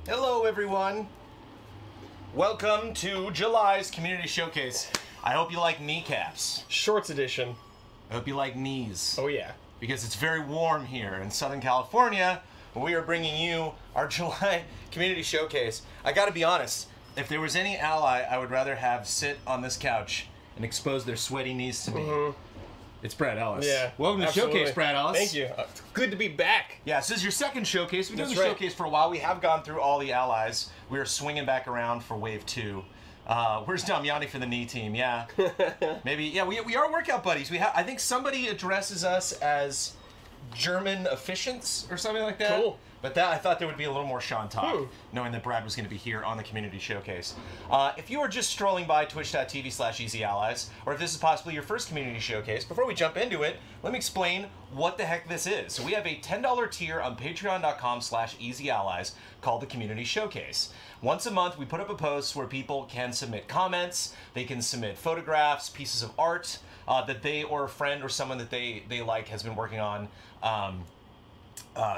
Hello, everyone. Welcome to July's Community Showcase. I hope you like kneecaps. Shorts edition. I hope you like knees. Oh, yeah. Because it's very warm here in Southern California. We are bringing you our July Community Showcase. I gotta be honest, if there was any ally I would rather have sit on this couch and expose their sweaty knees to me, it's Brad Ellis. Yeah. Welcome to the Showcase, Brad Ellis. Thank you. Good to be back. Yeah, this is your second showcase. We've been doing the right. showcase for a while. We have gone through all the allies. We are swinging back around for Wave 2. Where's Damiani for the knee team? Yeah. Maybe, yeah, we are workout buddies. I think somebody addresses us as German efficients or something like that. Cool. But that, I thought there would be a little more Sean talk, knowing that Brad was going to be here on the Community Showcase. If you are just strolling by twitch.tv/EasyAllies, or if this is possibly your first Community Showcase, before we jump into it, let me explain what the heck this is. So we have a $10 tier on patreon.com/EasyAllies called the Community Showcase. Once a month, we put up a post where people can submit comments, they can submit photographs, pieces of art that they or a friend or someone that they like has been working on.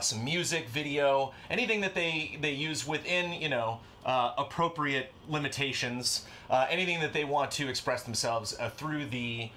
Some music, video, anything that they use within, you know, appropriate limitations, anything that they want to express themselves through the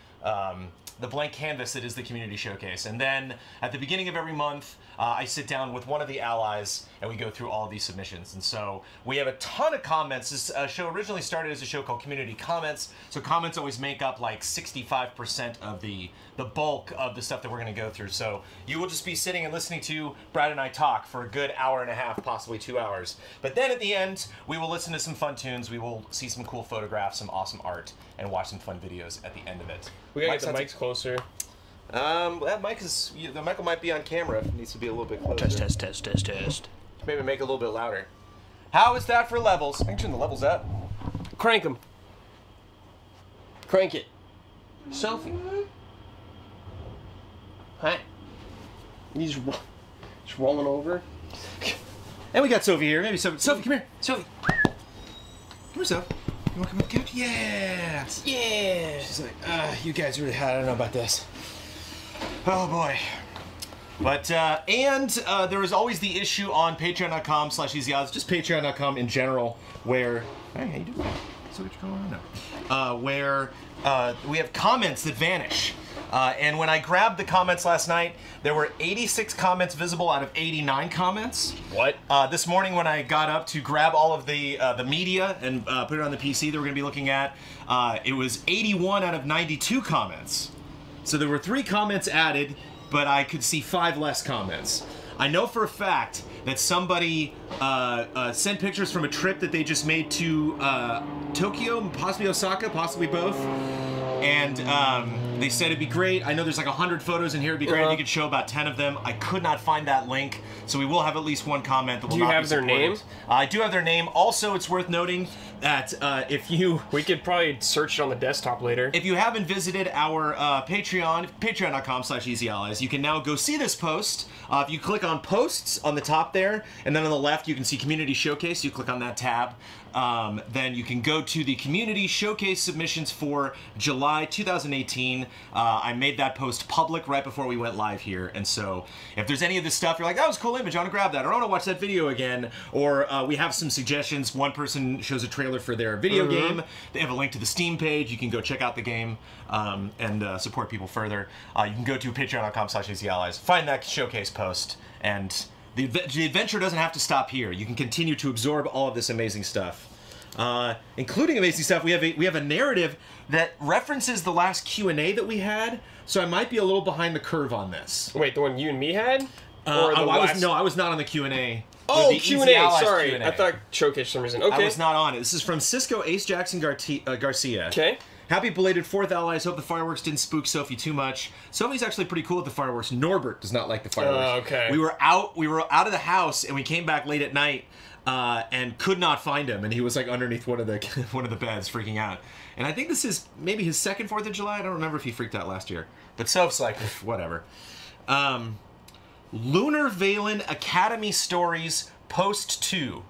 blank canvas that is the Community Showcase. And then at the beginning of every month, I sit down with one of the allies and we go through all of these submissions. And so we have a ton of comments. This show originally started as a show called Community Comments. So comments always make up like 65% of the bulk of the stuff that we're going to go through. So you will just be sitting and listening to Brad and I talk for a good hour and a half, possibly 2 hours. But then at the end, we will listen to some fun tunes. We will see some cool photographs, some awesome art, and watch some fun videos at the end of it. We gotta get the mics closer. That mic is, the mic might be on camera. It needs to be a little bit closer. Test. Maybe make it a little bit louder. How is that for levels? I can turn the levels up. Crank them. Crank it. Sophie. Hi. He's just rolling over. And we got Sophie here. Maybe Sophie. Sophie, come here. Sophie. Come here, Sophie. You want to come on the couch? Yeah. Yeah. She's like, you guys really hot. I don't know about this. Oh, boy. But, there is always the issue on patreon.com/EasyAllies, just patreon.com in general, where, hey, how you doing? So what you going on now? Where we have comments that vanish. And when I grabbed the comments last night, there were 86 comments visible out of 89 comments. What? This morning when I got up to grab all of the media and put it on the PC that we're going to be looking at, it was 81 out of 92 comments. So there were 3 comments added, but I could see 5 less comments. I know for a fact that somebody sent pictures from a trip that they just made to Tokyo, possibly Osaka, possibly both. And they said it'd be great. I know there's like 100 photos in here. It'd be great if you could show about 10 of them. I could not find that link, so we will have at least one comment that will not be supported. Do you have their name? I do have their name. Also, it's worth noting that if you... We could probably search it on the desktop later. If you haven't visited our Patreon, patreon.com/EasyAllies, you can now go see this post. If you click on Posts on the top there, and then on the left you can see Community Showcase. You click on that tab. Then you can go to the Community Showcase submissions for July 2018. I made that post public right before we went live here, and so if there's any of this stuff you're like, that was a cool image, I want to grab that, or I want to watch that video again, or we have some suggestions. One person shows a trailer for their video game. They have a link to the Steam page. You can go check out the game and support people further. You can go to patreon.com/EasyAllies, find that showcase post, and the adventure doesn't have to stop here. You can continue to absorb all of this amazing stuff. Including amazing stuff, we have a narrative that references the last Q&A that we had, so I might be a little behind the curve on this. Wait, the one you and me had? I was not on the Q&A. Oh, Q&A, sorry. Q&A. I thought Showcase for some reason. Okay. I was not on it. This is from Cisco Ace Jackson Garcia. Okay. Happy belated 4th Allies. Hope the fireworks didn't spook Sophie too much. Sophie's actually pretty cool with the fireworks. Norbert does not like the fireworks. Okay. We were out of the house and we came back late at night and could not find him, and he was like underneath one of the beds freaking out. And I think this is maybe his second 4th of July. I don't remember if he freaked out last year. But Soph's like, whatever. Lunar Valen Academy Stories Post 2.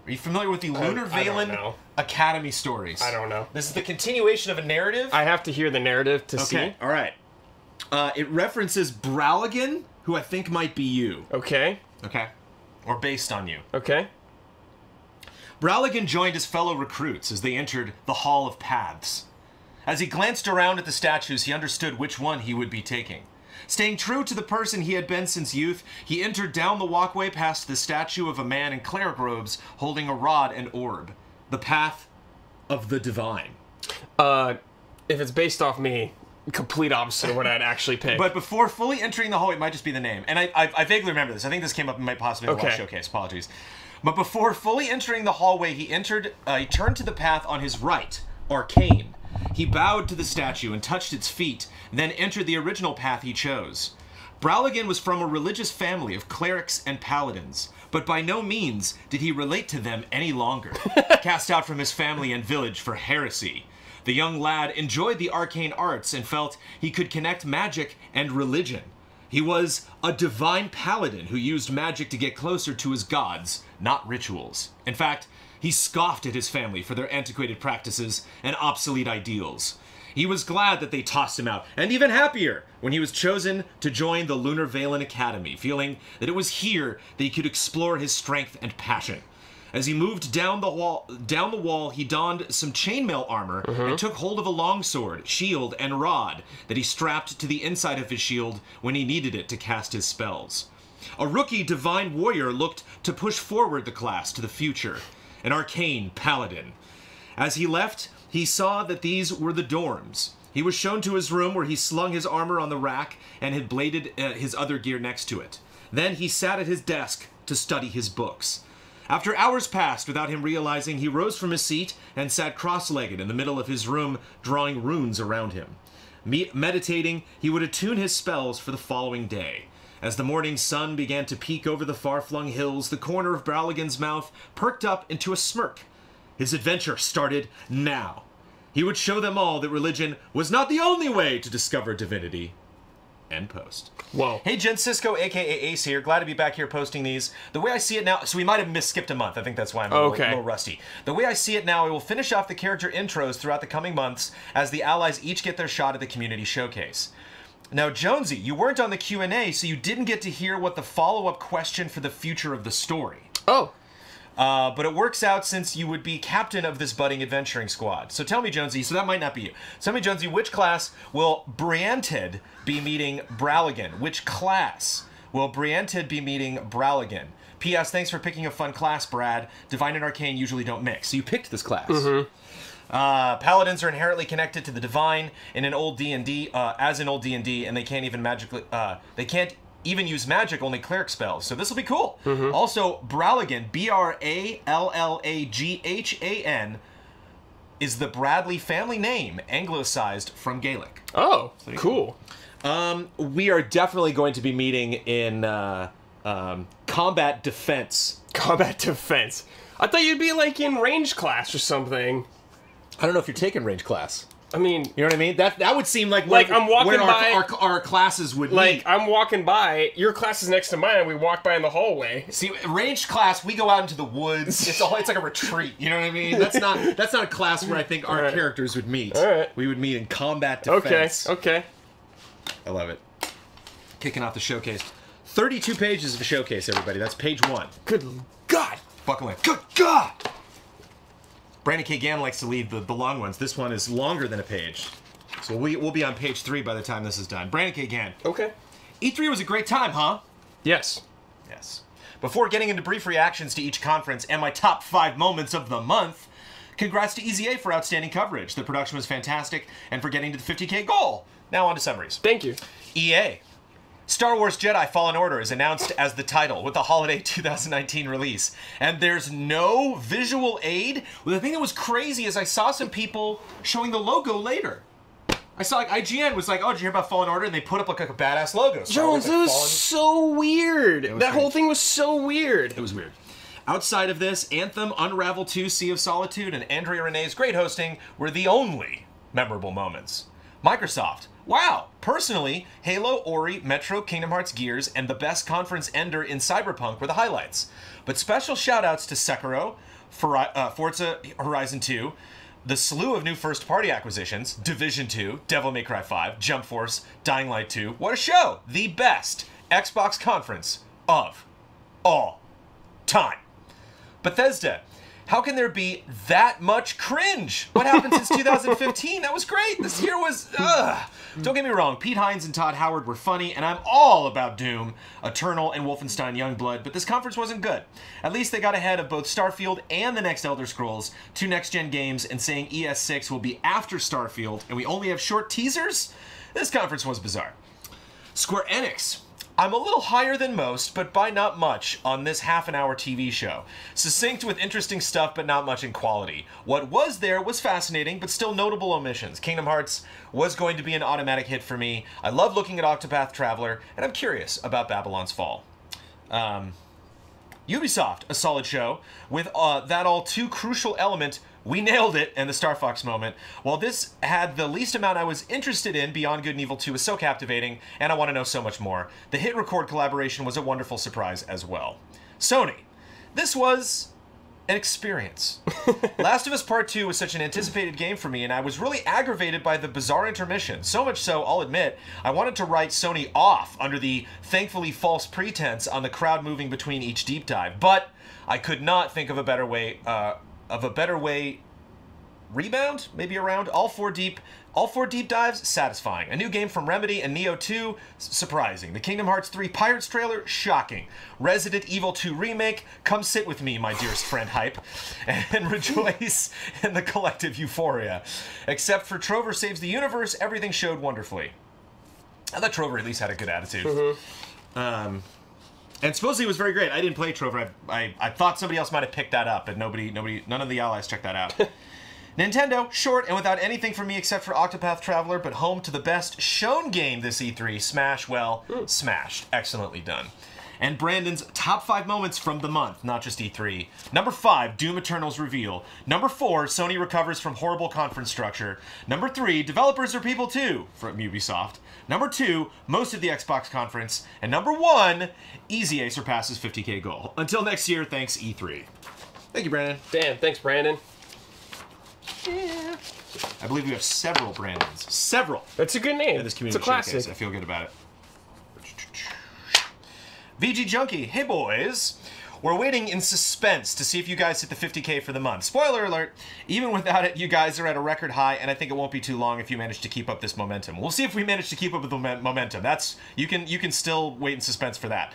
Are you familiar with the Lunar Valen Academy Stories? I don't know. This is the continuation of a narrative. I have to hear the narrative to see. Okay, all right. It references Browligan, who I think might be you. Okay. Okay. Or based on you. Okay. Browligan joined his fellow recruits as they entered the Hall of Paths. As he glanced around at the statues, he understood which one he would be taking. Staying true to the person he had been since youth, he entered down the walkway past the statue of a man in cleric robes holding a rod and orb. The path of the divine. If it's based off me, complete opposite of what I'd actually pick. But before fully entering the hall, it might just be the name. And I vaguely remember this. I think this came up in my possibly Okay. Showcase. Apologies. But before fully entering the hallway, he turned to the path on his right, Arcane. He bowed to the statue and touched its feet, then entered the original path he chose. Browligan was from a religious family of clerics and paladins, but by no means did he relate to them any longer, cast out from his family and village for heresy. The young lad enjoyed the arcane arts and felt he could connect magic and religion. He was a divine paladin who used magic to get closer to his gods, not rituals. In fact, he scoffed at his family for their antiquated practices and obsolete ideals. He was glad that they tossed him out, and even happier when he was chosen to join the Lunar Valen Academy, feeling that it was here that he could explore his strength and passion. As he moved down the wall, he donned some chainmail armor and took hold of a longsword, shield, and rod that he strapped to the inside of his shield when he needed it to cast his spells. A rookie divine warrior looked to push forward the class to the future, an arcane paladin. As he left, he saw that these were the dorms. He was shown to his room where he slung his armor on the rack and had bladed his other gear next to it. Then he sat at his desk to study his books. After hours passed without him realizing, he rose from his seat and sat cross-legged in the middle of his room, drawing runes around him. Meditating, he would attune his spells for the following day. As the morning sun began to peek over the far-flung hills, the corner of Browligan's mouth perked up into a smirk. His adventure started now. He would show them all that religion was not the only way to discover divinity. End post. Whoa. Hey, Jen Cisco, a.k.a. Ace here. Glad to be back here posting these. The way I see it now... So we might have skipped a month. I think that's why I'm a little rusty. The way I see it now, I will finish off the character intros throughout the coming months as the allies each get their shot at the community showcase. Now, Jonesy, you weren't on the Q&A, so you didn't get to hear what the follow-up question for the future of the story. Oh. But it works out since you would be captain of this budding adventuring squad. So tell me, Jonesy, so that might not be you. Tell me, Jonesy, which class will Brianted be meeting Browligan? Which class will Brianted be meeting Browligan? P.S. Thanks for picking a fun class, Brad. Divine and Arcane usually don't mix. So you picked this class. Paladins are inherently connected to the divine in an old D&D, as in old D&D, and they can't even magically, they can't even use magic, only cleric spells. So this will be cool. Also, Browligan, B-R-A-L-L-A-G-H-A-N, is the Bradley family name, anglicized from Gaelic. Oh, cool. We are definitely going to be meeting in combat defense. Combat defense. I thought you'd be like in range class or something. I don't know if you're taking range class. I mean, you know what I mean? That would seem like I'm walking by our classes would like meet. I'm walking by, your class is next to mine. We walk by in the hallway. See, ranged class, we go out into the woods. It's like a retreat. You know what I mean? That's not a class where I think our characters would meet. All right. We would meet in combat defense. Okay. I love it. Kicking off the showcase. 32 pages of a showcase, everybody. That's page 1. Good God. Buckle in. Good God. Brandon K. Gann likes to leave the long ones. This one is longer than a page. So we'll be on page 3 by the time this is done. Brandon K. Gann. Okay. E3 was a great time, huh? Yes. Yes. Before getting into brief reactions to each conference and my top 5 moments of the month, congrats to EZA for outstanding coverage. The production was fantastic, and for getting to the 50K goal. Now on to summaries. Thank you. EA. Star Wars Jedi Fallen Order is announced as the title with the holiday 2019 release. And there's no visual aid. Well, the thing that was crazy is I saw some people showing the logo later. I saw like IGN was like, oh, did you hear about Fallen Order? And they put up like a badass logo. Jones, it was so weird. That whole thing was so weird. It was weird. Outside of this, Anthem, Unravel 2, Sea of Solitude, and Andrea Renee's great hosting were the only memorable moments. Microsoft. Wow, personally, Halo, Ori, Metro, Kingdom Hearts, Gears, and the best conference ender in Cyberpunk were the highlights. But special shoutouts to Sekiro, Forza Horizon 2, the slew of new first-party acquisitions, Division 2, Devil May Cry 5, Jump Force, Dying Light 2. What a show! The best Xbox conference of all time. Bethesda How can there be that much cringe? What happened since 2015? That was great. This year was, Don't get me wrong, Pete Hines and Todd Howard were funny, and I'm all about Doom, Eternal, and Wolfenstein Youngblood, but this conference wasn't good. At least they got ahead of both Starfield and the next Elder Scrolls, 2 next-gen games, and saying ES6 will be after Starfield, and we only have short teasers? This conference was bizarre. Square Enix. I'm a little higher than most, but by not much, on this half-an-hour TV show. Succinct with interesting stuff, but not much in quality. What was there was fascinating, but still notable omissions. Kingdom Hearts was going to be an automatic hit for me. I love looking at Octopath Traveler, and I'm curious about Babylon's Fall. Ubisoft, a solid show, with that all too crucial element, we nailed it, and the Star Fox moment. While this had the least amount I was interested in, Beyond Good and Evil 2 was so captivating, and I want to know so much more. The Hit Record collaboration was a wonderful surprise as well. Sony. This was an experience. Last of Us Part 2 was such an anticipated game for me, and I was really aggravated by the bizarre intermission. So much so, I'll admit, I wanted to write Sony off under the thankfully false pretense on the crowd moving between each deep dive. But I could not think of a better way, rebound, maybe around all four deep dives, satisfying. A new game from Remedy and Neo 2, surprising. The Kingdom Hearts 3 Pirates trailer, shocking. Resident Evil 2 remake, come sit with me, my dearest friend hype, and rejoice in the collective euphoria. Except for Trover Saves the Universe, everything showed wonderfully. I thought Trover at least had a good attitude. And supposedly it was very great. I didn't play Trover. I thought somebody else might have picked that up, but none of the allies checked that out. Nintendo, short and without anything from me except for Octopath Traveler, but home to the best shown game this E3. Smash, well, smashed. Excellently done. And Brandon's top 5 moments from the month, not just E3. Number 5, Doom Eternal's reveal. Number 4, Sony recovers from horrible conference structure. Number 3, developers are people too, from Ubisoft. Number 2, most of the Xbox conference. And number 1, EZA surpasses 50K goal. Until next year, thanks E3. Thank you, Brandon. Damn, thanks, Brandon. Yeah. I believe we have several Brandons. Several. That's a good name. In this community it's a classic. Showcase. I feel good about it. VG Junkie, hey boys. We're waiting in suspense to see if you guys hit the 50K for the month. Spoiler alert, even without it, you guys are at a record high, and I think it won't be too long if you manage to keep up this momentum. We'll see if we manage to keep up with the momentum. You can still wait in suspense for that.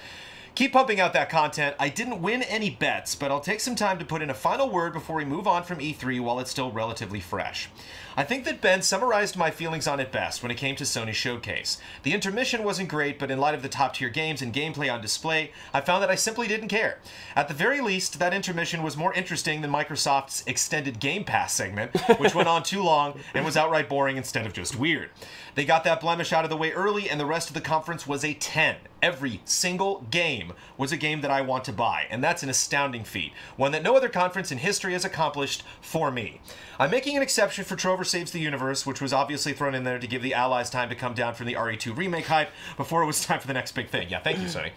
Keep pumping out that content. I didn't win any bets, but I'll take some time to put in a final word before we move on from E3 while it's still relatively fresh. I think that Ben summarized my feelings on it best when it came to Sony's showcase. The intermission wasn't great, but in light of the top-tier games and gameplay on display, I found that I simply didn't care. At the very least, that intermission was more interesting than Microsoft's extended Game Pass segment, which went on too long and was outright boring instead of just weird. They got that blemish out of the way early, and the rest of the conference was a 10. Every single game was a game that I want to buy, and that's an astounding feat, one that no other conference in history has accomplished for me. I'm making an exception for Trover Saves the Universe, which was obviously thrown in there to give the Allies time to come down from the RE2 remake hype before it was time for the next big thing. Yeah, thank you, Sony.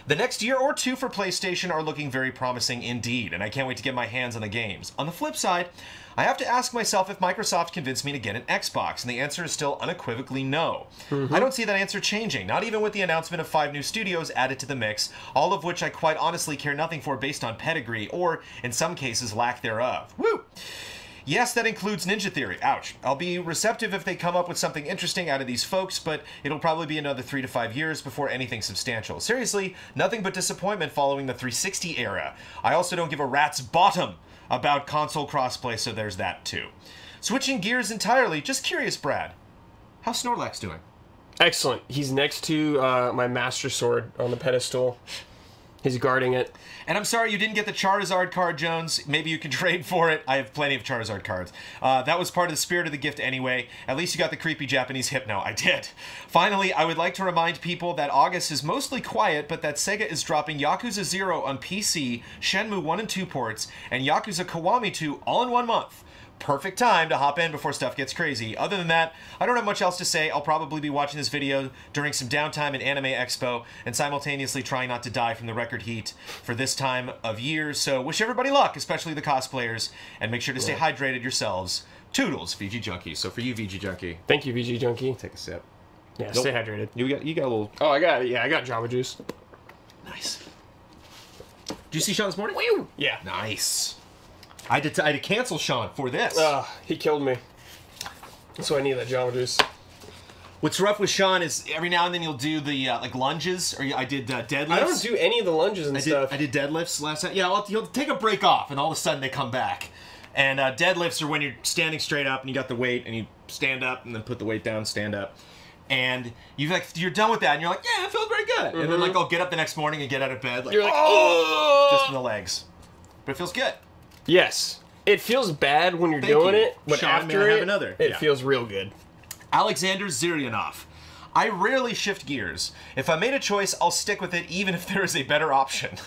The next year or two for PlayStation are looking very promising indeed, and I can't wait to get my hands on the games. On the flip side, I have to ask myself if Microsoft convinced me to get an Xbox, and the answer is still unequivocally no. I don't see that answer changing, not even with the announcement of 5 new studios added to the mix, all of which I quite honestly care nothing for based on pedigree, or, in some cases, lack thereof. Woo! Yes, that includes Ninja Theory. Ouch. I'll be receptive if they come up with something interesting out of these folks, but it'll probably be another 3 to 5 years before anything substantial. Seriously, nothing but disappointment following the 360 era. I also don't give a rat's bottom about console crossplay, so there's that too. Switching gears entirely, just curious, Brad, how's Snorlax doing? Excellent. He's next to my Master Sword on the pedestal. He's guarding it. And I'm sorry you didn't get the Charizard card, Jones. Maybe you can trade for it. I have plenty of Charizard cards. That was part of the spirit of the gift anyway. At least you got the creepy Japanese Hypno. I did. Finally, I would like to remind people that August is mostly quiet, but that Sega is dropping Yakuza 0 on PC, Shenmue 1 and 2 ports, and Yakuza Kiwami 2 all in one month. Perfect time to hop in before stuff gets crazy. Other than that, I don't have much else to say. I'll probably be watching this video during some downtime in Anime Expo and simultaneously trying not to die from the record heat for this time of year. So wish everybody luck, especially the cosplayers, and make sure to stay hydrated yourselves. Toodles, VG Junkie. So for you, VG Junkie. Thank you, VG Junkie. Take a sip. Yeah, stay hydrated. You got a little... Oh, I got it. Yeah, I got Java Juice. Nice. Did you see Sean this morning? Yeah. Nice. I had to cancel Sean for this. He killed me. So I need that Jamba Juice. What's rough with Sean is every now and then you'll do the like lunges, or I did deadlifts. I don't do any of the lunges and stuff. I did deadlifts last night. Yeah, he'll take a break off, and all of a sudden they come back. And deadlifts are when you're standing straight up and you got the weight, and you stand up and then put the weight down, stand up, and you're done with that, and you're like, yeah, it feels very good. And then like I'll get up the next morning and get out of bed, like, You're like, just in the legs, but it feels good. Yes, it feels bad when you're doing it, but Sean, after may I have it, another? it Yeah. feels real good. Alexander Zyryanov. I rarely shift gears. If I made a choice, I'll stick with it even if there is a better option.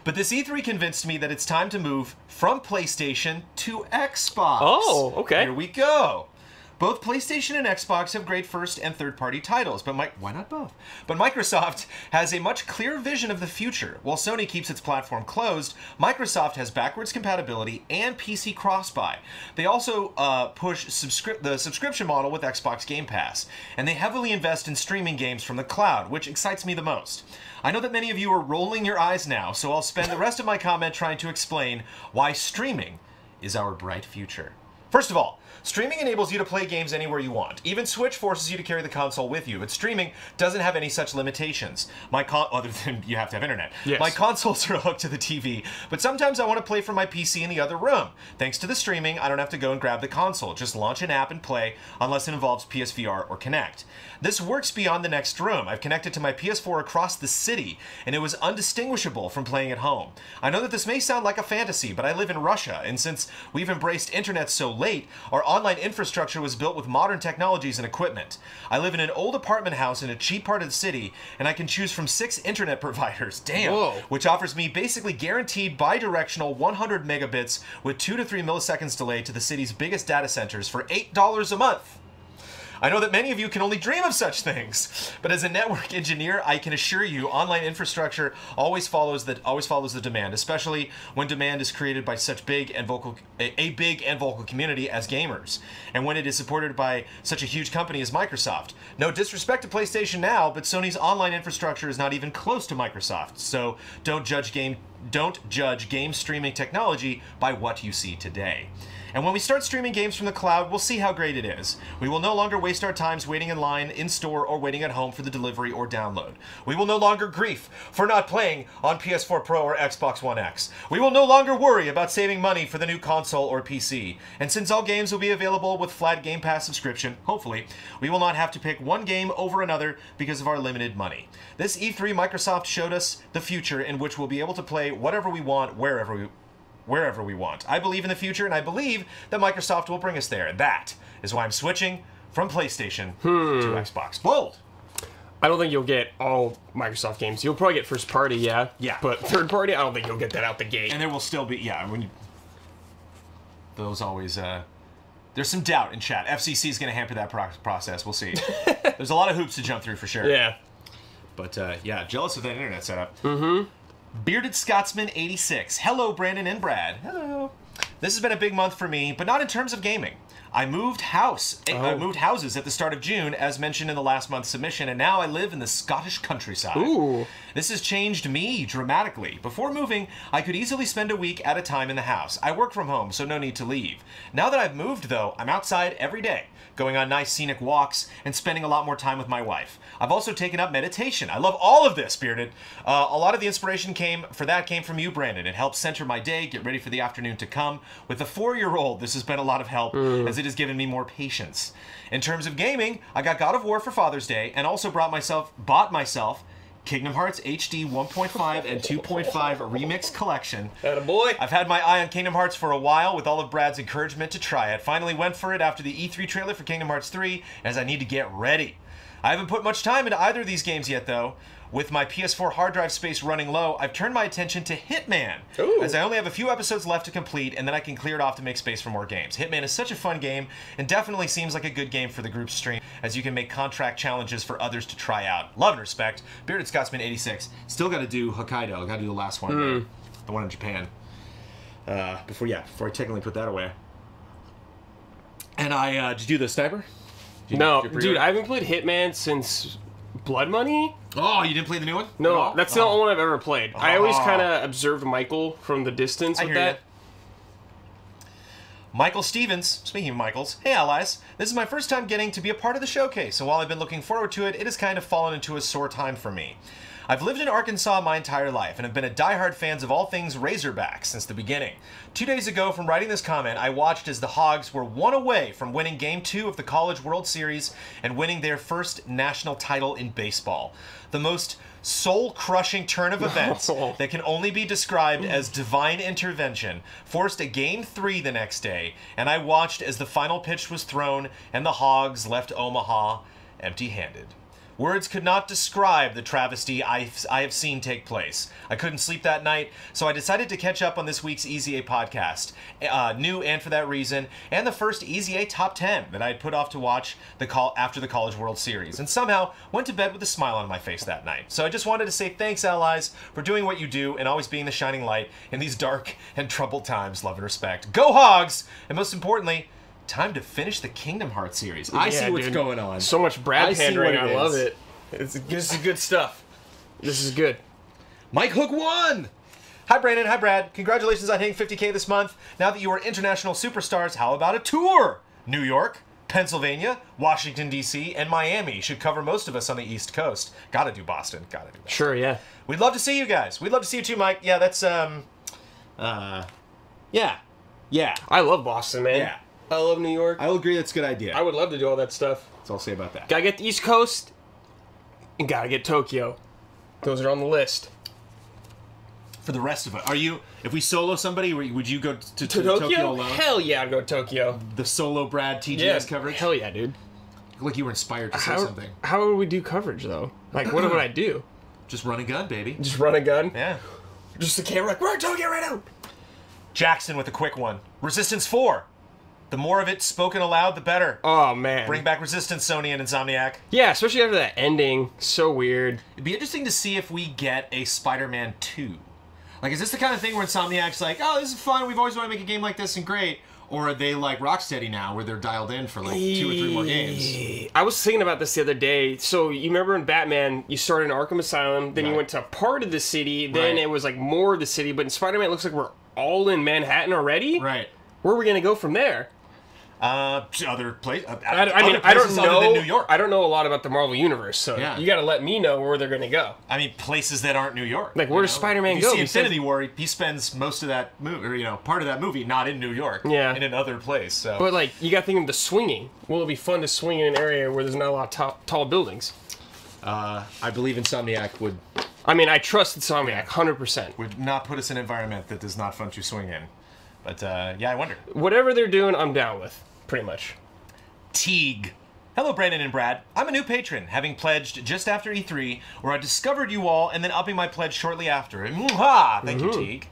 But this E3 convinced me that it's time to move from PlayStation to Xbox. Oh, okay. Here we go. Both PlayStation and Xbox have great first and third-party titles, but why not both? But Microsoft has a much clearer vision of the future. While Sony keeps its platform closed, Microsoft has backwards compatibility and PC cross-buy. They also push the subscription model with Xbox Game Pass, and they heavily invest in streaming games from the cloud, which excites me the most. I know that many of you are rolling your eyes now, so I'll spend the rest of my comment trying to explain why streaming is our bright future. First of all, streaming enables you to play games anywhere you want. Even Switch forces you to carry the console with you, but streaming doesn't have any such limitations. Other than you have to have internet. Yes. My consoles are hooked to the TV, but sometimes I want to play from my PC in the other room. Thanks to the streaming, I don't have to go and grab the console. Just launch an app and play, unless it involves PSVR or Kinect. This works beyond the next room. I've connected to my PS4 across the city, and it was undistinguishable from playing at home. I know that this may sound like a fantasy, but I live in Russia, and since we've embraced internet so late, our online infrastructure was built with modern technologies and equipment. I live in an old apartment house in a cheap part of the city, and I can choose from 6 internet providers, damn, Whoa. which offers me basically guaranteed bi-directional 100 megabits with 2 to 3 milliseconds delay to the city's biggest data centers for $8 a month. I know that many of you can only dream of such things, but as a network engineer, I can assure you online infrastructure always follows the demand, especially when demand is created by such a big and vocal community as gamers, and when it is supported by such a huge company as Microsoft. No disrespect to PlayStation Now, but Sony's online infrastructure is not even close to Microsoft, so don't judge game streaming technology by what you see today. And when we start streaming games from the cloud, we'll see how great it is. We will no longer waste our times waiting in line, in store, or waiting at home for the delivery or download. We will no longer grief for not playing on PS4 Pro or Xbox One X. We will no longer worry about saving money for the new console or PC. And since all games will be available with flat Game Pass subscription, hopefully, we will not have to pick one game over another because of our limited money. This E3, Microsoft showed us the future in which we'll be able to play whatever we want, wherever we want. I believe in the future, and I believe that Microsoft will bring us there. And that is why I'm switching from PlayStation to Xbox. Bold! I don't think you'll get all Microsoft games. You'll probably get first party, yeah. Yeah. But third party, I don't think you'll get that out the gate. And there will still be, those always, there's some doubt in chat. FCC is going to hamper that process. We'll see. There's a lot of hoops to jump through for sure. Yeah. But, yeah, jealous of that internet setup. Mm-hmm. Bearded Scotsman 86. Hello, Brandon and Brad. Hello. This has been a big month for me, but not in terms of gaming. I moved houses at the start of June, as mentioned in the last month's submission, and now I live in the Scottish countryside. Ooh. This has changed me dramatically. Before moving, I could easily spend a week at a time in the house. I work from home, so no need to leave. Now that I've moved, though, I'm outside every day, going on nice scenic walks and spending a lot more time with my wife. I've also taken up meditation. I love all of this, Bearded. A lot of the inspiration came from you, Brandon. It helps center my day, get ready for the afternoon to come. With a 4-year-old, this has been a lot of help, as it has given me more patience. In terms of gaming, I got God of War for Father's Day, and also bought myself Kingdom Hearts HD 1.5 and 2.5 Remix Collection. Attaboy. I've had my eye on Kingdom Hearts for a while, with all of Brad's encouragement to try it. Finally went for it after the E3 trailer for Kingdom Hearts 3, as I need to get ready. I haven't put much time into either of these games yet, though. With my PS4 hard drive space running low, I've turned my attention to Hitman, as I only have a few episodes left to complete, and then I can clear it off to make space for more games. Hitman is such a fun game, and definitely seems like a good game for the group stream, as you can make contract challenges for others to try out. Love and respect. Bearded Scotsman 86. Still got to do Hokkaido. I got to do the last one, there. The one in Japan. Before I technically put that away. And did you do the sniper? No, dude, I haven't played Hitman since Blood Money. Oh, you didn't play the new one? No, that's the only one I've ever played. I always kind of observed Michael from the distance with that. Michael Stevens, speaking of Michaels, hey allies, this is my first time getting to be a part of the showcase, and while I've been looking forward to it, it has kind of fallen into a sore time for me. I've lived in Arkansas my entire life and have been a diehard fan of all things Razorback since the beginning. 2 days ago, from writing this comment, I watched as the Hogs were one away from winning Game 2 of the College World Series and winning their first national title in baseball. The most soul-crushing turn of events that can only be described as divine intervention forced a Game 3 the next day, and I watched as the final pitch was thrown and the Hogs left Omaha empty-handed. Words could not describe the travesty I have seen take place. I couldn't sleep that night, so I decided to catch up on this week's Easy A podcast, new and for that reason, and the first Easy A Top 10 that I had put off to watch after the College World Series, and somehow went to bed with a smile on my face that night. So I just wanted to say thanks, allies, for doing what you do and always being the shining light in these dark and troubled times. Love and respect. Go Hogs! And most importantly, time to finish the Kingdom Hearts series. I see what's going on. So much Brad pandering. I love is. it. This is good stuff. This is good. Mike Hook won! Hi, Brandon. Hi, Brad. Congratulations on hitting 50K this month. Now that you are international superstars, how about a tour? New York, Pennsylvania, Washington, D.C., and Miami should cover most of us on the East Coast. Gotta do Boston. Gotta do Boston. Sure, yeah. We'd love to see you guys. We'd love to see you too, Mike. Yeah, that's, yeah. I love Boston, man. Yeah. I love New York. I'll agree that's a good idea. I would love to do all that stuff. That's all I'll say about that. Gotta get the East Coast, and gotta get Tokyo. Those are on the list. For the rest of it, if we solo somebody, would you go to Tokyo alone? Hell yeah, I'd go to Tokyo. The solo Brad TGS coverage? Hell yeah, dude. Like you were inspired to say something. How would we do coverage, though? Like, what would I do? Just run a gun, baby. Just run a gun? Yeah. Just the camera, like, we're in Tokyo right now! Jackson with a quick one. Resistance 4. The more of it spoken aloud, the better. Oh, man. Bring back Resistance, Sony and Insomniac. Yeah, especially after that ending. So weird. It'd be interesting to see if we get a Spider-Man 2. Like, is this the kind of thing where Insomniac's like, oh, this is fun, we've always wanted to make a game like this and great? Or are they like Rocksteady now, where they're dialed in for like 2 or 3 more games? I was thinking about this the other day. So, you remember in Batman, you started in Arkham Asylum, then you went to part of the city, then it was like more of the city, but in Spider-Man, it looks like we're all in Manhattan already? Right. Where are we going to go from there? Other places. I mean, I don't know. Than New York. I don't know a lot about the Marvel universe, so you got to let me know where they're going to go. I mean, places that aren't New York. Like, where does Spider-Man go? You see Infinity War, he spends most of that movie, or part of that movie, not in New York. Yeah. In another place. So. But like, you got to think of the swinging. Will it be fun to swing in an area where there's not a lot of tall buildings? I believe Insomniac would. I mean, I trust Insomniac 100%. Would not put us in an environment that is not fun to swing in. But yeah, I wonder. Whatever they're doing, I'm down with. Pretty much. Teague. Hello, Brandon and Brad. I'm a new patron, having pledged just after E3, where I discovered you all and then upping my pledge shortly after. Mwah! Thank you, Teague.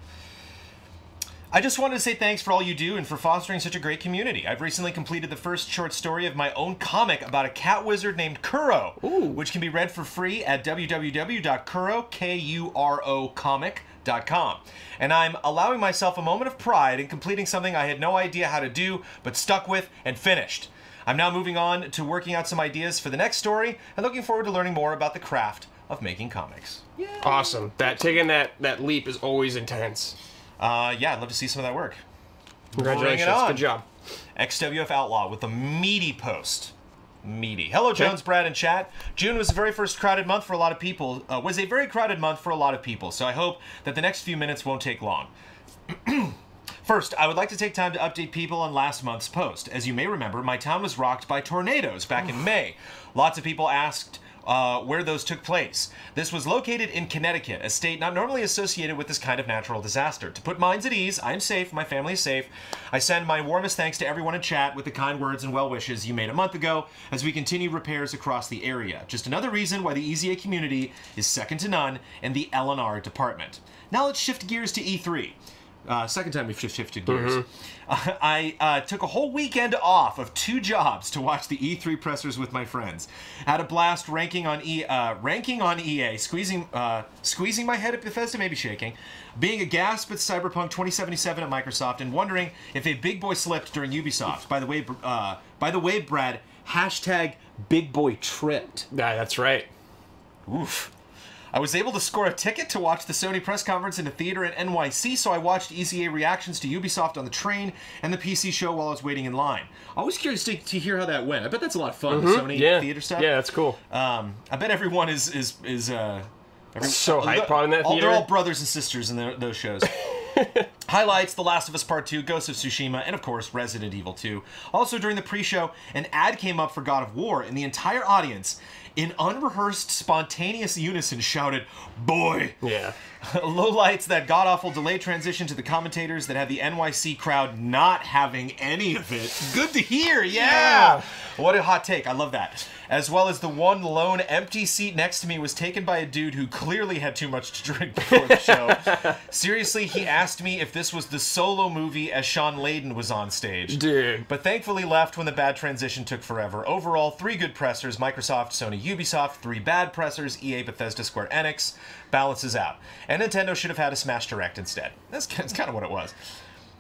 I just wanted to say thanks for all you do and for fostering such a great community. I've recently completed the first short story of my own comic about a cat wizard named Kuro, which can be read for free at www.kurocomic.com. And I'm allowing myself a moment of pride in completing something I had no idea how to do, but stuck with and finished. I'm now moving on to working out some ideas for the next story and looking forward to learning more about the craft of making comics. Yay. Awesome. Taking that leap is always intense. Yeah, I'd love to see some of that work. Congratulations. Good job. XWF Outlaw with a meaty post. Meaty. Hello, Jones, Brad, and chat. June was a very crowded month for a lot of people. So I hope that the next few minutes won't take long. First, I would like to take time to update people on last month's post. As you may remember, my town was rocked by tornadoes back in May. Lots of people asked where those took place. This was located in Connecticut, a state not normally associated with this kind of natural disaster. To put minds at ease, I am safe, my family is safe. I send my warmest thanks to everyone in chat with the kind words and well wishes you made a month ago as we continue repairs across the area. Just another reason why the EZA community is second to none in the L&R department. Now let's shift gears to E3. Second time we've shifted gears. I took a whole weekend off of 2 jobs to watch the E3 pressers with my friends. Had a blast ranking on EA, squeezing my head at Bethesda, maybe shaking, being aghast at Cyberpunk 2077 at Microsoft, and wondering if a big boy slipped during Ubisoft. By the way, Brad, hashtag big boy tripped. Yeah, that's right. Oof. I was able to score a ticket to watch the Sony press conference in a theater in NYC, so I watched EZA reactions to Ubisoft on the train and the PC show while I was waiting in line. I was curious to hear how that went. I bet that's a lot of fun, the Sony theater stuff. Yeah, that's cool. I bet everyone is so hyped probably in that theater. They're all brothers and sisters in those shows. Highlights: The Last of Us Part 2, Ghost of Tsushima, and of course Resident Evil 2. Also during the pre-show, an ad came up for God of War, and the entire audience, in unrehearsed, spontaneous unison, shouted, "Boy!" Yeah. Lowlights: that god-awful delay transition to the commentators that had the NYC crowd not having any of it. Good to hear, yeah! What a hot take, I love that. As well as the one lone empty seat next to me was taken by a dude who clearly had too much to drink before the show. Seriously, he asked me if this was the Solo movie as Sean Layden was on stage. Dude. But thankfully left when the bad transition took forever. Overall, 3 good pressers, Microsoft, Sony, Ubisoft, 3 bad pressers, EA, Bethesda, Square Enix, balances out. And Nintendo should have had a Smash Direct instead. That's kind of what it was.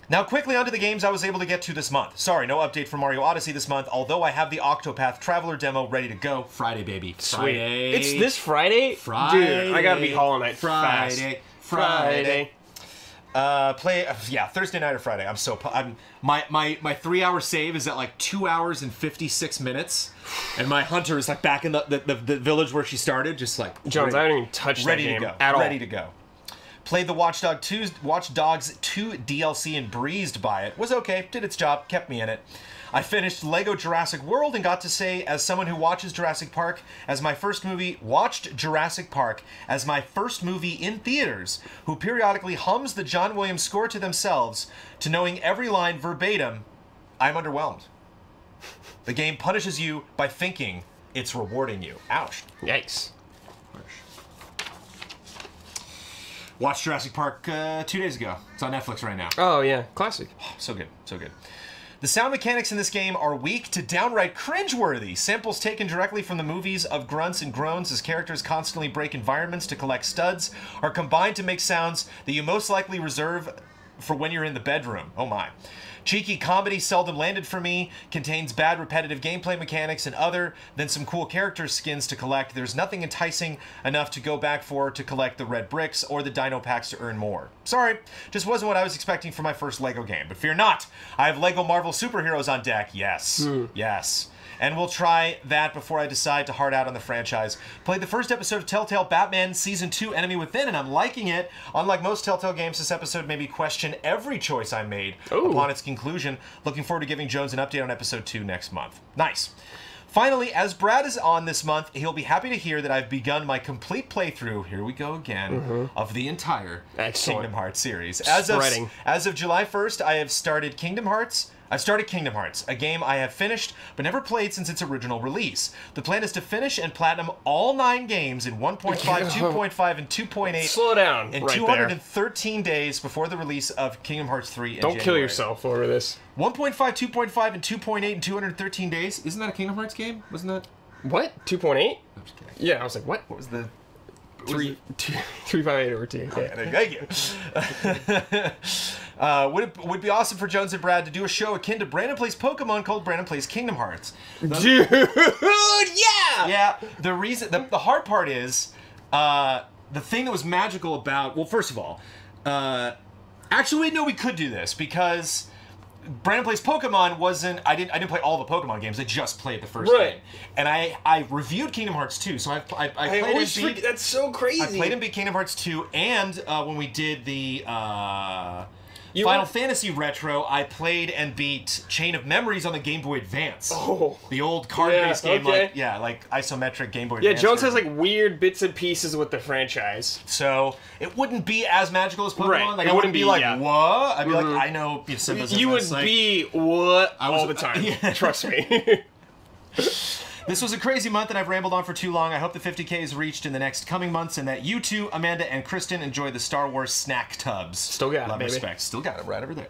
Now quickly onto the games I was able to get to this month. Sorry, no update for Mario Odyssey this month, although I have the Octopath Traveler demo ready to go. Friday, baby. Friday. It's this Friday? Friday. Dude, I gotta be Hollow Knight Friday. Friday. Thursday night or Friday. My 3-hour save is at like 2 hours and 56 minutes, and my hunter is like back in the village where she started, just like Jones, I haven't even touched that game at all. Ready to go. Played the Watch Dogs 2 DLC and breezed by it. Was okay, did its job, kept me in it. I finished Lego Jurassic World and got to say, as someone who watched Jurassic Park as my first movie in theaters, who periodically hums the John Williams score to themselves, to knowing every line verbatim, I'm underwhelmed. The game punishes you by thinking it's rewarding you. Ouch. Yikes. Watched Jurassic Park 2 days ago. It's on Netflix right now. Oh, yeah. Classic. So good. So good. The sound mechanics in this game are weak to downright cringeworthy. Samples taken directly from the movies of grunts and groans as characters constantly break environments to collect studs are combined to make sounds that you most likely reserve for when you're in the bedroom. Oh my. Cheeky comedy seldom landed for me, contains bad repetitive gameplay mechanics, and other than some cool character skins to collect, there's nothing enticing enough to go back for to collect the red bricks or the dino packs to earn more. Sorry, just wasn't what I was expecting for my first LEGO game. But fear not, I have LEGO Marvel Superheroes on deck. Yes. Yes. And we'll try that before I decide to hard out on the franchise. Played the first episode of Telltale Batman Season 2 Enemy Within, and I'm liking it. Unlike most Telltale games, this episode made me question every choice I made upon its conclusion. Looking forward to giving Jones an update on Episode 2 next month. Nice. Finally, as Brad is on this month, he'll be happy to hear that I've begun my complete playthrough, here we go again, of the entire Kingdom Hearts series. As of July 1st, I have started Kingdom Hearts, a game I have finished but never played since its original release. The plan is to finish and platinum all 9 games in 1.5, 2.5, and 2.8 Slow down in 213 days before the release of Kingdom Hearts 3 in Don't January. kill yourself over this. 1.5, 2.5, and 2.8 in 213 days? Isn't that a Kingdom Hearts game? Wasn't that? What? 2.8? I'm just kidding. Yeah, I was like, what? What was the... 358 over 2. Yeah. Thank you. Would be awesome for Jones and Brad to do a show akin to Brandon Plays Pokemon called Brandon Plays Kingdom Hearts. Dude, yeah! Yeah, the reason, the hard part is, the thing that was magical about, well, first of all, actually, no, we could do this, because Brandon Plays Pokemon wasn't, I didn't play all the Pokemon games, I just played the first game. And I reviewed Kingdom Hearts 2, so I played and beat, that's so crazy. I played and beat Kingdom Hearts 2, and when we did the Final Fantasy Retro, I played and beat Chain of Memories on the Game Boy Advance. Oh. The old card-based game, like isometric Game Boy Advance. Yeah, Jones has like weird bits and pieces with the franchise. So it wouldn't be as magical as Pokemon. Right. Like I wouldn't be like, what? I'd be like, I know Simba's You would be what all the time. Yeah. Trust me. This was a crazy month and I've rambled on for too long. I hope the 50K is reached in the next coming months and that you two, Amanda and Kristen, enjoy the Star Wars snack tubs. Still got Love it, baby. Respect. Still got it right over there.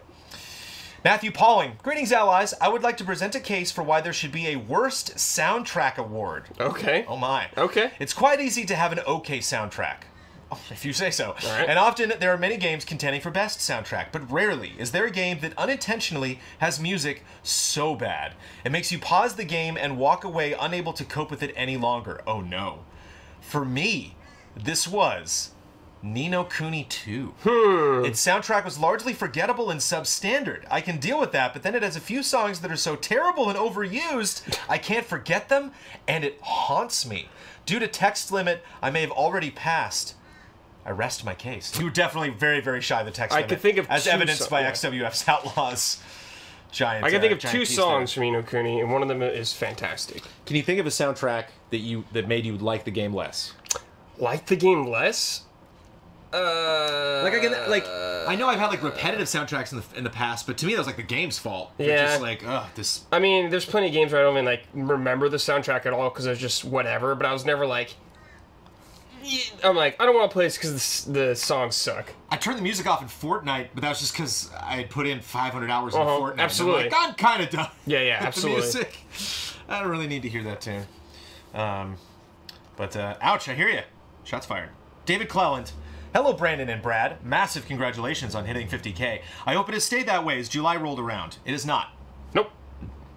Matthew Pauling. Greetings, allies. I would like to present a case for why there should be a worst soundtrack award. Okay. Oh my. Okay. It's quite easy to have an okay soundtrack. If you say so. All right. And often there are many games contending for best soundtrack, but rarely is there a game that unintentionally has music so bad it makes you pause the game and walk away unable to cope with it any longer. Oh no. For me, This was Ni no Kuni 2. Its soundtrack was largely forgettable and substandard. I can deal with that, but then it has a few songs that are so terrible and overused, I can't forget them, and it haunts me. Due to text limit, I may have already passed. I rest my case. You were definitely very, very shy of the text limit. I could think of as evidenced by XWF's Outlaws. Giant. I can think of giant 2 songs from Ni no Kuni, and one of them is fantastic. Can you think of a soundtrack that made you like the game less? Like the game less? I know I've had like repetitive soundtracks in the past, but to me that was like the game's fault. Yeah. Just like, this. I mean, there's plenty of games where I don't even like remember the soundtrack at all because it's just whatever. But I was never like, I'm like, I don't want to play this because the songs suck. I turned the music off in Fortnite, but that was just because I had put in 500 hours in Fortnite. Absolutely. I'm like, I'm kind of done. Yeah, with absolutely. The music. I don't really need to hear that tune. But ouch, I hear you. Shots fired. David Cleland. Hello, Brandon and Brad. Massive congratulations on hitting 50K. I hope it has stayed that way as July rolled around. It is not. Nope.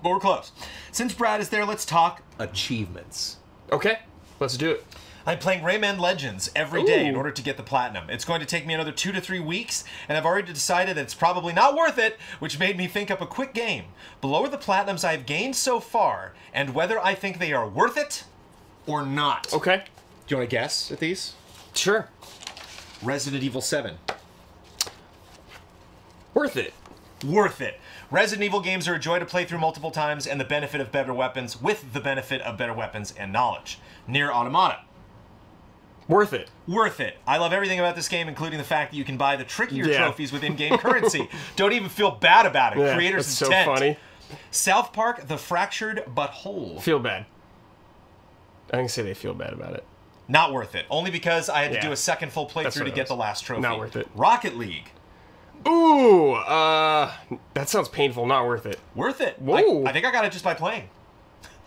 But we're close. Since Brad is there, let's talk achievements. Okay, let's do it. I'm playing Rayman Legends every day in Ooh. order to get the platinum. It's going to take me another 2 to 3 weeks, and I've already decided that it's probably not worth it, which made me think up a quick game. Below are the platinums I've gained so far, and whether I think they are worth it or not. Okay. Do you want to guess at these? Sure. Resident Evil 7. Worth it. Worth it. Resident Evil games are a joy to play through multiple times, and the benefit of better weapons with the benefit of better weapons and knowledge. Nier Automata. Worth it. Worth it. I love everything about this game, including the fact that you can buy the trickier Yeah. trophies with in-game currency. Don't even feel bad about it. Yeah, Creator's that's so intent. funny. South Park: The Fractured But Whole. Feel bad. I can say they feel bad about it. Not worth it. Only because I had to Yeah. do a second full That's playthrough what to it get was. the last trophy. Not worth it. Rocket League. Ooh, that sounds painful. Not worth it. Worth it. Whoa. I think I got it just by playing.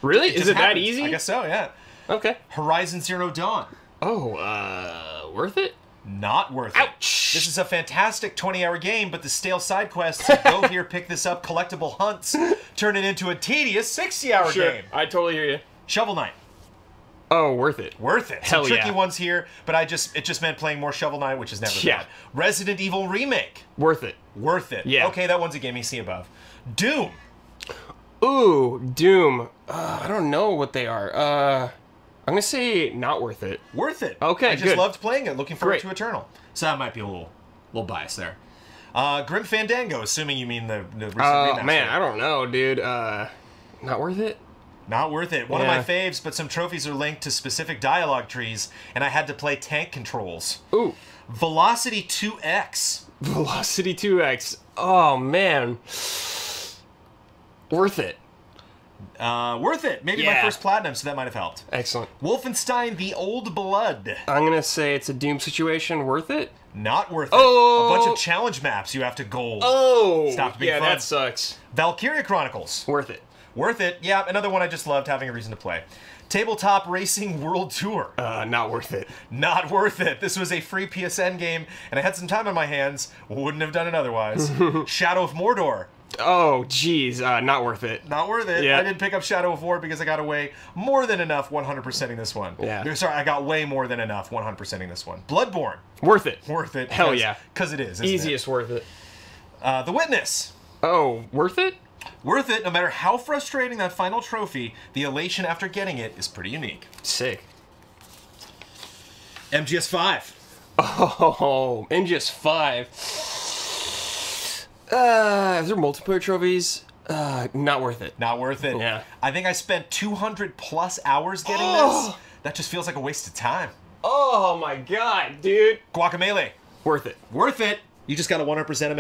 Really? Just Is it that happens. easy? I guess so, yeah. Okay. Horizon Zero Dawn. Oh, worth it? Not worth it. Ouch. This is a fantastic 20-hour game, but the stale side quests, go here, pick this up, collectible hunts, turn it into a tedious 60-hour Sure. game. I totally hear you. Shovel Knight. Oh, worth it. Worth it. Hell Some tricky yeah. ones here, but it just meant playing more Shovel Knight, which is never Yeah. bad. Resident Evil Remake. Worth it. Worth it. Yeah. Okay, that one's a gimme. See above. Doom. Ooh, Doom. I don't know what they are. I'm gonna say not worth it. Worth it. Okay, I just good. loved playing it. Looking forward Great. to Eternal. So that might be a little biased there. Grim Fandango, assuming you mean the recent remaster. Man, I don't know, dude. Not worth it? Not worth it. One Yeah. of my faves, but some trophies are linked to specific dialogue trees, and I had to play tank controls. Ooh. Velocity 2X. Velocity 2X. Oh, man. Worth it. Worth it. Maybe my Yeah. first platinum, so that might have helped. Excellent. Wolfenstein: The Old Blood. I'm gonna say it's a Doom situation. Worth it? Not worth it. Oh. A bunch of challenge maps you have to gold. Oh! Stopped being yeah, fun. that sucks. Valkyria Chronicles. Worth it. Worth it. Yeah, another one I just loved having a reason to play. Tabletop Racing World Tour. Not worth it. Not worth it. This was a free PSN game, and I had some time on my hands. Wouldn't have done it otherwise. Shadow of Mordor. Oh, geez. Not worth it. Not worth it. Yeah. I didn't pick up Shadow of War because I got away more than enough 100%ing this one. Yeah. Sorry, I got way more than enough 100%ing this one. Bloodborne. Worth it. Worth it. Hell yeah. Because it is. Isn't Easiest worth it. It? The Witness. Oh, worth it? Worth it. No matter how frustrating that final trophy, the elation after getting it is pretty unique. Sick. MGS5. Oh, MGS5. Is there multiplayer trophies? Not worth it. Not worth it. Yeah. I think I spent 200 plus hours getting Oh. this. That just feels like a waste of time. Oh my god, dude. Guacamelee. Worth it. Worth it. You just got a 100% a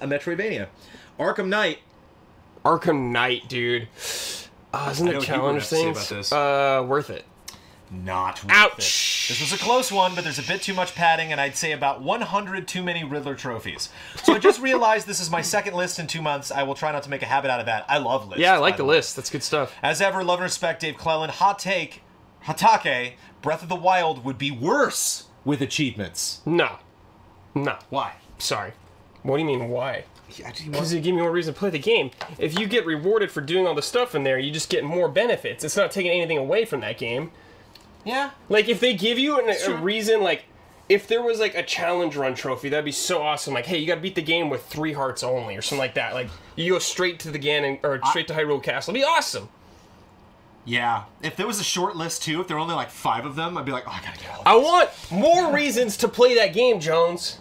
Metroidvania. Arkham Knight. Arkham Knight, dude. Isn't know it what you challenge would have to say things? about this. Worth it. Not worth Ouch. it. This was a close one, but there's a bit too much padding, and I'd say about 100 too many Riddler trophies. So I just realized this is my second list in 2 months. I will try not to make a habit out of that. I love lists. Yeah, I like by the way. list. That's good stuff. As ever, love and respect, Dave Cleland. Hot take, Hatake, Breath of the Wild would be worse. With achievements. No. No. Why? Sorry. What do you mean, why? Because you give me more reason to play the game. If you get rewarded for doing all the stuff in there, you just get more benefits. It's not taking anything away from that game. Yeah. Like, if they give you a Sure. reason, like, if there was, like, a challenge run trophy, that'd be so awesome. Like, hey, you gotta beat the game with 3 hearts only, or something like that. Like, you go straight to the Ganon, or straight to Hyrule Castle. It'd be awesome. Yeah. If there was a short list, too, if there were only, like, 5 of them, I'd be like, oh, I gotta get all of I want more reasons to play that game, Jones.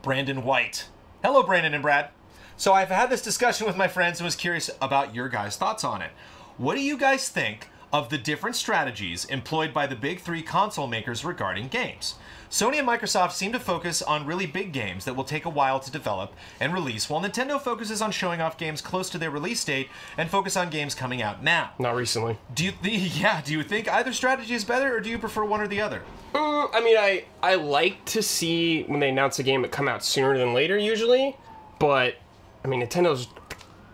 Brandon White. Hello, Brandon and Brad. So I've had this discussion with my friends and was curious about your guys' thoughts on it. What do you guys think of the different strategies employed by the big 3 console makers regarding games? Sony and Microsoft seem to focus on really big games that will take a while to develop and release, while Nintendo focuses on showing off games close to their release date and focus on games coming out now. Not recently. Do you think either strategy is better, or do you prefer one or the other? I mean, I like to see when they announce a game that come out sooner than later, usually. But, I mean, Nintendo's...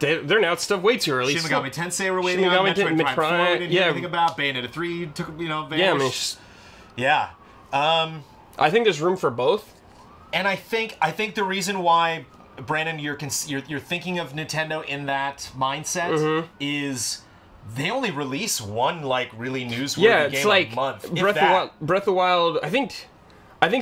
They're announced stuff way too early. Shin Megami Tensei we're waiting Shin on. Megami Metroid Prime 4 we didn't hear yeah. anything about. Bayonetta 3 took, vanished. Yeah, I mean, it's just, Yeah. I think there's room for both. And I think the reason why, Brandon, you're thinking of Nintendo in that mindset is they only release one like really newsworthy It's game like a month. if Breath that. of the Wild. I think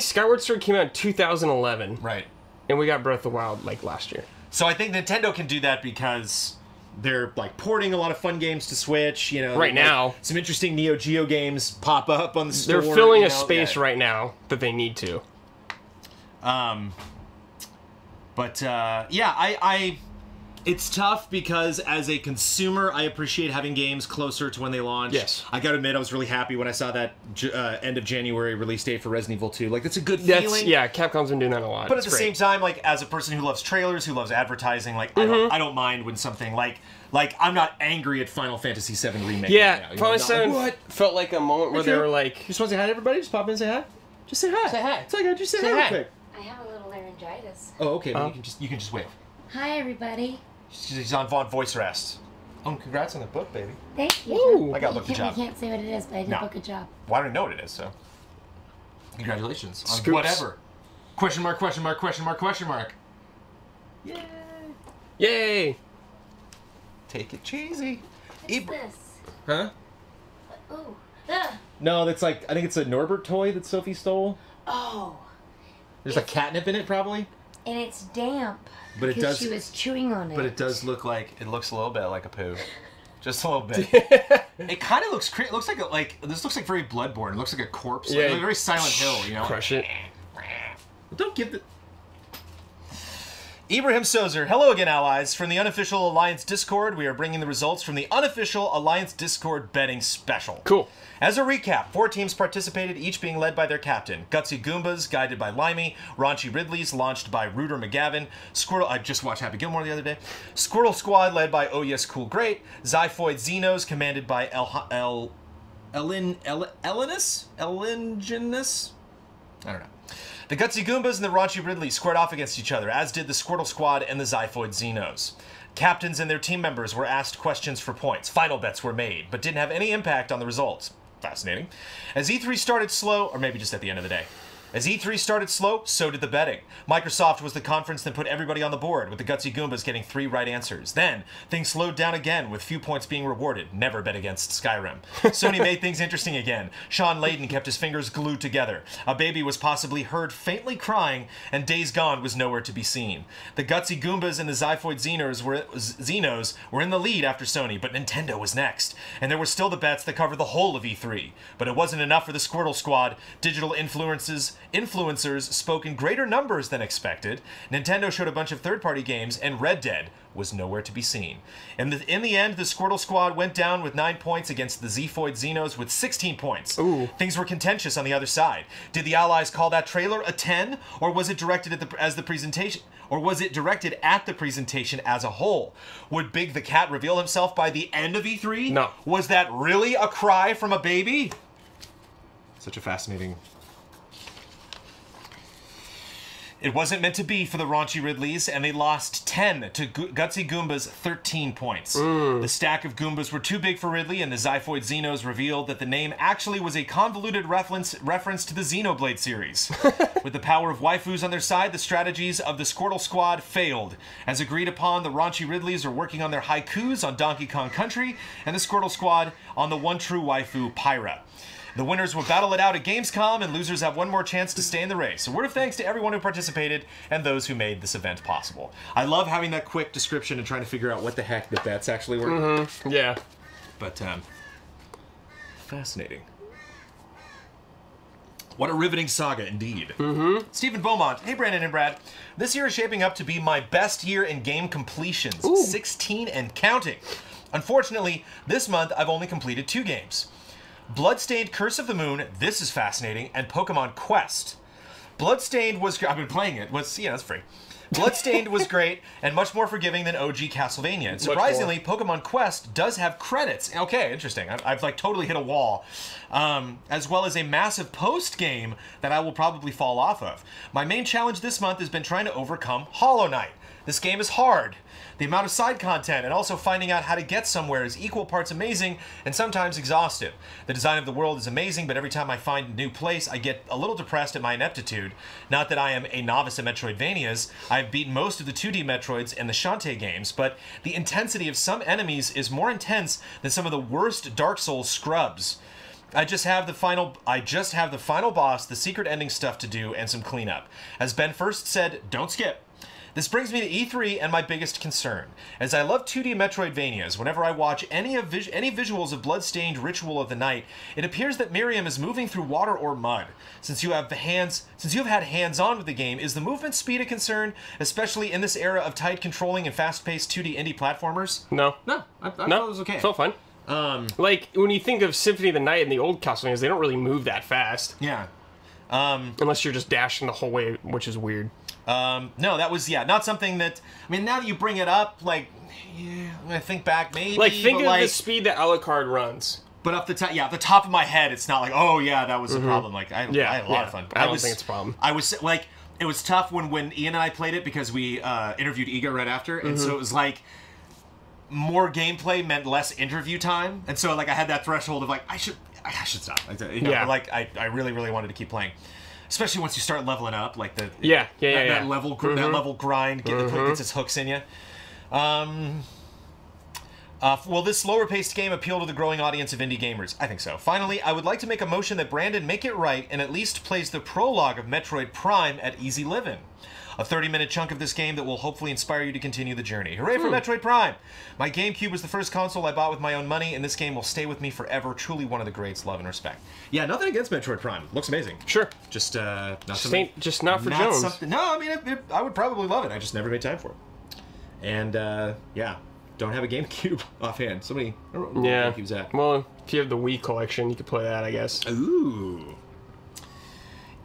Skyward Sword came out in 2011, Right. and we got Breath of the Wild like last year. So I think Nintendo can do that because they're like porting a lot of fun games to Switch. Right like, now. some interesting Neo Geo games pop up on the store. They're filling you a know, space yeah. right now that they need to. But I it's tough because as a consumer, I appreciate having games closer to when they launch. Yes. I gotta admit, I was really happy when I saw that end of January release date for Resident Evil 2. Like, that's a good feeling. Yeah, Capcom's been doing that a lot. But It's at the great. same time, like, as a person who loves trailers, who loves advertising, like, I don't mind when something like I'm not angry at Final Fantasy VII Remake. Yeah, right now, Final Not like, Fantasy what? felt like a moment where they were like, You just want to say hi to everybody? Just pop in and say hi. Just say hi. Say hi. It's like, just say Say hi real hi. quick. I have a little laryngitis. Oh, okay. Then you can just wave. Hi, everybody. She's on voice rest. Oh, congrats on the book, baby. Thank you. Woo. I got book a You job. can't say what it is, but I did No. book a job. Well, I don't know what it is, so. Congratulations. On Scoops. whatever. Question mark, question mark, question mark, question mark. Yay. yay! Take it cheesy. What's this? Huh? Ooh. Ah. No, that's like, I think it's a Norbert toy that Sophie stole. Oh. There's a catnip in it, probably. And it's damp. But it because does- she was chewing on it. But it does look like, it looks a little bit like a poo. Just a little bit. It kind of looks looks like this looks like very Bloodborne. It looks like a corpse. Yeah. Like very Silent Hill, you know? Crush it. Don't give the... Ibrahim Sozer, hello again, allies. From the unofficial Alliance Discord, we are bringing the results from the unofficial Alliance Discord betting special. Cool. As a recap, 4 teams participated, each being led by their captain. Gutsy Goombas, guided by Limey. Raunchy Ridleys, launched by Rooter McGavin. Squirtle, I just watched Happy Gilmore the other day. Squirtle Squad, led by Oh Yes Cool Great. Xiphoid Xenos, commanded by Elinus? I don't know. The Gutsy Goombas and the Raunchy Ridley squared off against each other, as did the Squirtle Squad and the Xiphoid Xenos. Captains and their team members were asked questions for points. Final bets were made, but didn't have any impact on the results. Fascinating. As E3 started slow, or maybe just at the end of the day. As E3 started slow, so did the betting. Microsoft was the conference that put everybody on the board, with the Gutsy Goombas getting 3 right answers. Then, things slowed down again, with few points being rewarded. Never bet against Skyrim. Sony made things interesting again. Sean Layden kept his fingers glued together. A baby was possibly heard faintly crying, and Days Gone was nowhere to be seen. The Gutsy Goombas and the Xiphoid Xenos were in the lead after Sony, but Nintendo was next. And there were still the bets that covered the whole of E3. But it wasn't enough for the Squirtle Squad. Digital influencers spoke in greater numbers than expected. Nintendo showed a bunch of third-party games, and Red Dead was nowhere to be seen. In the end, the Squirtle Squad went down with 9 points against the Xiphoid Xenos with 16 points. Ooh. Things were contentious on the other side. Did the Allies call that trailer a 10, or was it directed at the presentation? Or was it directed at the presentation as a whole? Would Big the Cat reveal himself by the end of E3? No. Was that really a cry from a baby? Such a fascinating... It wasn't meant to be for the raunchy Ridleys, and they lost 10 to Gutsy Goomba's 13 points. The stack of Goombas were too big for Ridley, and the Xiphoid Xenos revealed that the name actually was a convoluted reference to the Xenoblade series. With the power of waifus on their side, the strategies of the Squirtle Squad failed. As agreed upon, the raunchy Ridleys are working on their haikus on Donkey Kong Country, and the Squirtle Squad on the one true waifu, Pyra. The winners will battle it out at Gamescom, and losers have one more chance to stay in the race. A word of thanks to everyone who participated and those who made this event possible. I love having that quick description and trying to figure out what the heck that's actually working. Yeah. But, fascinating. What a riveting saga, indeed. Stephen Beaumont. Hey, Brandon and Brad. This year is shaping up to be my best year in game completions. 16 and counting. Unfortunately, this month I've only completed 2 games. Bloodstained Curse of the Moon, this is fascinating, and Pokemon Quest. Bloodstained was... I've been playing it. It's free. Bloodstained was great and much more forgiving than OG Castlevania. And surprisingly, Pokemon Quest does have credits. Okay, interesting. I've like totally hit a wall. As well as a massive post-game that I will probably fall off of. My main challenge this month has been trying to overcome Hollow Knight. This game is hard. The amount of side content and also finding out how to get somewhere is equal parts amazing and sometimes exhaustive. The design of the world is amazing, but every time I find a new place, I get a little depressed at my ineptitude. Not that I am a novice at Metroidvanias. I've beaten most of the 2D Metroids and the Shantae games, but the intensity of some enemies is more intense than some of the worst Dark Souls scrubs. I just have the final boss, the secret ending stuff to do, and some cleanup. As Ben first said, don't skip. This brings me to E3 and my biggest concern. As I love 2D Metroidvanias, whenever I watch any visuals of Bloodstained Ritual of the Night, it appears that Miriam is moving through water or mud. Since you have had hands-on with the game, is the movement speed a concern, especially in this era of tight controlling and fast-paced 2D indie platformers? No. No, I thought it was okay. It felt fine. Like, when you think of Symphony of the Night and the old Castlevanias, they don't really move that fast. Yeah. Unless you're just dashing the whole way, which is weird. No, that was, not something that... I mean, now that you bring it up, like, when I think back, maybe... Like, think of the speed that Alucard runs. But off the top of my head, it's not like, oh, yeah, that was a problem. Like, I had a lot of fun. I don't think it's a problem. I was, like... It was tough when Ian and I played it because we interviewed Iga right after, and so it was like... More gameplay meant less interview time, and so, like, I had that threshold of, like, I should stop. Like, I really, really wanted to keep playing. Especially once you start leveling up, like that level grind gets its hooks in you. Will this slower-paced game appeal to the growing audience of indie gamers? I think so. Finally, I would like to make a motion that Brandon make it right and at least plays the prologue of Metroid Prime at Easy Livin'. A 30-minute chunk of this game that will hopefully inspire you to continue the journey. Hooray for Metroid Prime! My GameCube was the first console I bought with my own money, and this game will stay with me forever. Truly one of the greats. Love and respect. Yeah, nothing against Metroid Prime. Looks amazing. Sure. Just not for Jones. No, I mean, I would probably love it. I just never made time for it. And, don't have a GameCube offhand. Somebody, I don't know where GameCube's at. Well, if you have the Wii collection, you could play that, I guess. Ooh.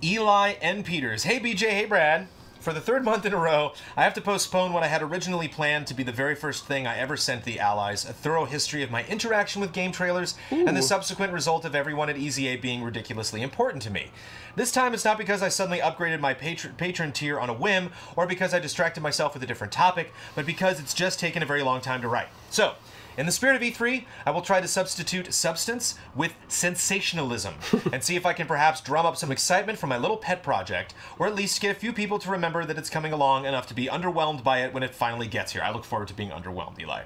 Eli N. Peters. Hey, BJ. Hey, Brad. For the 3rd month in a row, I have to postpone what I had originally planned to be the very first thing I ever sent the Allies, a thorough history of my interaction with game trailers, and the subsequent result of everyone at EZA being ridiculously important to me. This time it's not because I suddenly upgraded my patron tier on a whim, or because I distracted myself with a different topic, but because it's just taken a very long time to write. So, in the spirit of E3, I will try to substitute substance with sensationalism and see if I can perhaps drum up some excitement for my little pet project, or at least get a few people to remember that it's coming along enough to be underwhelmed by it when it finally gets here. I look forward to being underwhelmed, Eli.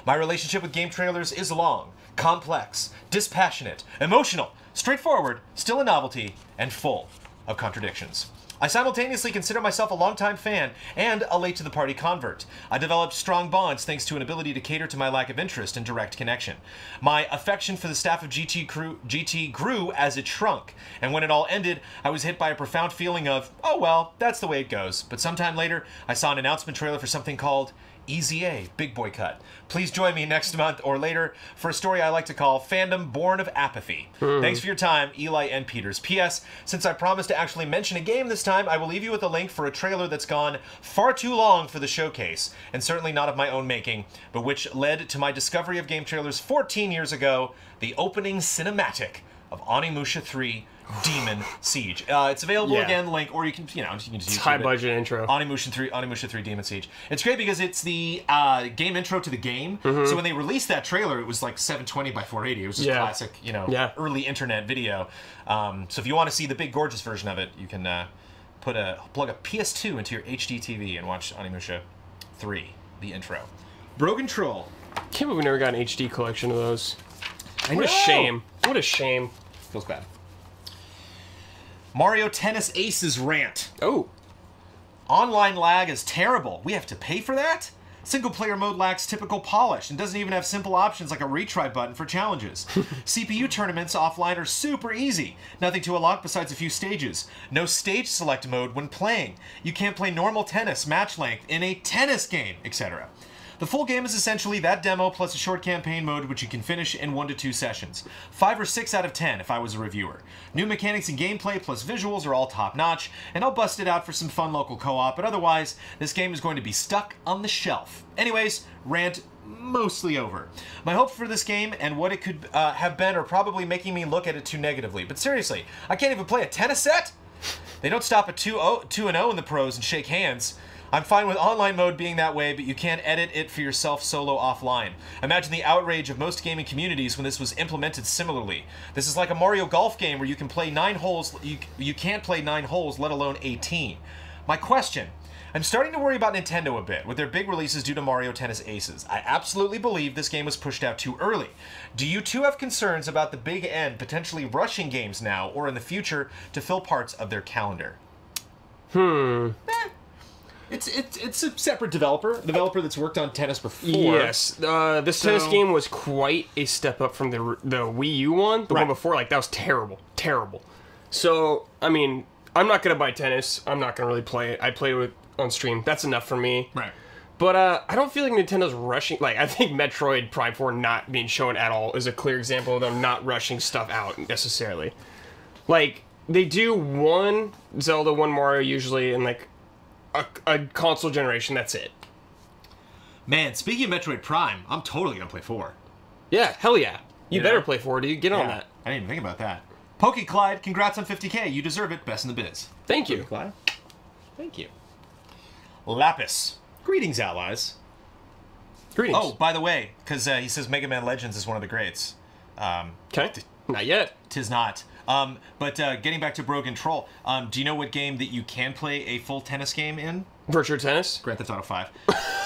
My relationship with game trailers is long, complex, dispassionate, emotional, straightforward, still a novelty, and full of contradictions. I simultaneously consider myself a longtime fan and a late-to-the-party convert. I developed strong bonds thanks to an ability to cater to my lack of interest and direct connection. My affection for the staff of GT grew as it shrunk, and when it all ended, I was hit by a profound feeling of, oh well, that's the way it goes. But sometime later, I saw an announcement trailer for something called EZA, Big Boy Cut. Please join me next month or later for a story I like to call Fandom Born of Apathy. Thanks for your time, Eli N. Peters. P.S. Since I promised to actually mention a game this time, I will leave you with a link for a trailer that's gone far too long for the showcase, and certainly not of my own making, but which led to my discovery of game trailers 14 years ago, the opening cinematic of Onimusha 3 Demon Siege. It's available Yeah. again, link, or you can, you can just It's use high budget intro. Onimusha 3 Demon Siege. It's great because it's the game intro to the game. So when they released that trailer, it was like 720 by 480. It was just Yeah. classic, early internet video. So if you want to see the big gorgeous version of it, you can plug a PS2 into your HD TV and watch Onimusha 3, the intro. Broken Troll. Can't believe we never got an HD collection of those. I What a know. shame. What a shame. Feels bad. Mario Tennis Aces rant. Oh. Online lag is terrible. We have to pay for that? Single player mode lacks typical polish and doesn't even have simple options like a retry button for challenges. CPU tournaments offline are super easy. Nothing to unlock besides a few stages. No stage select mode when playing. You can't play normal tennis match length in a tennis game, etc. The full game is essentially that demo plus a short campaign mode which you can finish in 1 to 2 sessions. 5 or 6 out of 10 if I was a reviewer. New mechanics and gameplay plus visuals are all top notch, and I'll bust it out for some fun local co-op, but otherwise, this game is going to be stuck on the shelf. Anyways, rant mostly over. My hopes for this game and what it could have been are probably making me look at it too negatively, but seriously, I can't even play a tennis set? They don't stop at 2-0 in the pros and shake hands. I'm fine with online mode being that way, but you can't edit it for yourself solo offline. Imagine the outrage of most gaming communities when this was implemented similarly. This is like a Mario Golf game where you can play 9 holes, you can't play 9 holes, let alone 18. My question, I'm starting to worry about Nintendo a bit with their big releases due to Mario Tennis Aces. I absolutely believe this game was pushed out too early. Do you too have concerns about the big N potentially rushing games now or in the future to fill parts of their calendar? It's a separate developer that's worked on tennis before. Yes, this tennis game was quite a step up from the Wii U one. The Right. one before, like, that was terrible. So, I mean, I'm not gonna buy tennis. I'm not gonna really play it. I play it on stream. That's enough for me. Right. But I don't feel like Nintendo's rushing. Like, I think Metroid Prime 4 not being shown at all is a clear example of them not rushing stuff out necessarily. Like, they do one Zelda, one Mario usually, and like a console generation. That's it. Man, speaking of Metroid Prime, I'm totally gonna play 4. Yeah, hell yeah. You You better know? play 4, dude. Get on that. I didn't even think about that. Pokey Clyde, congrats on 50K. You deserve it. Best in the biz. Thank you. Clyde. Thank you. Lapis. Greetings, allies. Greetings. Oh, by the way, because he says Mega Man Legends is one of the greats. Okay. Not yet. Tis not. But getting back to Broken Troll, do you know what game that you can play a full tennis game in? Virtua Tennis. Grand Theft Auto 5.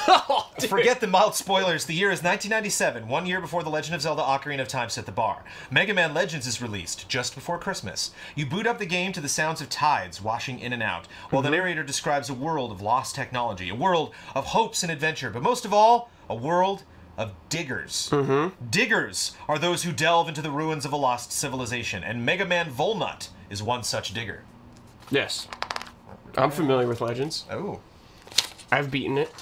Oh, dude. Forget the mild spoilers. The year is 1997, 1 year before The Legend of Zelda Ocarina of Time set the bar. Mega Man Legends is released just before Christmas. You boot up the game to the sounds of tides washing in and out, while the narrator describes a world of lost technology, a world of hopes and adventure, but most of all, a world of diggers. Diggers are those who delve into the ruins of a lost civilization, and Mega Man Volnut is one such digger. Yes. I'm familiar with Legends. Oh. I've beaten it.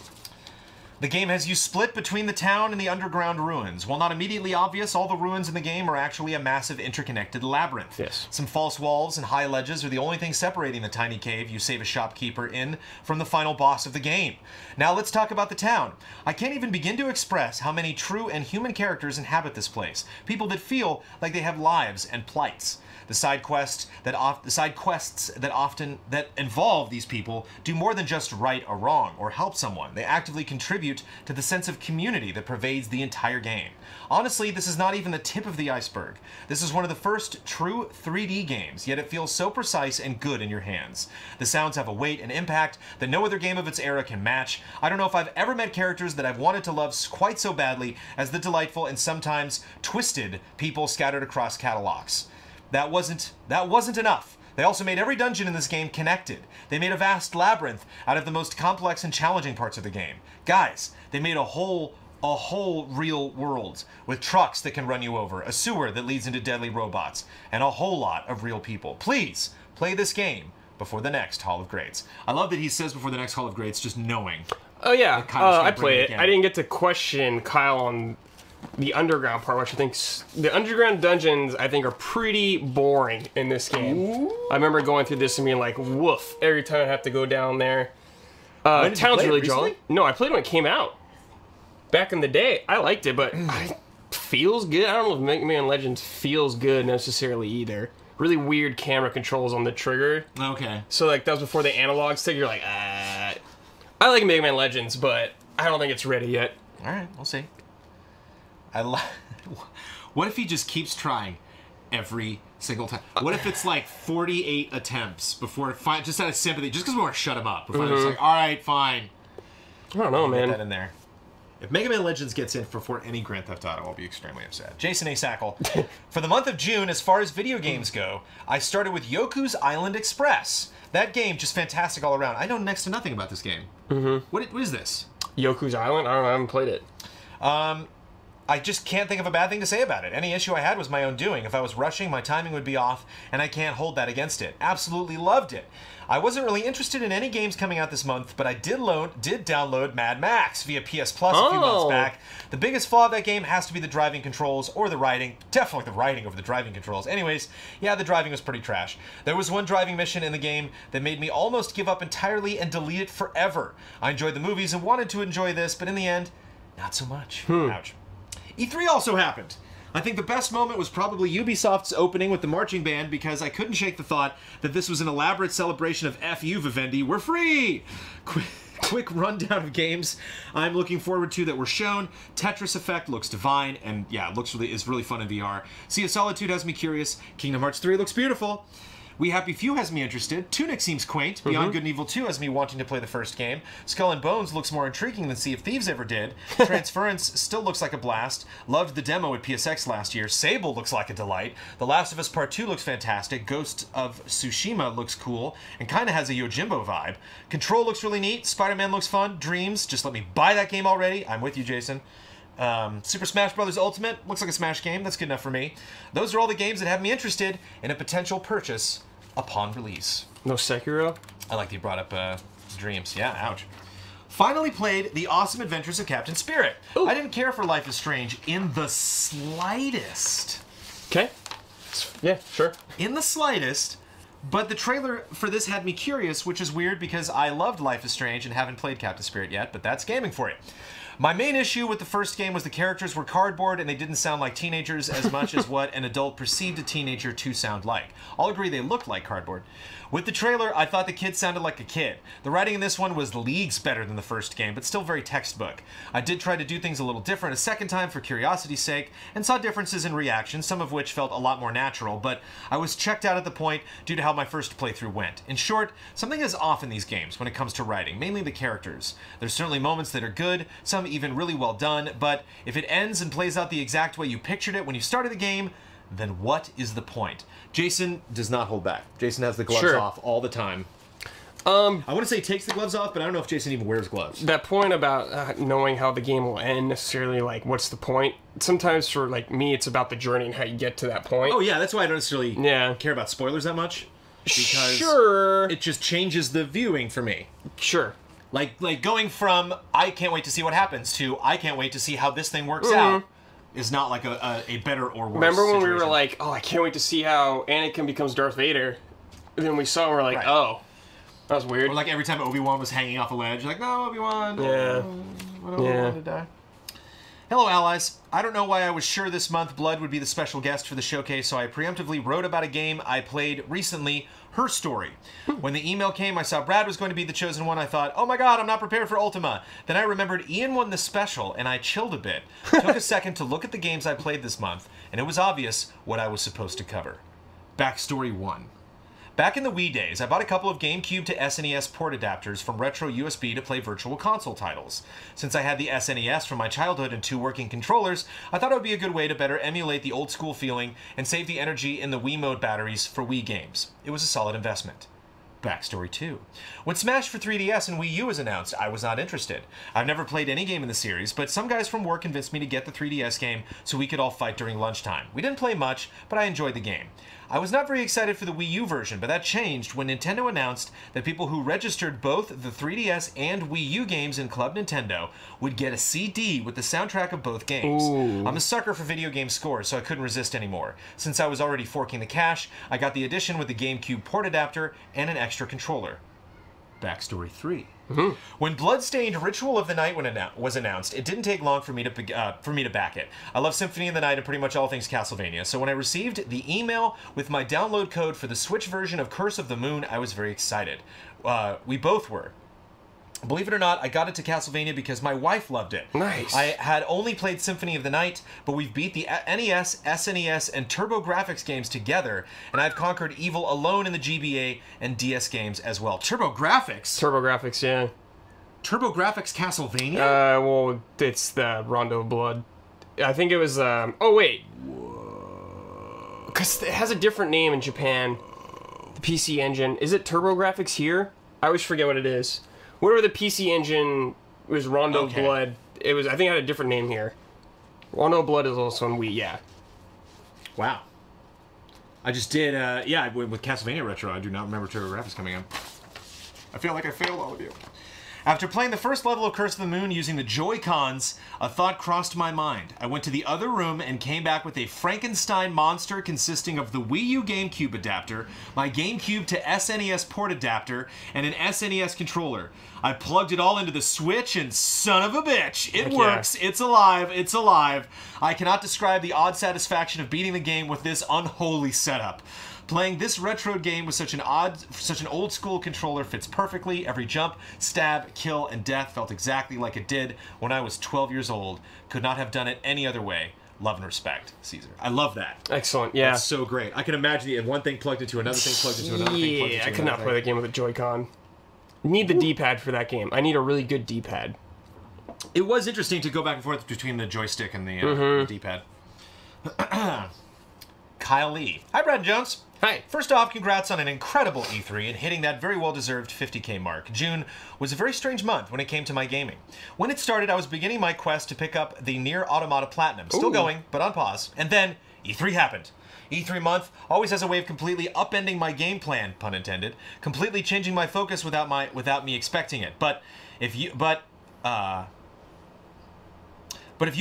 The game has you split between the town and the underground ruins. While not immediately obvious, all the ruins in the game are actually a massive interconnected labyrinth. Yes. Some false walls and high ledges are the only thing separating the tiny cave you save a shopkeeper in from the final boss of the game. Now let's talk about the town. I can't even begin to express how many true and human characters inhabit this place. People that feel like they have lives and plights. The side quests that often involve these people do more than just right a wrong or help someone. They actively contribute to the sense of community that pervades the entire game. Honestly, this is not even the tip of the iceberg. This is one of the first true 3D games, yet it feels so precise and good in your hands. The sounds have a weight and impact that no other game of its era can match. I don't know if I've ever met characters that I've wanted to love quite so badly as the delightful and sometimes twisted people scattered across catalogs. That wasn't enough. They also made every dungeon in this game connected. They made a vast labyrinth out of the most complex and challenging parts of the game. Guys, they made a whole real world with trucks that can run you over, a sewer that leads into deadly robots, and a whole lot of real people. Please, play this game before the next Hall of Greats. I love that he says before the next Hall of Greats, just knowing. Oh yeah, Kyle's gonna I bring play it it. again. I didn't get to question Kyle on the underground part, which I think the underground dungeons I think are pretty boring in this game. Ooh. I remember going through this and being like, woof, every time I have to go down there. When did you Town's play it really recently? jolly. No, I played it when it came out. Back in the day, I liked it, but it feels good. I don't know if Mega Man Legends feels good necessarily either. really weird camera controls on the trigger. Okay. So like that was before the analog stick. You're like, I like Mega Man Legends, but I don't think it's ready yet. All right, we'll see. What if he just keeps trying every single time? What if it's like 48 attempts before just out of sympathy, just because we want to shut him up? Before it's like, all right, fine. I don't know, Get that man. in there. If Mega Man Legends gets in for any Grand Theft Auto, I'll be extremely upset. Jason A. Sackle. For the month of June, as far as video games go, I started with Yoku's Island Express. That game, just fantastic all around. I know next to nothing about this game. Mm-hmm. What is this? Yoku's Island? I don't know, I haven't played it. I just can't think of a bad thing to say about it. Any issue I had was my own doing. If I was rushing, my timing would be off, and I can't hold that against it. Absolutely loved it. I wasn't really interested in any games coming out this month, but I did download Mad Max via PS Plus a few months back. The biggest flaw of that game has to be the driving controls or the writing. Definitely the writing over the driving controls. Anyways, yeah, the driving was pretty trash. There was one driving mission in the game that made me almost give up entirely and delete it forever. I enjoyed the movies and wanted to enjoy this, but in the end, not so much. Ouch. E3 also happened. I think the best moment was probably Ubisoft's opening with the marching band because I couldn't shake the thought that this was an elaborate celebration of F you, Vivendi, we're free! Quick rundown of games I'm looking forward to that were shown. Tetris Effect looks divine, and yeah, it is really fun in VR. Sea of Solitude has me curious. Kingdom Hearts 3 looks beautiful. We Happy Few has me interested. Tunic seems quaint. Beyond Good and Evil 2 has me wanting to play the first game. Skull and Bones looks more intriguing than Sea of Thieves ever did. Transference still looks like a blast. Loved the demo at PSX last year. Sable looks like a delight. The Last of Us Part 2 looks fantastic. Ghost of Tsushima looks cool and kind of has a Yojimbo vibe. Control looks really neat. Spider-Man looks fun. Dreams, just let me buy that game already. I'm with you, Jason. Super Smash Bros. Ultimate looks like a Smash game. That's good enough for me. Those are all the games that have me interested in a potential purchase upon release. No Sekiro? I like that you brought up Dreams. Yeah, ouch. Finally played The Awesome Adventures of Captain Spirit. Ooh. I didn't care for Life is Strange in the slightest. Okay. Yeah, sure. In the slightest. But the trailer for this had me curious, which is weird because I loved Life is Strange and haven't played Captain Spirit yet, but that's gaming for you. My main issue with the first game was the characters were cardboard and they didn't sound like teenagers as much as what an adult perceived a teenager to sound like. I'll agree they looked like cardboard. With the trailer, I thought the kid sounded like a kid. The writing in this one was leagues better than the first game, but still very textbook. I did try to do things a little different a second time for curiosity's sake, and saw differences in reactions, some of which felt a lot more natural, but I was checked out at the point due to how my first playthrough went. In short, something is off in these games when it comes to writing, mainly the characters. There's certainly moments that are good, some even really well done, but if it ends and plays out the exact way you pictured it when you started the game, then what is the point? Jason does not hold back. Jason has the gloves off all the time. I want to say takes the gloves off, but I don't know if Jason even wears gloves. That point about knowing how the game will end, necessarily, like, what's the point? Sometimes for, like, me, it's about the journey and how you get to that point. Oh, yeah, that's why I don't necessarily care about spoilers that much. Because it just changes the viewing for me. Sure. Like going from, I can't wait to see what happens, to, I can't wait to see how this thing works out, is not like a better or worse Remember when situation. we were like, oh, I can't wait to see how Anakin becomes Darth Vader? And then we saw, and we're like, oh, that was weird. Or like every time Obi-Wan was hanging off a ledge, like, no, Obi-Wan, Yeah. I don't want to die. Hello, allies. I don't know why I was sure this month Blood would be the special guest for the showcase, so I preemptively wrote about a game I played recently, Her Story. When the email came, I saw Brad was going to be the chosen one. I thought, oh my god, I'm not prepared for Ultima. Then I remembered Ian won the special, and I chilled a bit. Took a second to look at the games I played this month, and it was obvious what I was supposed to cover. Backstory 1. Back in the Wii days, I bought a couple of GameCube to SNES port adapters from Retro USB to play Virtual Console titles. Since I had the SNES from my childhood and 2 working controllers, I thought it would be a good way to better emulate the old school feeling and save the energy in the Wii mode batteries for Wii games. It was a solid investment. Backstory 2. When Smash for 3DS and Wii U was announced, I was not interested. I've never played any game in the series, but some guys from work convinced me to get the 3DS game so we could all fight during lunchtime. We didn't play much, but I enjoyed the game. I was not very excited for the Wii U version, but that changed when Nintendo announced that people who registered both the 3DS and Wii U games in Club Nintendo would get a CD with the soundtrack of both games. Ooh. I'm a sucker for video game scores, so I couldn't resist anymore. Since I was already forking the cash, I got the edition with the GameCube port adapter and an extra controller. Backstory 3. When Bloodstained Ritual of the Night was announced, it didn't take long for me to back it. I love Symphony of the Night and pretty much all things Castlevania, so when I received the email with my download code for the Switch version of Curse of the Moon, I was very excited. We both were. Believe it or not, I got into Castlevania because my wife loved it. Nice. I had only played Symphony of the Night, but we've beat the NES, SNES, and TurboGrafx games together, and I've conquered Evil alone in the GBA and DS games as well. TurboGrafx? TurboGrafx, yeah. TurboGrafx Castlevania? Well, it's the Rondo of Blood. I think it was, oh wait. Because it has a different name in Japan. The PC Engine. Is it TurboGrafx here? I always forget what it is. Whatever the PC Engine was, Rondo of Blood. It was, I think it had a different name here. Rondo of Blood is also on Wii, yeah. Wow. I just did, yeah, with Castlevania Retro, I do not remember TurboGrafx coming in. I feel like I failed all of you. After playing the first level of Curse of the Moon using the Joy-Cons, a thought crossed my mind. I went to the other room and came back with a Frankenstein monster consisting of the Wii U GameCube adapter, my GameCube to SNES port adapter, and an SNES controller. I plugged it all into the Switch and son of a bitch, it works, it's alive, it's alive. I cannot describe the odd satisfaction of beating the game with this unholy setup. Playing this retro game with such an old school controller fits perfectly. Every jump, stab, kill, and death felt exactly like it did when I was 12 years old. Could not have done it any other way. Love and respect, Caesar. I love that. Excellent, yeah. That's so great. I can imagine the one thing plugged into another thing, plugged into another thing, plugged into another Yeah, thing. I could not play the game with a Joy-Con. Need the D-pad for that game. I need a really good D-pad. It was interesting to go back and forth between the joystick and the D-pad. Kyle Lee. Hi, Brad Jones. Hi. First off, congrats on an incredible E3 and hitting that very well-deserved 50K mark. June was a very strange month when it came to my gaming. When it started, I was beginning my quest to pick up the Nier Automata Platinum. Still going, but on pause. And then, E3 happened. E3 month always has a way of completely upending my game plan, pun intended, completely changing my focus without me expecting it. But if you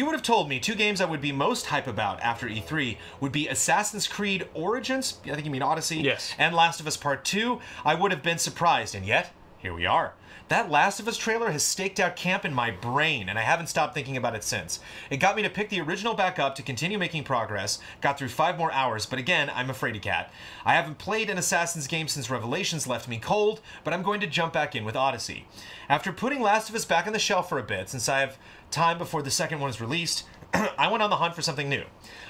would have told me 2 games I would be most hype about after E3 would be Assassin's Creed Origins, I think you mean Odyssey, yes, and Last of Us Part 2, I would have been surprised, and yet, here we are. That Last of Us trailer has staked out camp in my brain, and I haven't stopped thinking about it since. It got me to pick the original back up to continue making progress, got through 5 more hours, but again, I'm a fraidy cat. I haven't played an Assassin's game since Revelations left me cold, but I'm going to jump back in with Odyssey. After putting Last of Us back on the shelf for a bit, since I have time before the second one is released, I went on the hunt for something new.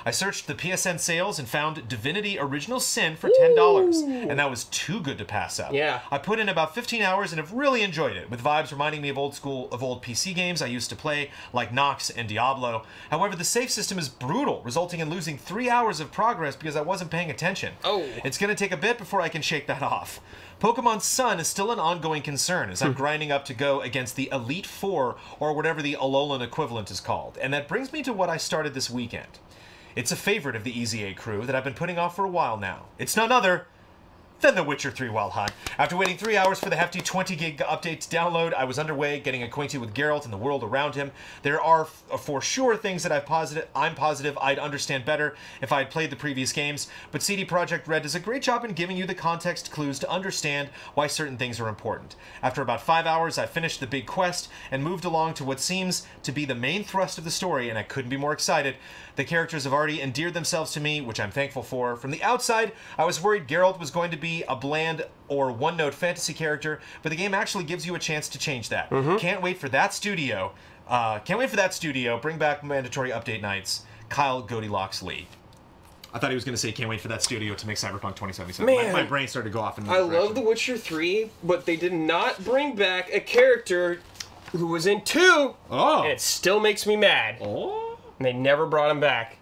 I searched the PSN sales and found Divinity Original Sin for $10, and that was too good to pass up. Yeah. I put in about 15 hours and have really enjoyed it, with vibes reminding me of old PC games I used to play, like Nox and Diablo. However, the save system is brutal, resulting in losing 3 hours of progress because I wasn't paying attention. Oh. It's going to take a bit before I can shake that off. Pokemon Sun is still an ongoing concern as I'm grinding up to go against the Elite Four, or whatever the Alolan equivalent is called. And that brings me to what I started this weekend. It's a favorite of the EZA crew that I've been putting off for a while now. It's none other than The Witcher 3 Wild Hunt. After waiting 3 hours for the hefty 20 gig update to download, I was underway getting acquainted with Geralt and the world around him. There are for sure things that I'm positive I'd understand better if I had played the previous games, but CD Projekt Red does a great job in giving you the context clues to understand why certain things are important. After about 5 hours, I finished the big quest and moved along to what seems to be the main thrust of the story, and I couldn't be more excited. The characters have already endeared themselves to me, which I'm thankful for. From the outside, I was worried Geralt was going to be a bland or one-note fantasy character, but the game actually gives you a chance to change that. Can't wait for that studio. Bring back mandatory update nights. Kyle Goldilocks Lee. I thought he was going to say, can't wait for that studio to make Cyberpunk 2077. Man, my brain started to go off in I love The Witcher 3, but they did not bring back a character who was in 2, Oh. and it still makes me mad. Oh. And they never brought him back.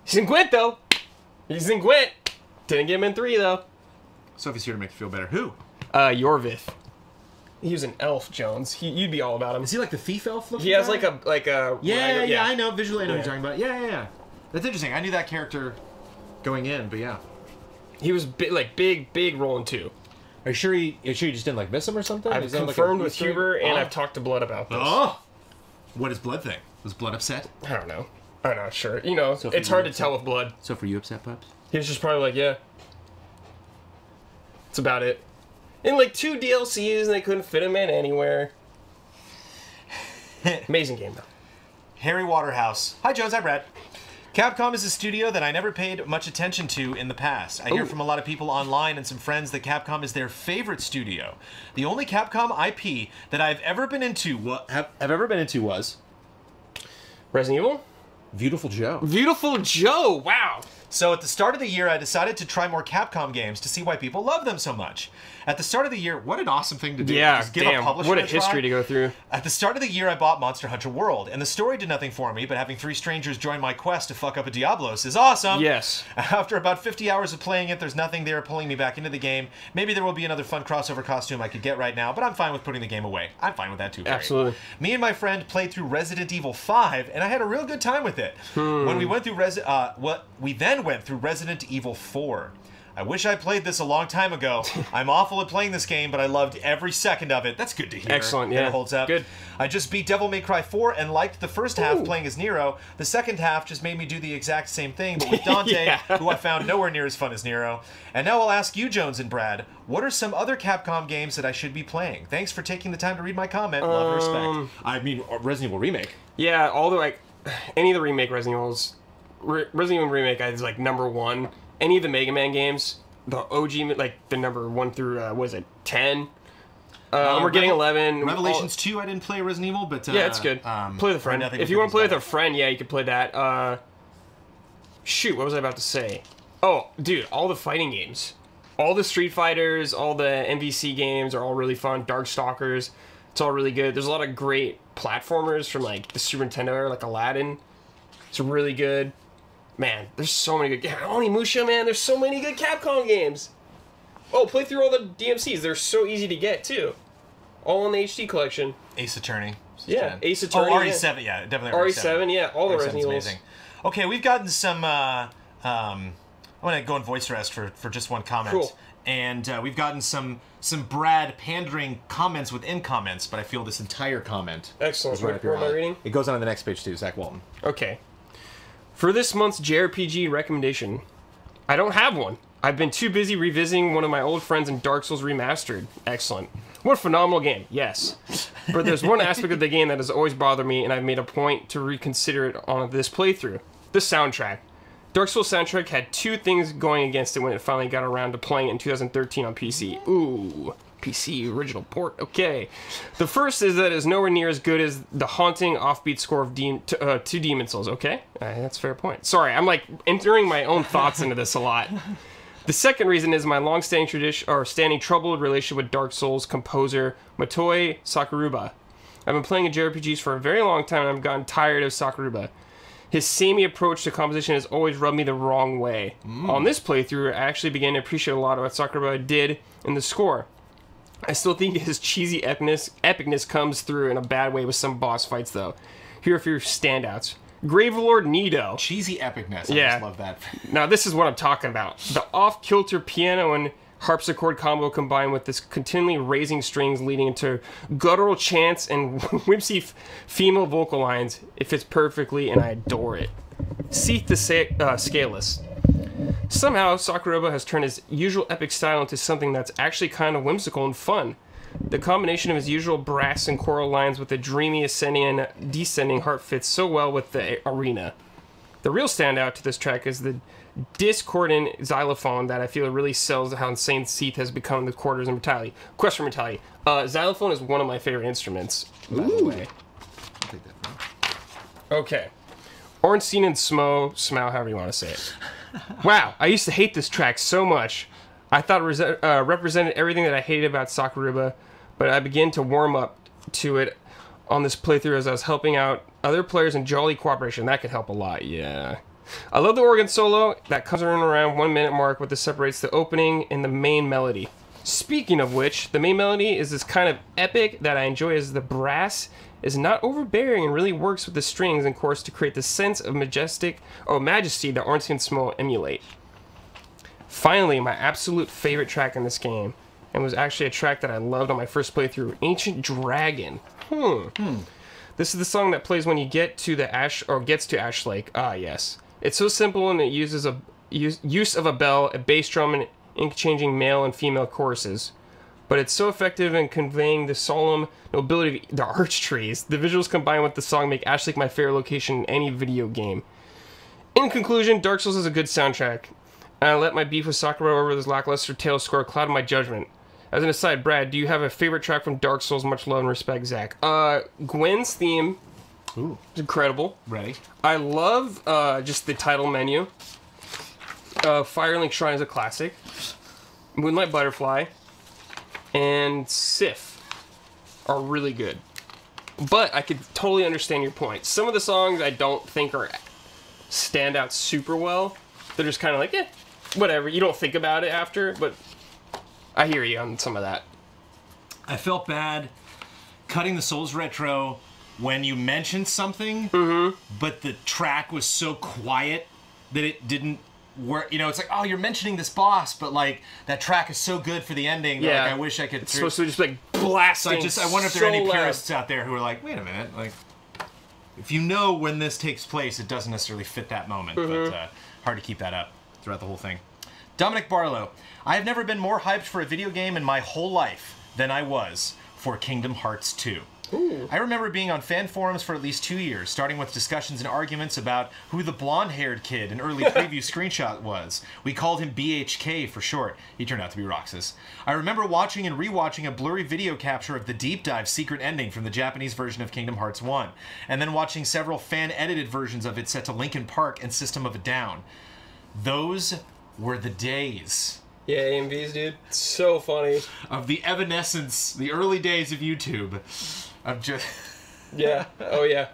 He's in Gwent, though. He's in Gwent. Didn't get him in 3, though. Sophie's here to make you feel better. Who? Yorvith. He was an elf, Jones. You'd be all about him. Is he like the thief elf looking He has guy? like a Yeah, I know. Visually, I know what Yeah. you're talking about. Yeah. That's interesting. I knew that character going in, but yeah. He was big role in 2. Are you sure you just didn't like miss him or something? I've Is that like a confirmed with Easter egg? Huber, and Oh. I've talked to Blood about this. Oh! What does Blood think? Was Blood upset? I don't know. I'm not sure. You know, So it's hard to tell with Blood. So for you upset, Pups? He was just probably like, yeah. That's about it. And like 2 DLCs, and they couldn't fit him in anywhere. Amazing game, though. Harry Waterhouse. Hi, Jones. Hi, Brad. Capcom is a studio that I never paid much attention to in the past. I hear from a lot of people online and some friends that Capcom is their favorite studio. The only Capcom IP that I've ever been into was Resident Evil? Beautiful Joe. Beautiful Joe! Wow! So at the start of the year, I decided to try more Capcom games to see why people love them so much. At the start of the year, what an awesome thing to do. Yeah, Just give damn. a publisher What a a try. history to go through. At the start of the year, I bought Monster Hunter World, and the story did nothing for me, but having 3 strangers join my quest to fuck up a Diablos is awesome. Yes. After about 50 hours of playing it, there's nothing there pulling me back into the game. Maybe there will be another fun crossover costume I could get right now, but I'm fine with putting the game away. I'm fine with that too. Harry. Absolutely. Me and my friend played through Resident Evil 5, and I had a real good time with it. When we went through we then went through Resident Evil 4. I wish I played this a long time ago. I'm awful at playing this game, but I loved every second of it. That's good to hear. Excellent, that yeah. it holds up. Good. I just beat Devil May Cry 4 and liked the first half playing as Nero. The second half just made me do the exact same thing, but with Dante, Yeah. who I found nowhere near as fun as Nero. And now I'll ask you, Jones and Brad, what are some other Capcom games that I should be playing? Thanks for taking the time to read my comment. Love and respect. I mean, Resident Evil Remake. Yeah, all the, like, any of the remake Resident Evils, Resident Evil Remake is, like, #1. Any of the Mega Man games, the OG, like, the number 1 through, what is it, 10? We're getting 11. Revelations 2, I didn't play Resident Evil, but... Yeah, it's good. Play with a friend. I think If you want to play with a friend, yeah, you can play that. Shoot, what was I about to say? Oh, dude, all the fighting games. All the Street Fighters, all the MVC games are all really fun. Darkstalkers, it's all really good. There's a lot of great platformers from, like, the Super Nintendo era, like Aladdin. It's really good. Man, there's so many good games. Onimusha, man, there's so many good Capcom games. Oh, play through all the DMCs. They're so easy to get, too. All in the HD collection. Ace Attorney. Yeah, Ace Attorney. Oh, RE7, yeah, definitely RE7, yeah, all the RE7's Resident Evils. amazing. Okay, we've gotten some, I'm going to go in voice rest for just one comment. Cool. And we've gotten some Brad pandering comments within comments, but I feel this entire comment. Excellent. is right up your Where am I alley. reading? It goes on the next page too, Zach Walton. Okay. For this month's JRPG recommendation, I don't have one. I've been too busy revisiting one of my old friends in Dark Souls Remastered. Excellent. What a phenomenal game. Yes. But there's one aspect of the game that has always bothered me, and I've made a point to reconsider it on this playthrough. The soundtrack. Dark Souls soundtrack had 2 things going against it when it finally got around to playing it in 2013 on PC. Ooh. PC original port. Okay. The first is that it is nowhere near as good as the haunting offbeat score of to Demon Souls. Okay, that's a fair point. Sorry, I'm like entering my own thoughts into this a lot. The second reason is my long-standing tradition or standing troubled relationship with Dark Souls composer Motoi Sakuruba. I've been playing JRPGs for a very long time, and I've gotten tired of Sakuruba. His samey approach to composition has always rubbed me the wrong way. On this playthrough, I actually began to appreciate a lot of what Sakuruba did in the score. I still think his cheesy epicness comes through in a bad way with some boss fights, though. Here are a few standouts. Gravelord Nido. Cheesy epicness. Yeah. I just love that. Now, this is what I'm talking about. The off-kilter piano and harpsichord combo combined with this continually raising strings leading into guttural chants and whimsy female vocal lines. It fits perfectly, and I adore it. Seath the Scaleless. Somehow, Sakuruba has turned his usual epic style into something that's actually kind of whimsical and fun. The combination of his usual brass and choral lines with the dreamy ascending and descending heart fits so well with the arena. The real standout to this track is the discordant xylophone that I feel really sells how insane Seath has become in the quarters and mortality. Question for mortality. Xylophone is one of my favorite instruments, by the way. I'll take that from Okay. Ornstein and Smough, however you want to say it. Wow, I used to hate this track so much. I thought it represented everything that I hated about Sakuruba, but I began to warm up to it on this playthrough as I was helping out other players in jolly cooperation. That could help a lot, yeah. I love the organ solo that comes in around 1 minute mark, what this separates the opening and the main melody. Speaking of which, the main melody is this kind of epic that I enjoy as the brass is not overbearing and really works with the strings and chorus to create the sense of majesty that Ornstein and Smough emulate. Finally, my absolute favorite track in this game, and was actually a track that I loved on my first playthrough, Ancient Dragon. This is the song that plays when you get to the gets to Ash Lake. Ah, yes. It's so simple, and it uses use of a bell, a bass drum, and ink-changing male and female choruses. but it's so effective in conveying the solemn nobility of the arch trees. The visuals combined with the song make Ash Lake my favorite location in any video game. In conclusion, Dark Souls is a good soundtrack. And I let my beef with Sakura over this lackluster Tales score cloud my judgment. As an aside, Brad, do you have a favorite track from Dark Souls? Much love and respect, Zach. Gwen's theme Ooh. is incredible. Ready? I love just the title menu. Firelink Shrine is a classic. Moonlight Butterfly and Sif are really good. But I could totally understand your point. Some of the songs I don't think stand out super well. They're just kind of like, whatever. You don't think about it after, but I hear you on some of that. I felt bad cutting the Souls Retro when you mentioned something, but the track was so quiet that it didn't work. You know, it's like, oh, you're mentioning this boss, but like that track is so good for the ending. That, like, I wish I could. It's supposed to just like blasting. I wonder if there are any loud. purists out there who are like, wait a minute, like, if you know when this takes place, it doesn't necessarily fit that moment. But hard to keep that up throughout the whole thing. Dominic Barlow, I have never been more hyped for a video game in my whole life than I was for Kingdom Hearts 2. Ooh. I remember being on fan forums for at least 2 years, starting with discussions and arguments about who the blonde-haired kid in early preview screenshot was. We called him BHK for short. He turned out to be Roxas. I remember watching and rewatching a blurry video capture of the deep dive secret ending from the Japanese version of Kingdom Hearts 1, and then watching several fan-edited versions of it set to Linkin Park and System of a Down. Those were the days. Yeah, AMVs, dude. So funny. Of the evanescence, the early days of YouTube. Of just... Yeah. Oh, yeah.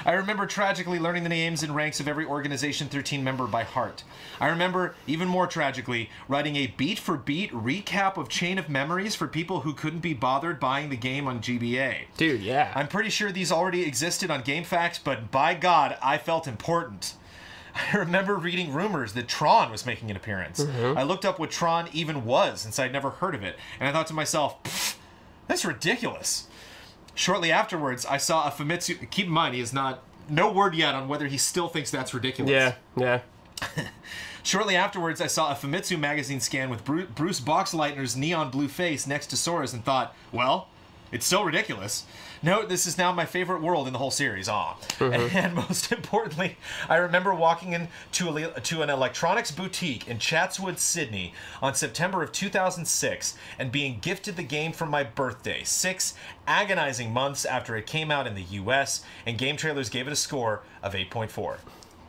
I remember tragically learning the names and ranks of every Organization 13 member by heart. I remember, even more tragically, writing a beat-for-beat recap of Chain of Memories for people who couldn't be bothered buying the game on GBA. Dude, yeah. I'm pretty sure these already existed on GameFAQs, but by God, I felt important. I remember reading rumors that Tron was making an appearance. I looked up what Tron even was, since I'd never heard of it, and I thought to myself, pfft, that's ridiculous. Shortly afterwards, I saw a Famitsu... Keep in mind, he is not... No word yet on whether he still thinks that's ridiculous. Yeah, yeah. Shortly afterwards, I saw a Famitsu magazine scan with Bruce Boxleitner's neon blue face next to Sora's and thought, well, it's still ridiculous. Note, this is now my favorite world in the whole series. Aw. And most importantly, I remember walking into an electronics boutique in Chatswood, Sydney on September of 2006 and being gifted the game for my birthday, 6 agonizing months after it came out in the US, and Game Trailers gave it a score of 8.4.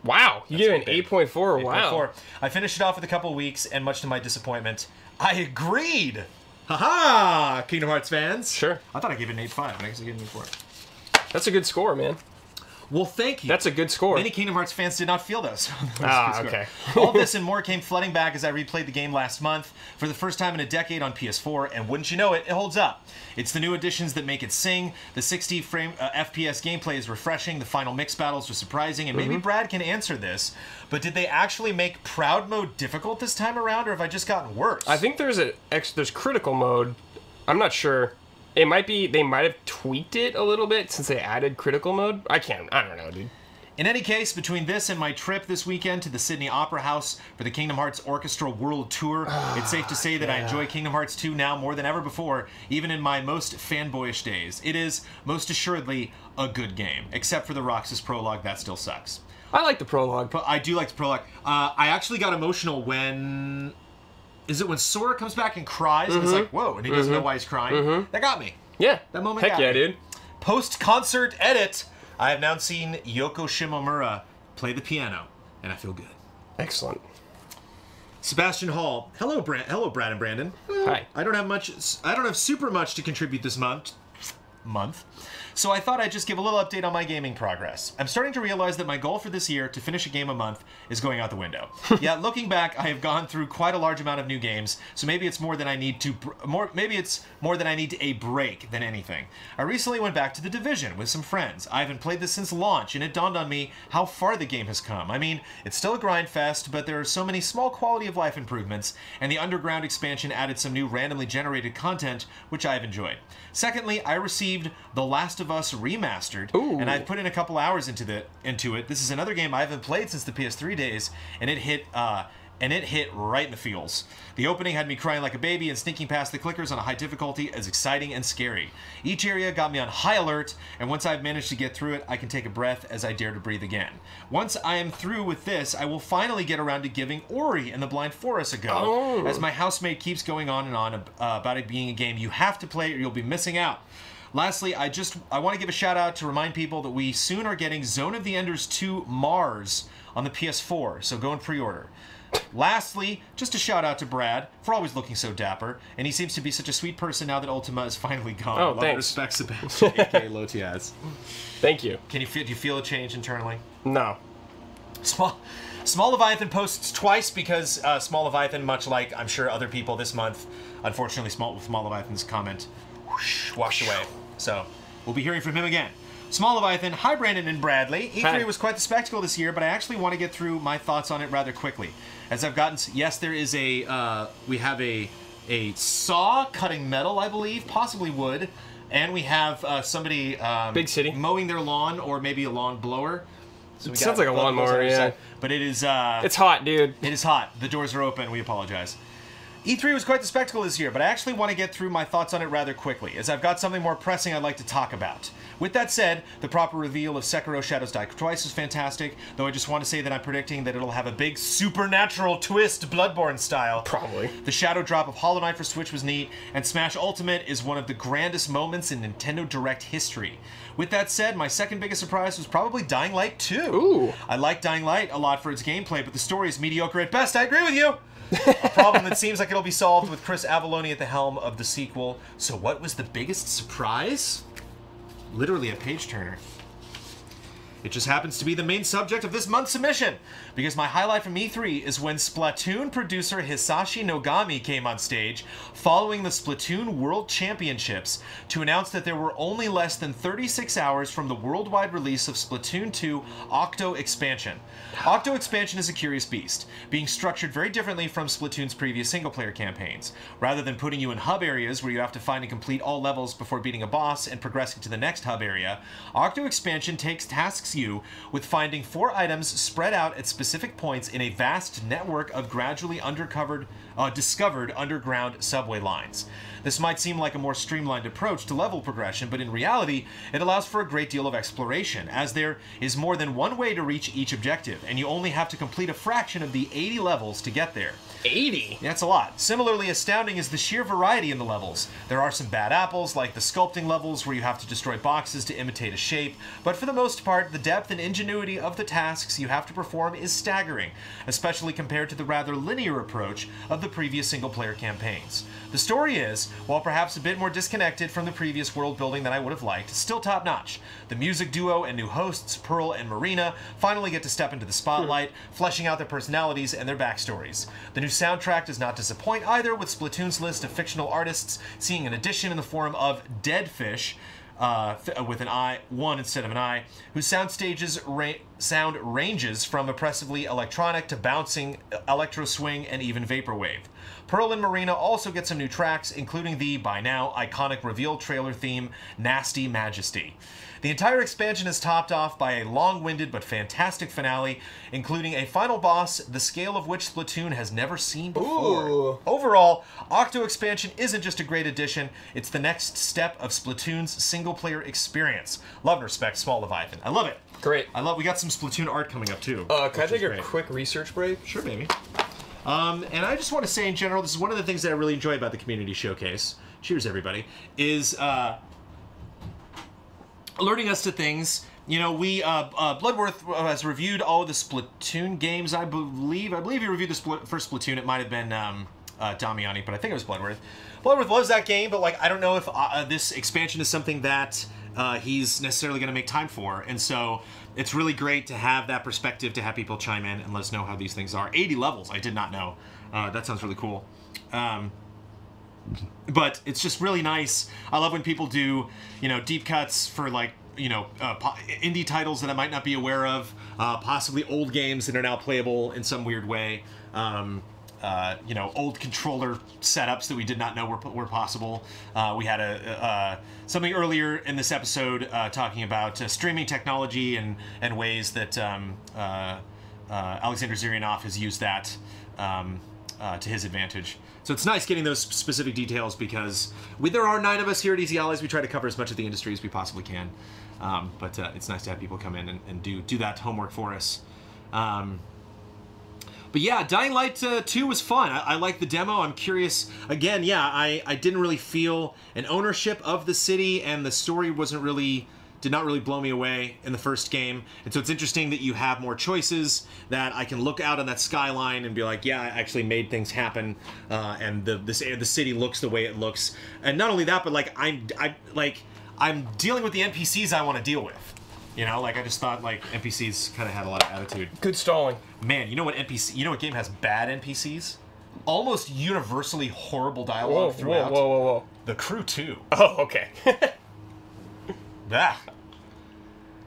Wow, you gave it an 8.4. Wow. 8.4. I finished it off with a couple of weeks, and much to my disappointment, I agreed. Haha, Kingdom Hearts fans. Sure. I thought I gave it an 8.5, but I guess I gave it an 8.4. That's a good score, man. Well, thank you. That's a good score. Many Kingdom Hearts fans did not feel those. Okay. All this and more came flooding back as I replayed the game last month for the first time in a decade on PS4, and wouldn't you know it, it holds up. It's the new additions that make it sing. The 60 frame FPS gameplay is refreshing. The final mix battles are surprising, and maybe Brad can answer this, but did they actually make Proud Mode difficult this time around, or have I just gotten worse? I think there's critical mode. I'm not sure. It might be, they might have tweaked it a little bit since they added critical mode. I don't know, dude. In any case, between this and my trip this weekend to the Sydney Opera House for the Kingdom Hearts Orchestra World Tour, it's safe to say that I enjoy Kingdom Hearts 2 now more than ever before, even in my most fanboyish days. It is, most assuredly, a good game, except for the Roxas prologue, that still sucks. I like the prologue. But I do like the prologue. I actually got emotional when... Is it when Sora comes back and cries, and it's like, whoa, and he doesn't know why he's crying? That got me. Yeah. That moment Heck got yeah, me. dude. Post-concert edit, I have now seen Yoko Shimomura play the piano, and I feel good. Excellent. Sebastian Hall. Hello, Brad and Brandon. Hi. I don't have super much to contribute this month. So I thought I'd just give a little update on my gaming progress. I'm starting to realize that my goal for this year, to finish a game a month, is going out the window. Yeah, looking back, I have gone through quite a large amount of new games, so maybe it's more than I need a break than anything. I recently went back to The Division with some friends. I haven't played this since launch, and it dawned on me how far the game has come. I mean, it's still a grind fest, but there are so many small quality of life improvemements, and the Underground expansion added some new randomly generated content, which I've enjoyed. Secondly, I received The Last of Us Remastered, and I've put in a couple hours into it. This is another game I haven't played since the PS3 days, and it hit and it hit right in the feels. The opening had me crying like a baby, and sneaking past the clickers on a high difficulty is exciting and scary. Each area got me on high alert, and once I've managed to get through it, I can take a breath as I dare to breathe again. Once I am through with this, I will finally get around to giving Ori and the Blind Forest a go, as my housemate keeps going on and on about it being a game you have to play or you'll be missing out. Lastly, I want to give a shout out to remind people that we soon are getting Zone of the Enders 2 Mars on the PS4, so go and pre-order. Lastly, just a shout out to Brad for always looking so dapper, and he seems to be such a sweet person now that Ultima is finally gone. Oh, Love thanks. and respect, Sebastian, aka Lotiaz. Thank you. Do you feel a change internally? No. Small Leviathan posts twice because Small Leviathan, much like I'm sure other people this month, unfortunately Small Leviathan's comment whoosh, washed away. So we'll be hearing from him again. Small Leviathan, hi Brandon and Bradley. E3 Hi. was quite the spectacle this year, but I actually want to get through my thoughts on it rather quickly. As I've gotten, yes, there is we have a saw cutting metal, I believe, possibly wood, and we have somebody Big City mowing their lawn, or maybe a lawn blower. So we sounds got like a both of those lawnmower, on our yeah. side. But it is It's hot, dude. it is hot. The doors are open. We apologize. E3 was quite the spectacle this year, but I actually want to get through my thoughts on it rather quickly, as I've got something more pressing I'd like to talk about. With that said, the proper reveal of Sekiro Shadows Die Twice is fantastic, though I just want to say that I'm predicting that it'll have a big supernatural twist, Bloodborne style. Probably. The shadow drop of Hollow Knight for Switch was neat, and Smash Ultimate is one of the grandest moments in Nintendo Direct history. With that said, my second biggest surprise was probably Dying Light 2. Ooh. I like Dying Light a lot for its gameplay, but the story is mediocre at best. I agree with you! A problem that seems like it'll be solved with Chris Avellone at the helm of the sequel. So what was the biggest surprise? Literally a page-turner. It just happens to be the main subject of this month's submission, because my highlight from E3 is when Splatoon producer Hisashi Nogami came on stage following the Splatoon World Championships to announce that there were only less than 36 hours from the worldwide release of Splatoon 2 Octo Expansion. Octo Expansion is a curious beast, being structured very differently from Splatoon's previous single-player campaigns. Rather than putting you in hub areas where you have to find and complete all levels before beating a boss and progressing to the next hub area, Octo Expansion tasks you with finding 4 items spread out at specific points in a vast network of gradually discovered underground subway lines. This might seem like a more streamlined approach to level progression, but in reality, it allows for a great deal of exploration, as there is more than one way to reach each objective, and you only have to complete a fraction of the 80 levels to get there. 80? That's a lot. Similarly astounding is the sheer variety in the levels. There are some bad apples, like the sculpting levels where you have to destroy boxes to imitate a shape, but for the most part, the depth and ingenuity of the tasks you have to perform is staggering, especially compared to the rather linear approach of the previous single-player campaigns. The story is, while perhaps a bit more disconnected from the previous world building than I would have liked, still top-notch. The music duo and new hosts, Pearl and Marina, finally get to step into the spotlight, fleshing out their personalities and their backstories. The new soundtrack does not disappoint either, with Splatoon's list of fictional artists seeing an addition in the form of Deadfish, with an I, one instead of an I, whose sound ranges from oppressively electronic to bouncing electro swing and even vaporwave. Pearl and Marina also get some new tracks, including the, by now, iconic reveal trailer theme, Nasty Majesty. The entire expansion is topped off by a long-winded but fantastic finale, including a final boss, the scale of which Splatoon has never seen before. Ooh. Overall, Octo Expansion isn't just a great addition, it's the next step of Splatoon's single-player experience. Love and respect, Small Leviathan. I love it. Great. We got some Splatoon art coming up, too. Can I which is take a great. quick research break? Sure, baby. And I just want to say in general, this is one of the things that I really enjoy about the Community Showcase. Cheers, everybody. Is alerting us to things. You know, Bloodworth has reviewed all of the Splatoon games, I believe. I believe he reviewed the first Splatoon. It might have been Damiani, but I think it was Bloodworth. Bloodworth loves that game, but like I don't know if this expansion is something that he's necessarily going to make time for. And so it's really great to have that perspective, to have people chime in and let us know how these things are. 80 levels, I did not know. That sounds really cool. But it's just really nice. I love when people do, you know, deep cuts for like, you know, indie titles that I might not be aware of, possibly old games that are now playable in some weird way. You know, old controller setups that we did not know were possible. We had something earlier in this episode talking about streaming technology and ways that Alexander Zhirianov has used that to his advantage. So it's nice getting those specific details because there are 9 of us here at Easy Allies. We try to cover as much of the industry as we possibly can. But it's nice to have people come in and do that homework for us. But yeah, Dying Light 2 was fun. I liked the demo. I'm curious. Again, yeah, I didn't really feel an ownership of the city, and the story did not really blow me away in the first game. And so it's interesting that you have more choices, that I can look out on that skyline and be like, yeah, I actually made things happen, and the city looks the way it looks. And not only that, but like I'm dealing with the NPCs I want to deal with. You know, like I just thought like NPCs kind of had a lot of attitude. Good stalling. Man, you know what game has bad NPCs? Almost universally horrible dialogue throughout. Whoa. The Crew 2. Oh, okay. Ah.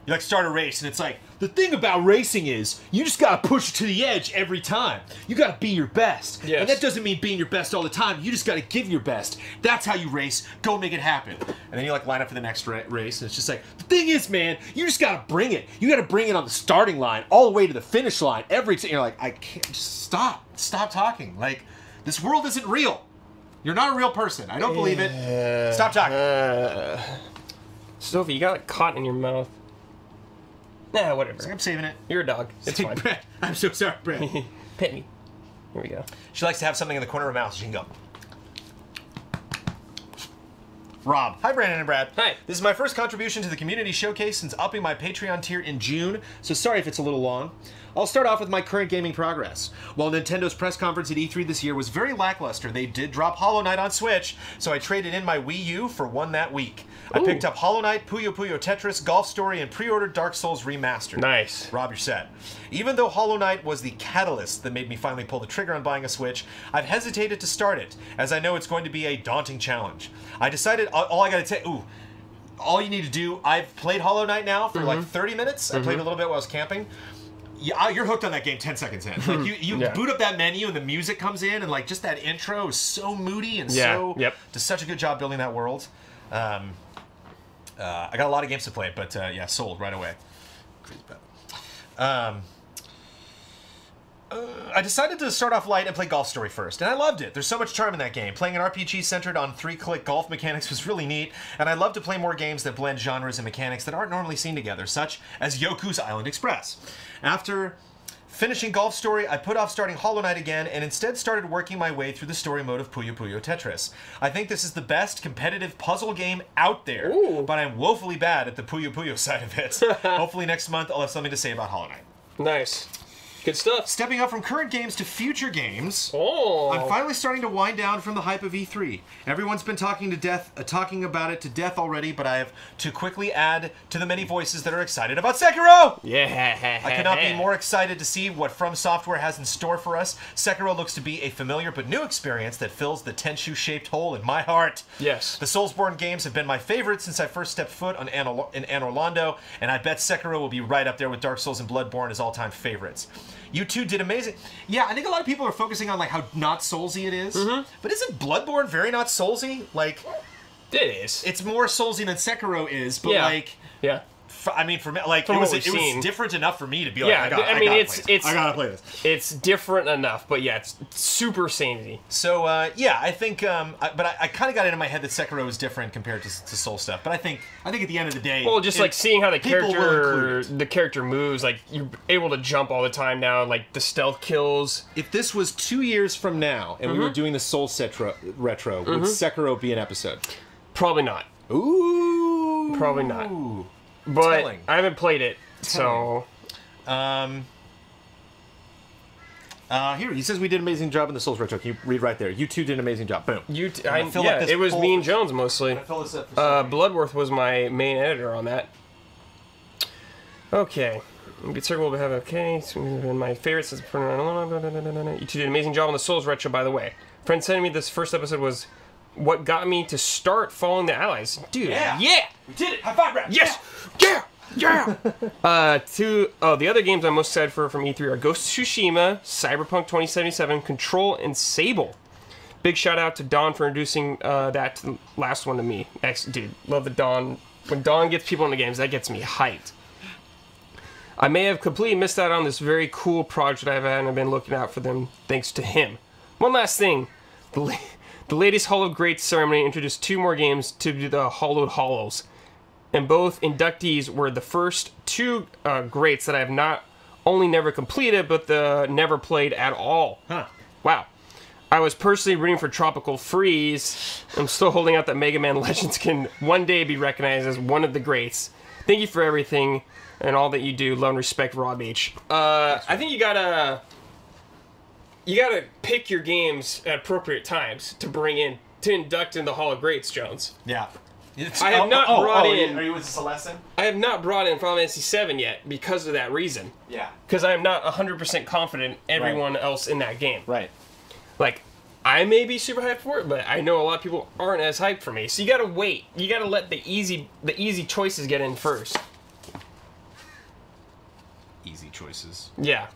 You like start a race and it's like, the thing about racing is you just gotta push it to the edge every time. You gotta be your best. Yes. And that doesn't mean being your best all the time. You just gotta give your best. That's how you race. Go make it happen. And then you like line up for the next race and it's just like, the thing is, man, you just gotta bring it. You gotta bring it on the starting line all the way to the finish line every time. You're like, I can't, just stop. Stop talking. Like, this world isn't real. You're not a real person. I don't believe it. Stop talking. Sophie, you got like caught in your mouth. Nah, whatever. I'm saving it. You're a dog. It's fine. Brett, I'm so sorry, Brett. Pet me. Here we go. She likes to have something in the corner of her mouth so she can go. Rob. Hi, Brandon and Brad. Hi. This is my first contribution to the community showcase since upping my Patreon tier in June, so sorry if it's a little long. I'll start off with my current gaming progress. While Nintendo's press conference at E3 this year was very lackluster, they did drop Hollow Knight on Switch, so I traded in my Wii U for one that week. I picked up Hollow Knight, Puyo Puyo Tetris, Golf Story, and pre-ordered Dark Souls Remastered. Nice. Rob, you're set. Even though Hollow Knight was the catalyst that made me finally pull the trigger on buying a Switch, I've hesitated to start it, as I know it's going to be a daunting challenge. I decided, all I gotta say, all you need to do, I've played Hollow Knight now for like 30 minutes. I played a little bit while I was camping. Yeah, you're hooked on that game 10 seconds in. Like you boot up that menu and the music comes in and like just that intro is so moody and does such a good job building that world. I got a lot of games to play, but yeah, sold right away. I decided to start off light and play Golf Story first, and I loved it. There's so much charm in that game. Playing an RPG centered on 3-click golf mechanics was really neat, and I love to play more games that blend genres and mechanics that aren't normally seen together, such as Yoku's Island Express. After finishing Golf Story, I put off starting Hollow Knight again, and instead started working my way through the story mode of Puyo Puyo Tetris. I think this is the best competitive puzzle game out there, but I'm woefully bad at the Puyo Puyo side of it. Hopefully next month I'll have something to say about Hollow Knight. Nice. Good stuff. Stepping up from current games to future games, Oh. I'm finally starting to wind down from the hype of E3. Everyone's been talking about it to death already, but I have to quickly add to the many voices that are excited about Sekiro! Yeah. I cannot be more excited to see what From Software has in store for us. Sekiro looks to be a familiar but new experience that fills the Tenchu-shaped hole in my heart. Yes. The Soulsborne games have been my favorite since I first stepped foot in Anne Orlando, and I bet Sekiro will be right up there with Dark Souls and Bloodborne as all-time favorites. You two did amazing. Yeah, I think a lot of people are focusing on like how not Soulsy it is. But isn't Bloodborne very not Soulsy? Like, It is. it's more Soulsy than Sekiro is, but like, Yeah. I mean, for me, like, From it was what we've seen. different enough for me to be like, Yeah, I gotta play this. It's different enough, but yeah, it's super samey. So yeah, I think, but I kind of got it in my head that Sekiro is different compared to Soul stuff. But I think at the end of the day, Well, just like seeing how people will include it. the character moves, like you're able to jump all the time now, like the stealth kills. If this was 2 years from now and we were doing the Soul retro, would Sekiro be an episode? Probably not. Ooh. Probably not. But Telling. I haven't played it, so Here, he says we did an amazing job in the Souls retro. Can you read right there? You two did an amazing job. Boom. fill up this it was poll. me and Jones mostly. Fill this up for Bloodworth was my main editor on that. Okay. Good circle to have it's been my favorite since you two did an amazing job on the Souls retro, by the way. Friend sending me this first episode was what got me to start following the Allies. Dude, yeah! We did it! High five, Brad! Yes! Yeah! The other games I'm most excited for from E3 are Ghost of Tsushima, Cyberpunk 2077, Control, and Sable. Big shout out to Don for introducing that last one to me. Dude, love the Don. When Don gets people into games, that gets me hyped. I may have completely missed out on this very cool project I've had and I've been looking out for them thanks to him. One last thing. The latest Hall of Greats ceremony introduced 2 more games to the Hallowed Hollows. And both inductees were the first 2 greats that I have not only never completed, but never played at all. Huh. Wow. I was personally rooting for Tropical Freeze. I'm still holding out that Mega Man Legends can one day be recognized as one of the greats. Thank you for everything and all that you do. Love and respect, Rob H. I think you gotta pick your games at appropriate times to bring in, to induct in the Hall of Greats, Jones. Yeah. I have not brought in. Are you with this a lesson? I have not brought in Final Fantasy VII yet because of that reason. Yeah. Because I am not 100% confident everyone else in that game. Right. Like, I may be super hyped for it, but I know a lot of people aren't as hyped for me. So you gotta wait. You gotta let the easy choices get in first. Easy choices. Yeah.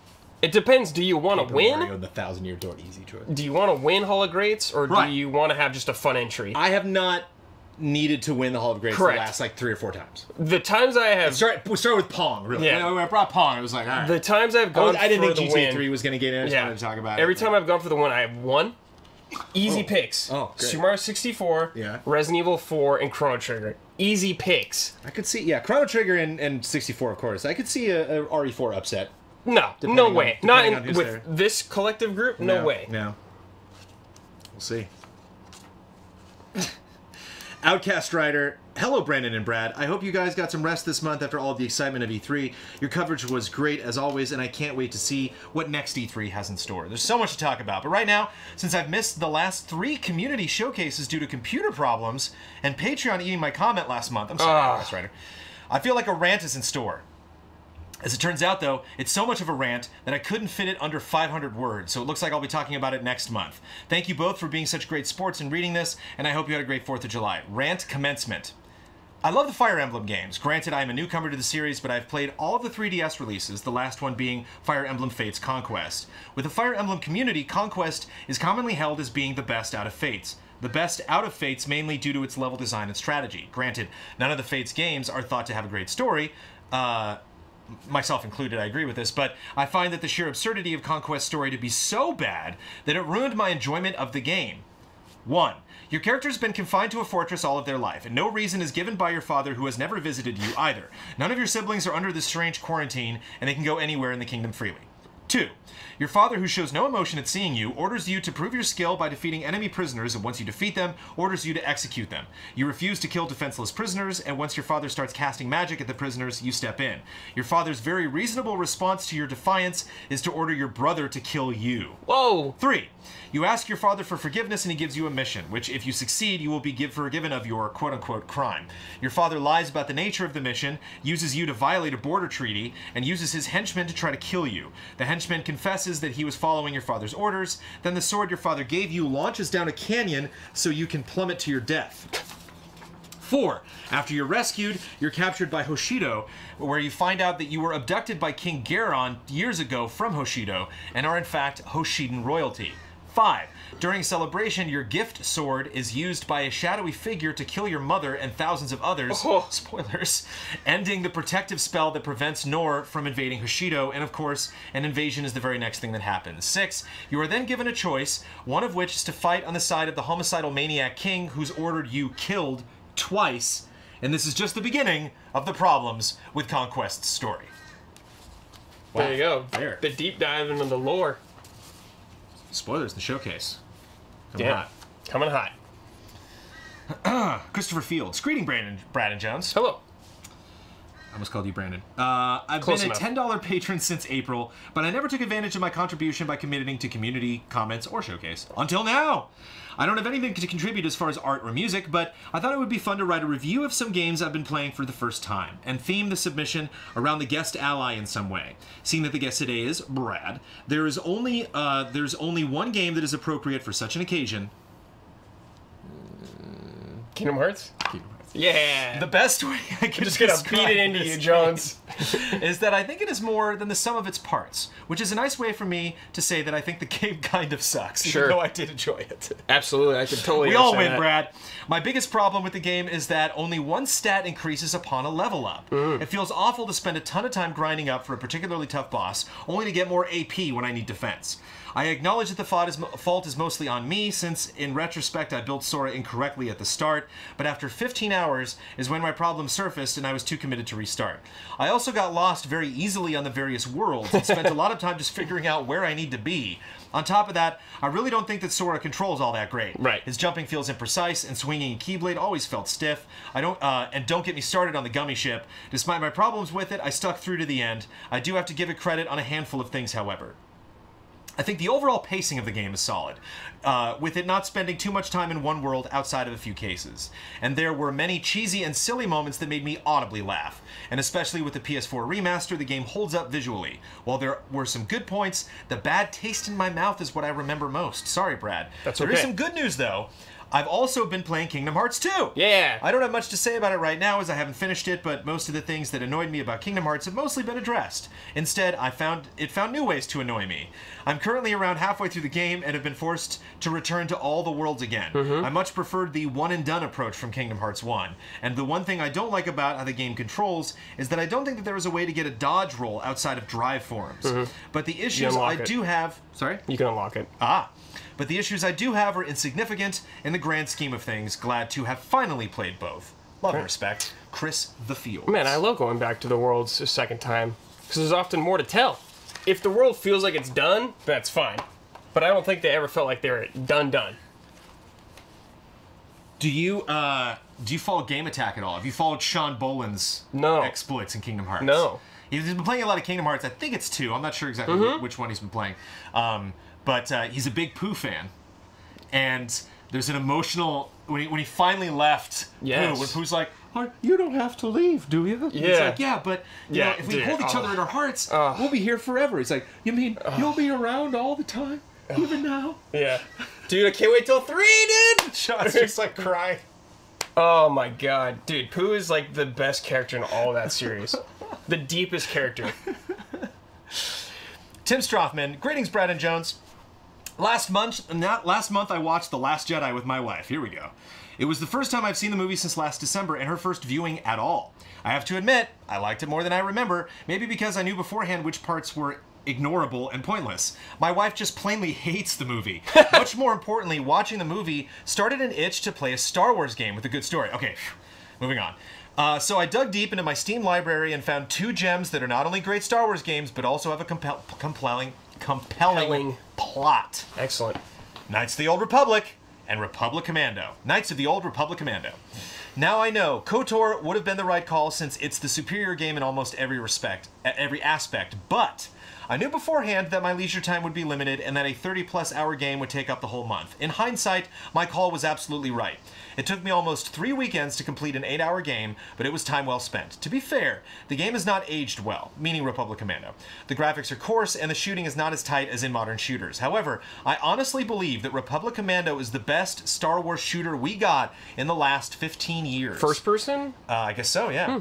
It depends. Do you want to win? Mario, the 1,000-year door, easy choice. Do you want to win Hall of Greats, or Right. do you want to have just a fun entry? I have not needed to win the Hall of Greats Correct. the last like 3 or 4 times. The times I have, We started with Pong, really. Yeah. When I brought Pong, it was like, all right. the times I've gone I didn't for think the GTA win, 3 was going to get in. I just yeah. wanted to talk about it. Every time I've gone for the win, I have won. Easy picks. Oh, great. Super Mario 64, Yeah. Resident Evil 4, and Chrono Trigger. Easy picks. I could see, Chrono Trigger and 64, of course. I could see a RE4 upset. No, Depending no on- way. depending Not on who's with there. this collective group. No way. No. We'll see. Outcast Rider. Hello, Brandon and Brad. I hope you guys got some rest this month after all of the excitement of E3. Your coverage was great, as always, and I can't wait to see what next E3 has in store. There's so much to talk about, but right now, since I've missed the last 3 community showcases due to computer problems and Patreon eating my comment last month, I'm sorry, Outcast Rider, I feel like a rant is in store. As it turns out, though, it's so much of a rant that I couldn't fit it under 500 words, so it looks like I'll be talking about it next month. Thank you both for being such great sports and reading this, and I hope you had a great 4th of July. Rant commencement. I love the Fire Emblem games. Granted, I am a newcomer to the series, but I've played all of the 3DS releases, the last one being Fire Emblem Fates Conquest. With the Fire Emblem community, Conquest is commonly held as being the best out of Fates. The best out of Fates mainly due to its level design and strategy. Granted, none of the Fates games are thought to have a great story, myself included, I agree with this, but I find that the sheer absurdity of Conquest's story to be so bad that it ruined my enjoyment of the game. 1. Your character's been confined to a fortress all of their life, and no reason is given by your father who has never visited you either. None of your siblings are under this strange quarantine, and they can go anywhere in the kingdom freely. 2. Your father, who shows no emotion at seeing you, orders you to prove your skill by defeating enemy prisoners, and once you defeat them, orders you to execute them. You refuse to kill defenseless prisoners, and once your father starts casting magic at the prisoners, you step in. Your father's very reasonable response to your defiance is to order your brother to kill you. Whoa. 3. You ask your father for forgiveness and he gives you a mission, which if you succeed, you will be forgiven of your quote-unquote crime. Your father lies about the nature of the mission, uses you to violate a border treaty, and uses his henchmen to try to kill you. The henchman confesses that he was following your father's orders, then the sword your father gave you launches down a canyon so you can plummet to your death. 4. After you're rescued, you're captured by Hoshido, where you find out that you were abducted by King Garon years ago from Hoshido, and are in fact Hoshidan royalty. 5. During celebration, your gift sword is used by a shadowy figure to kill your mother and thousands of others, spoilers, ending the protective spell that prevents Nor from invading Hoshido, and of course, an invasion is the very next thing that happens. 6. You are then given a choice, one of which is to fight on the side of the homicidal maniac king who's ordered you killed twice, and this is just the beginning of the problems with Conquest's story. There you go. There. The deep dive into the lore. Spoilers in the showcase. Come Yeah. Coming hot. on. Christopher Fields. Greeting, Brad and Jones. Hello. I almost called you Brandon. I've Close been enough. a $10 patron since April, but I never took advantage of my contribution by committing to community, comments, or showcase. Until now! I don't have anything to contribute as far as art or music, but I thought it would be fun to write a review of some games I've been playing for the first time, and theme the submission around the guest ally in some way. Seeing that the guest today is Brad, there's only one game that is appropriate for such an occasion. Kingdom Hearts? Kingdom Hearts. Yeah. The best way I can I'm just gonna beat it into you, Jones. is that I think it is more than the sum of its parts, which is a nice way for me to say that I think the game kind of sucks, Sure. even though I did enjoy it. Absolutely, I could totally We all understand win, that. Brad. My biggest problem with the game is that only one stat increases upon a level up. It feels awful to spend a ton of time grinding up for a particularly tough boss, only to get more AP when I need defense. I acknowledge that the fault is mostly on me, since in retrospect I built Sora incorrectly at the start, but after 15 hours is when my problem surfaced and I was too committed to restart. I also got lost very easily on the various worlds and spent a lot of time just figuring out where I need to be. On top of that, I really don't think that Sora controls all that great. Right. His jumping feels imprecise, and swinging a Keyblade always felt stiff. And don't get me started on the gummy ship. Despite my problems with it, I stuck through to the end. I do have to give it credit on a handful of things, however. I think the overall pacing of the game is solid, with it not spending too much time in one world outside of a few cases. And there were many cheesy and silly moments that made me audibly laugh. And especially with the PS4 remaster, the game holds up visually. While there were some good points, the bad taste in my mouth is what I remember most. Sorry, Brad. That's There is okay. some good news, though. I've also been playing Kingdom Hearts 2. Yeah. I don't have much to say about it right now as I haven't finished it, but most of the things that annoyed me about Kingdom Hearts have mostly been addressed. Instead, it found new ways to annoy me. I'm currently around halfway through the game and have been forced to return to all the worlds again. I much preferred the one and done approach from Kingdom Hearts 1. And the one thing I don't like about how the game controls is that I don't think that there is a way to get a dodge roll outside of drive forms. But the issues I unlock it. do have... Sorry? You can unlock it. But the issues I do have are insignificant in the grand scheme of things. Glad to have finally played both. Love and respect, Chris the Field. Man, I love going back to the worlds a second time, because there's often more to tell. If the world feels like it's done, that's fine. But I don't think they ever felt like they were done. Do you follow Game Attack at all? Have you followed Sean Boland's No. exploits in Kingdom Hearts? No. He's been playing a lot of Kingdom Hearts. I think it's 2. I'm not sure exactly which one he's been playing. But he's a big Pooh fan. And there's an emotional... When he finally left Yes. Pooh, when Pooh's like, you don't have to leave, do you? Yeah. He's like, yeah, but you know, if we dude. hold each other in our hearts, we'll be here forever. He's like, you mean you'll be around all the time? Even now? Yeah. Dude, I can't wait till 3, dude! Sean's just like crying. Oh my god. Dude, Pooh is like the best character in all of that series. The deepest character. Tim Strothman, greetings, Brad and Jones. Last month I watched The Last Jedi with my wife. Here we go. It was the first time I've seen the movie since last December and her first viewing at all. I have to admit, I liked it more than I remember, maybe because I knew beforehand which parts were ignorable and pointless. My wife just plainly hates the movie. Much more importantly, watching the movie started an itch to play a Star Wars game with a good story. Okay, moving on. So I dug deep into my Steam library and found 2 gems that are not only great Star Wars games, but also have a compelling plot. Excellent. Knights of the Old Republic and Republic Commando. Knights of the Old Republic Commando. Now I know KOTOR would have been the right call since it's the superior game in almost every aspect, but I knew beforehand that my leisure time would be limited and that a 30-plus hour game would take up the whole month. In hindsight, my call was absolutely right. It took me almost 3 weekends to complete an 8-hour game, but it was time well spent. To be fair, the game has not aged well, meaning Republic Commando. The graphics are coarse and the shooting is not as tight as in modern shooters. However, I honestly believe that Republic Commando is the best Star Wars shooter we got in the last 15 years. First person? I guess so, yeah.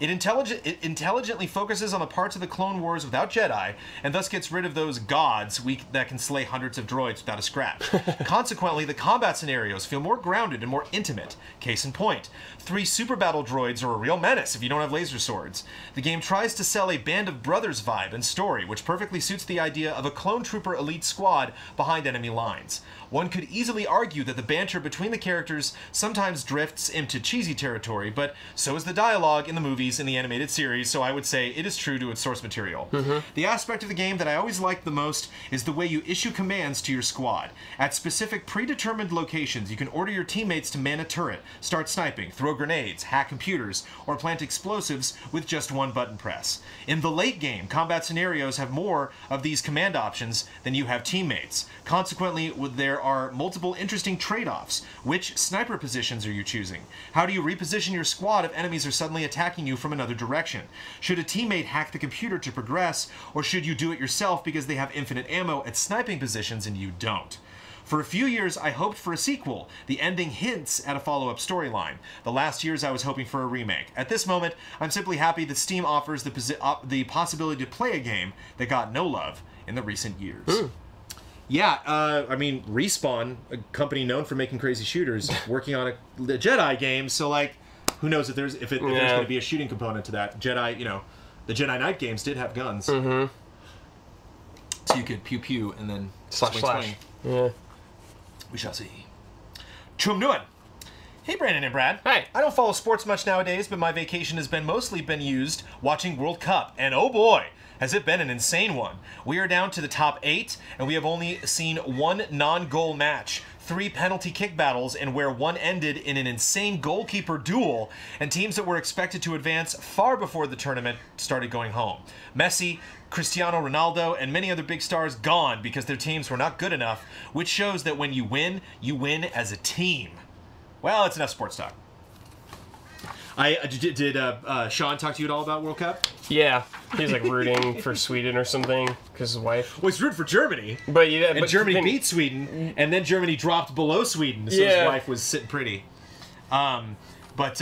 It intelligently focuses on the parts of the Clone Wars without Jedi, and thus gets rid of those gods that can slay hundreds of droids without a scratch. Consequently, the combat scenarios feel more grounded and more intimate. Case in point, 3 super battle droids are a real menace if you don't have laser swords. The game tries to sell a Band of Brothers vibe and story, which perfectly suits the idea of a clone trooper elite squad behind enemy lines. One could easily argue that the banter between the characters sometimes drifts into cheesy territory, but so is the dialogue in the movies in the animated series, so I would say it is true to its source material. The aspect of the game that I always liked the most is the way you issue commands to your squad. At specific predetermined locations, you can order your teammates to man a turret, start sniping, throw grenades, hack computers, or plant explosives with just one button press. In the late game, combat scenarios have more of these command options than you have teammates. Consequently, there are multiple interesting trade-offs. Which sniper positions are you choosing? How do you reposition your squad if enemies are suddenly attacking you from another direction? Should a teammate hack the computer to progress, or should you do it yourself because they have infinite ammo at sniping positions and you don't? For a few years, I hoped for a sequel. The ending hints at a follow-up storyline. The last years, I was hoping for a remake. At this moment, I'm simply happy that Steam offers the possibility to play a game that got no love in the recent years. Yeah, I mean, Respawn, a company known for making crazy shooters, working on a Jedi game, so, like, who knows if there's going to be a shooting component to that. Jedi, you know, the Jedi Knight games did have guns. So you could pew-pew and then Slash. swing. Yeah. We shall see. Chum Nguyen. Hey, Brandon and Brad. Hi. I don't follow sports much nowadays, but my vacation has mostly been used watching World Cup. And oh boy, has it been an insane one. We are down to the top 8, and we have only seen one non-goal match, 3 penalty kick battles, and where one ended in an insane goalkeeper duel, and teams that were expected to advance far before the tournament started going home. Messi, Cristiano Ronaldo, and many other big stars gone because their teams were not good enough, which shows that when you win as a team. Well, it's enough sports talk. Did Sean talk to you at all about World Cup? Yeah, he's like rooting for Sweden or something because his wife. Well, he's rooting for Germany. But yeah, And but Germany then- beat Sweden, and then Germany dropped below Sweden, so his Yeah. wife was sitting pretty. But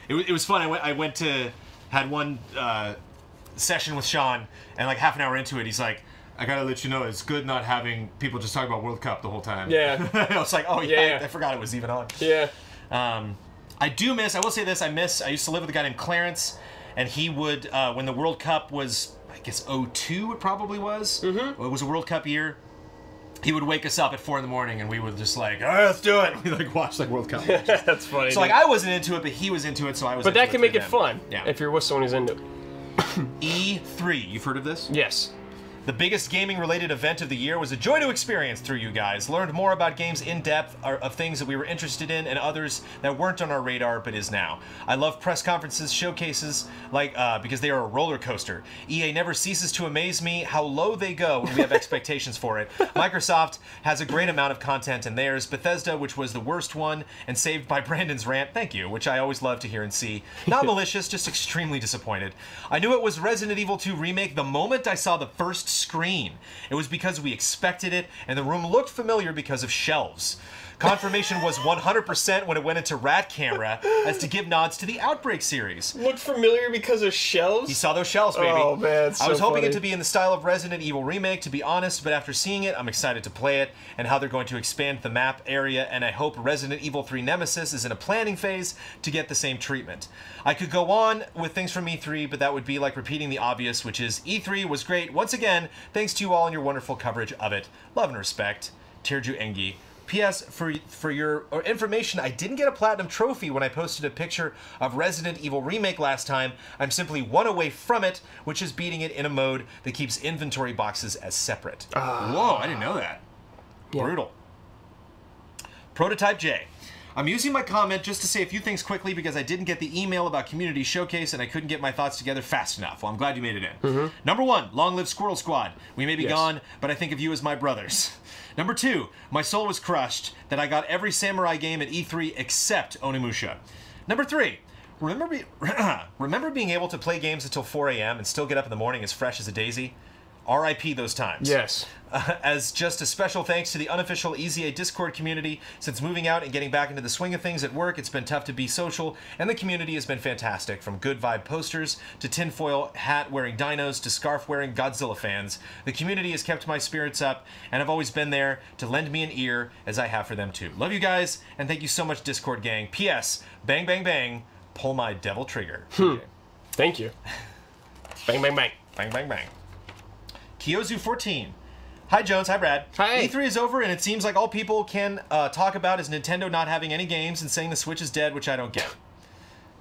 it was fun. I went to had one session with Sean, and like half an hour into it, he's like, "I gotta let you know, it's good not having people just talk about World Cup the whole time." Yeah. I was like, "Oh yeah, Yeah. I forgot it was even on." Yeah. I will say this, I used to live with a guy named Clarence, and he would, when the World Cup was, I guess, 2002 it probably was. It was a World Cup year. He would wake us up at 4 in the morning, and we would just like, all right, let's do it. We like watch like World Cup. That's funny. So like I wasn't into it, but he was into it, so I was. but into that can through make it them. fun. Yeah. If you're with someone who's into it. E3, you've heard of this? Yes. The biggest gaming-related event of the year was a joy to experience through you guys. Learned more about games in depth, of things that we were interested in, and others that weren't on our radar but is now. I love press conferences, showcases, because they are a roller coaster. EA never ceases to amaze me how low they go when we have expectations for it. Microsoft has a great amount of content in theirs. Bethesda, which was the worst one, and saved by Brandon's rant, thank you, which I always love to hear and see. Not malicious, just extremely disappointed. I knew it was Resident Evil 2 Remake the moment I saw the first screen. It was because we expected it, and the room looked familiar because of shelves. Confirmation was 100% when it went into Rat Camera as to give nods to the Outbreak series. Looked familiar because of shells? You saw those shells, baby. Oh, man, it's I was so hoping funny. it to be in the style of Resident Evil Remake, to be honest, but after seeing it, I'm excited to play it, and how they're going to expand the map area, and I hope Resident Evil 3 Nemesis is in a planning phase to get the same treatment. I could go on with things from E3, but that would be like repeating the obvious, which is E3 was great. Once again, thanks to you all and your wonderful coverage of it. Love and respect, Tirju Engi. P.S. For your information, I didn't get a platinum trophy when I posted a picture of Resident Evil Remake last time. I'm simply one away from it, which is beating it in a mode that keeps inventory boxes as separate. Whoa, I didn't know that. Brutal. Prototype J. I'm using my comment just to say a few things quickly because I didn't get the email about Community Showcase and I couldn't get my thoughts together fast enough. Well, I'm glad you made it in. Number 1, long live Squirrel Squad. We may be gone, but I think of you as my brothers. Number 2, my soul was crushed that I got every samurai game at E3 except Onimusha. Number 3, remember being able to play games until 4 a.m. and still get up in the morning as fresh as a daisy? R.I.P. those times. Yes. As just a special thanks to the unofficial EZA Discord community, since moving out and getting back into the swing of things at work, it's been tough to be social, and the community has been fantastic, from good vibe posters to tinfoil hat-wearing dinos to scarf-wearing Godzilla fans. The community has kept my spirits up, and I've always been there to lend me an ear, as I have for them too. Love you guys, and thank you so much, Discord gang. P.S. Bang, bang, bang. Pull my devil trigger. Thank you. Bang, bang, bang. Bang, bang, bang. Kyozu14. Hi, Jones. Hi, Brad. Hi. E3 is over, and it seems like all people can talk about is Nintendo not having any games and saying the Switch is dead, which I don't get.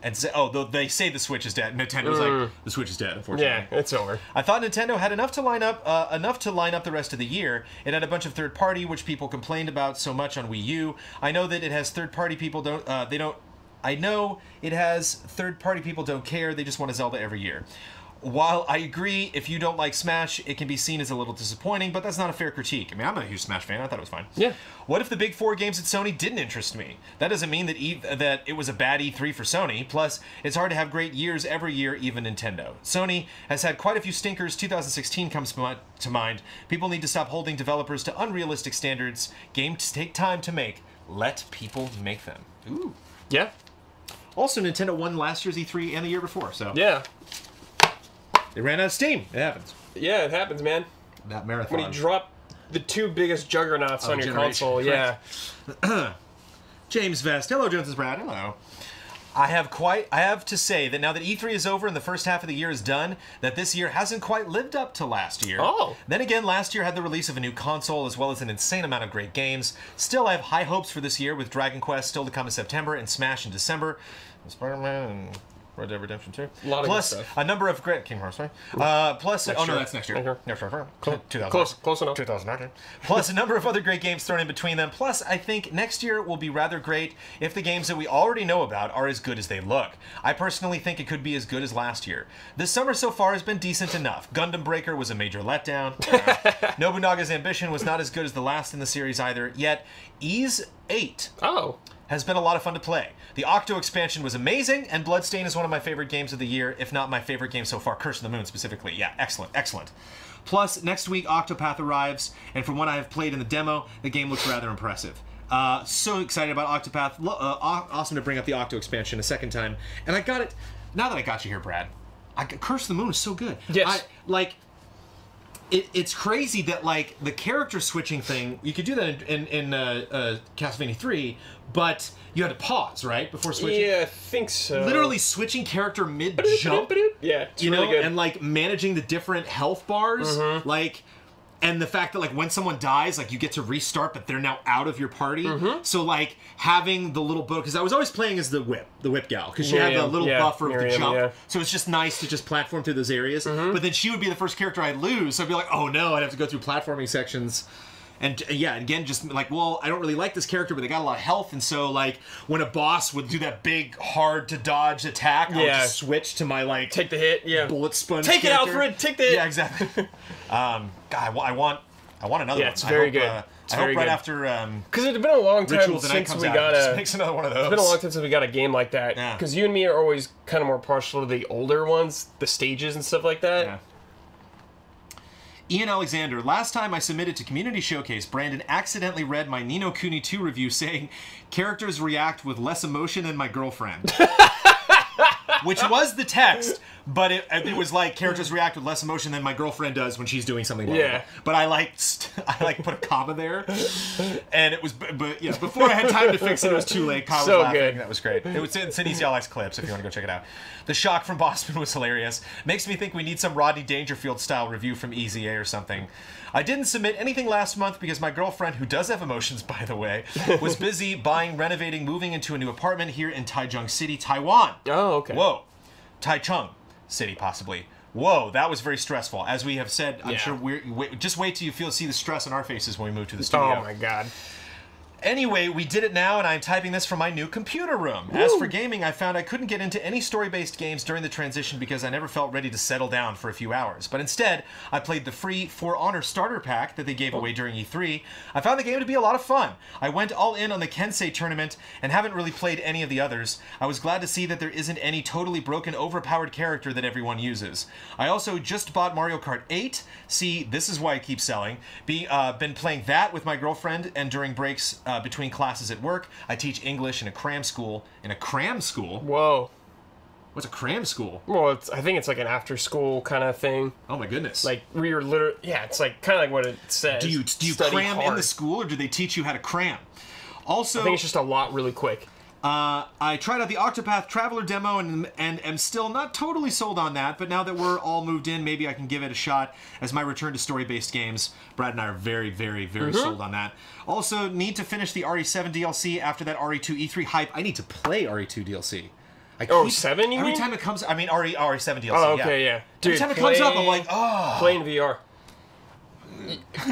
And say, they say the Switch is dead. Nintendo's like, the Switch is dead, unfortunately. Yeah, it's over. I thought Nintendo had enough to line up the rest of the year. It had a bunch of third party, which people complained about so much on Wii U. I know that it has third party people I know it has third party people don't care. They just want a Zelda every year. While I agree, if you don't like Smash, it can be seen as a little disappointing, but that's not a fair critique. I mean, I'm a huge Smash fan. I thought it was fine. Yeah. What if the big 4 games at Sony didn't interest me? That doesn't mean that that it was a bad E3 for Sony. Plus, it's hard to have great years every year, even Nintendo. Sony has had quite a few stinkers. 2016 comes to mind. People need to stop holding developers to unrealistic standards. Games take time to make. Let people make them. Ooh. Yeah. Also, Nintendo won last year's E3 and the year before, so Yeah. they ran out of steam. It happens. Yeah, it happens, man. That marathon. When you drop the 2 biggest juggernauts on your generation. console, yeah. James Vest. Hello, Jones's Brad. Hello. I have to say that now that E3 is over and the first half of the year is done, that this year hasn't quite lived up to last year. Oh. Then again, last year had the release of a new console as well as an insane amount of great games. Still, I have high hopes for this year with Dragon Quest still to come in September and Smash in December. Spider-Man and Red Dead Redemption 2. A lot of plus good stuff. a number of great Kingdom Hearts, plus Next oh no, year. that's next year. Next year. Next year. Close enough. 2019. Plus a number of other great games thrown in between them. Plus, I think next year will be rather great if the games that we already know about are as good as they look. I personally think it could be as good as last year. This summer so far has been decent enough. Gundam Breaker was a major letdown. Nobunaga's Ambition was not as good as the last in the series either. Yet, Ys 8 Oh. has been a lot of fun to play. The Octo expansion was amazing, and Bloodstain is one of my favorite games of the year, if not my favorite game so far. Curse of the Moon, specifically. Yeah, excellent, excellent. Plus, next week, Octopath arrives, and from what I have played in the demo, the game looks rather impressive. So excited about Octopath. Awesome to bring up the Octo expansion a second time. And I got it, now that I got you here, Brad, Curse of the Moon is so good. Yes. It's crazy that, like, the character switching thing, you could do that in Castlevania 3, but you had to pause, right, before switching? Yeah, I think so. Literally switching character mid-jump, Yeah, it's you really know, good. and, like, managing the different health bars, like... And the fact that, like, when someone dies, like, you get to restart, but they're now out of your party. So, like, having the little boat... Because I was always playing as the whip gal. Because she had the little buffer of the Miriam, jump. yeah. So it's just nice to just platform through those areas. But then she would be the first character I'd lose. So I'd be like, oh, no, I'd have to go through platforming sections. And, yeah, again, just like, well, I don't really like this character, but they got a lot of health. And so, like, when a boss would do that big, hard-to-dodge attack, I would just switch to my, like... Take the hit, yeah. Bullet sponge Take character. it, Alfred! Take the hit! Yeah, exactly. God, I want another one. Yeah, it's very good. It's I hope very right good. after Because it's been a long time Ritual of the Night since comes we out, got just a... makes another one of those. It's been a long time since we got a game like that. Yeah. Because you and me are always kind of more partial to the older ones, the stages and stuff like that. Yeah. Ian Alexander, last time I submitted to Community Showcase, Brandon accidentally read my Ni no Kuni 2 review saying, characters react with less emotion than my girlfriend. Which was the text, but it was like, characters react with less emotion than my girlfriend does when she's doing something. Yeah. But I put a comma there, and it was, but yeah, before I had time to fix it, it was too late. Kyle So was laughing. good. That was great. It was in Cindy's Yalli's clips if you want to go check it out. The shock from Boston was hilarious. Makes me think we need some Rodney Dangerfield style review from EZA or something. I didn't submit anything last month because my girlfriend, who does have emotions by the way, was busy buying, renovating, moving into a new apartment here in Taichung City, Taiwan. Oh, okay. Whoa. Taichung City, possibly. Whoa, that was very stressful. As we have said, I'm Yeah. sure just wait till you see the stress on our faces when we move to the studio. Oh, my God. Anyway, we did it now, and I'm typing this from my new computer room. As for gaming, I found I couldn't get into any story-based games during the transition because I never felt ready to settle down for a few hours. But instead, I played the free For Honor starter pack that they gave away during E3. I found the game to be a lot of fun. I went all in on the Kensei tournament and haven't really played any of the others. I was glad to see that there isn't any totally broken, overpowered character that everyone uses. I also just bought Mario Kart 8. See, this is why I keep selling. Been playing that with my girlfriend, and during breaks between classes at work, I teach English in a cram school. In a cram school? Whoa. What's a cram school? Well, I think it's like an after-school kind of thing. Oh my goodness! Like, where you're literally... Yeah, it's like kind of like what it says. do you Study cram in hard. the school, or do they teach you how to cram? Also, I think it's just a lot really quick. I tried out the Octopath Traveler demo and am still not totally sold on that, but now that we're all moved in, maybe I can give it a shot as my return to story-based games. Brad and I are very, very, very sold on that. Also, need to finish the RE7 DLC after that RE2 E3 hype. I need to play RE2 DLC. Oh, 7 you every mean? time it comes, I mean RE7 DLC. Oh, okay, yeah. Every Dude, time it comes up, I'm like, oh. Play in VR.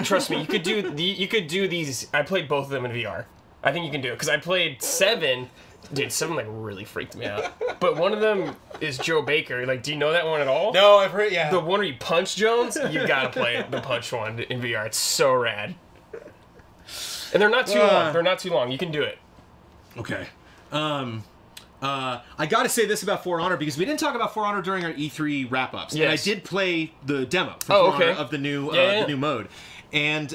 Trust me, you could do these. I played both of them in VR. I think you can do it because I played 7 Dude, some like really freaked me out. But one of them is Joe Baker. Like, do you know that one at all? No, I've heard. Yeah. The one where you punch Jones, you gotta play it, the punch one in VR. It's so rad. And they're not too long. They're not too long. You can do it. Okay. I gotta say this about For Honor because we didn't talk about For Honor during our E3 wrap-ups. Yes. And I did play the demo for Oh, For okay. Honor of the new Yeah. the new mode, and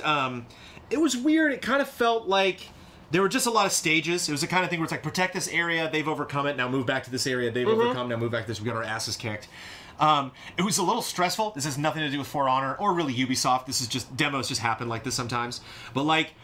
it was weird. It kind of felt like there were just a lot of stages. It was the kind of thing where it's like protect this area, they've overcome it. Now move back to this area, they've overcome. Now move back to this. We got our asses kicked. It was a little stressful. This has nothing to do with For Honor or really Ubisoft. This is just demos just happen like this sometimes. But like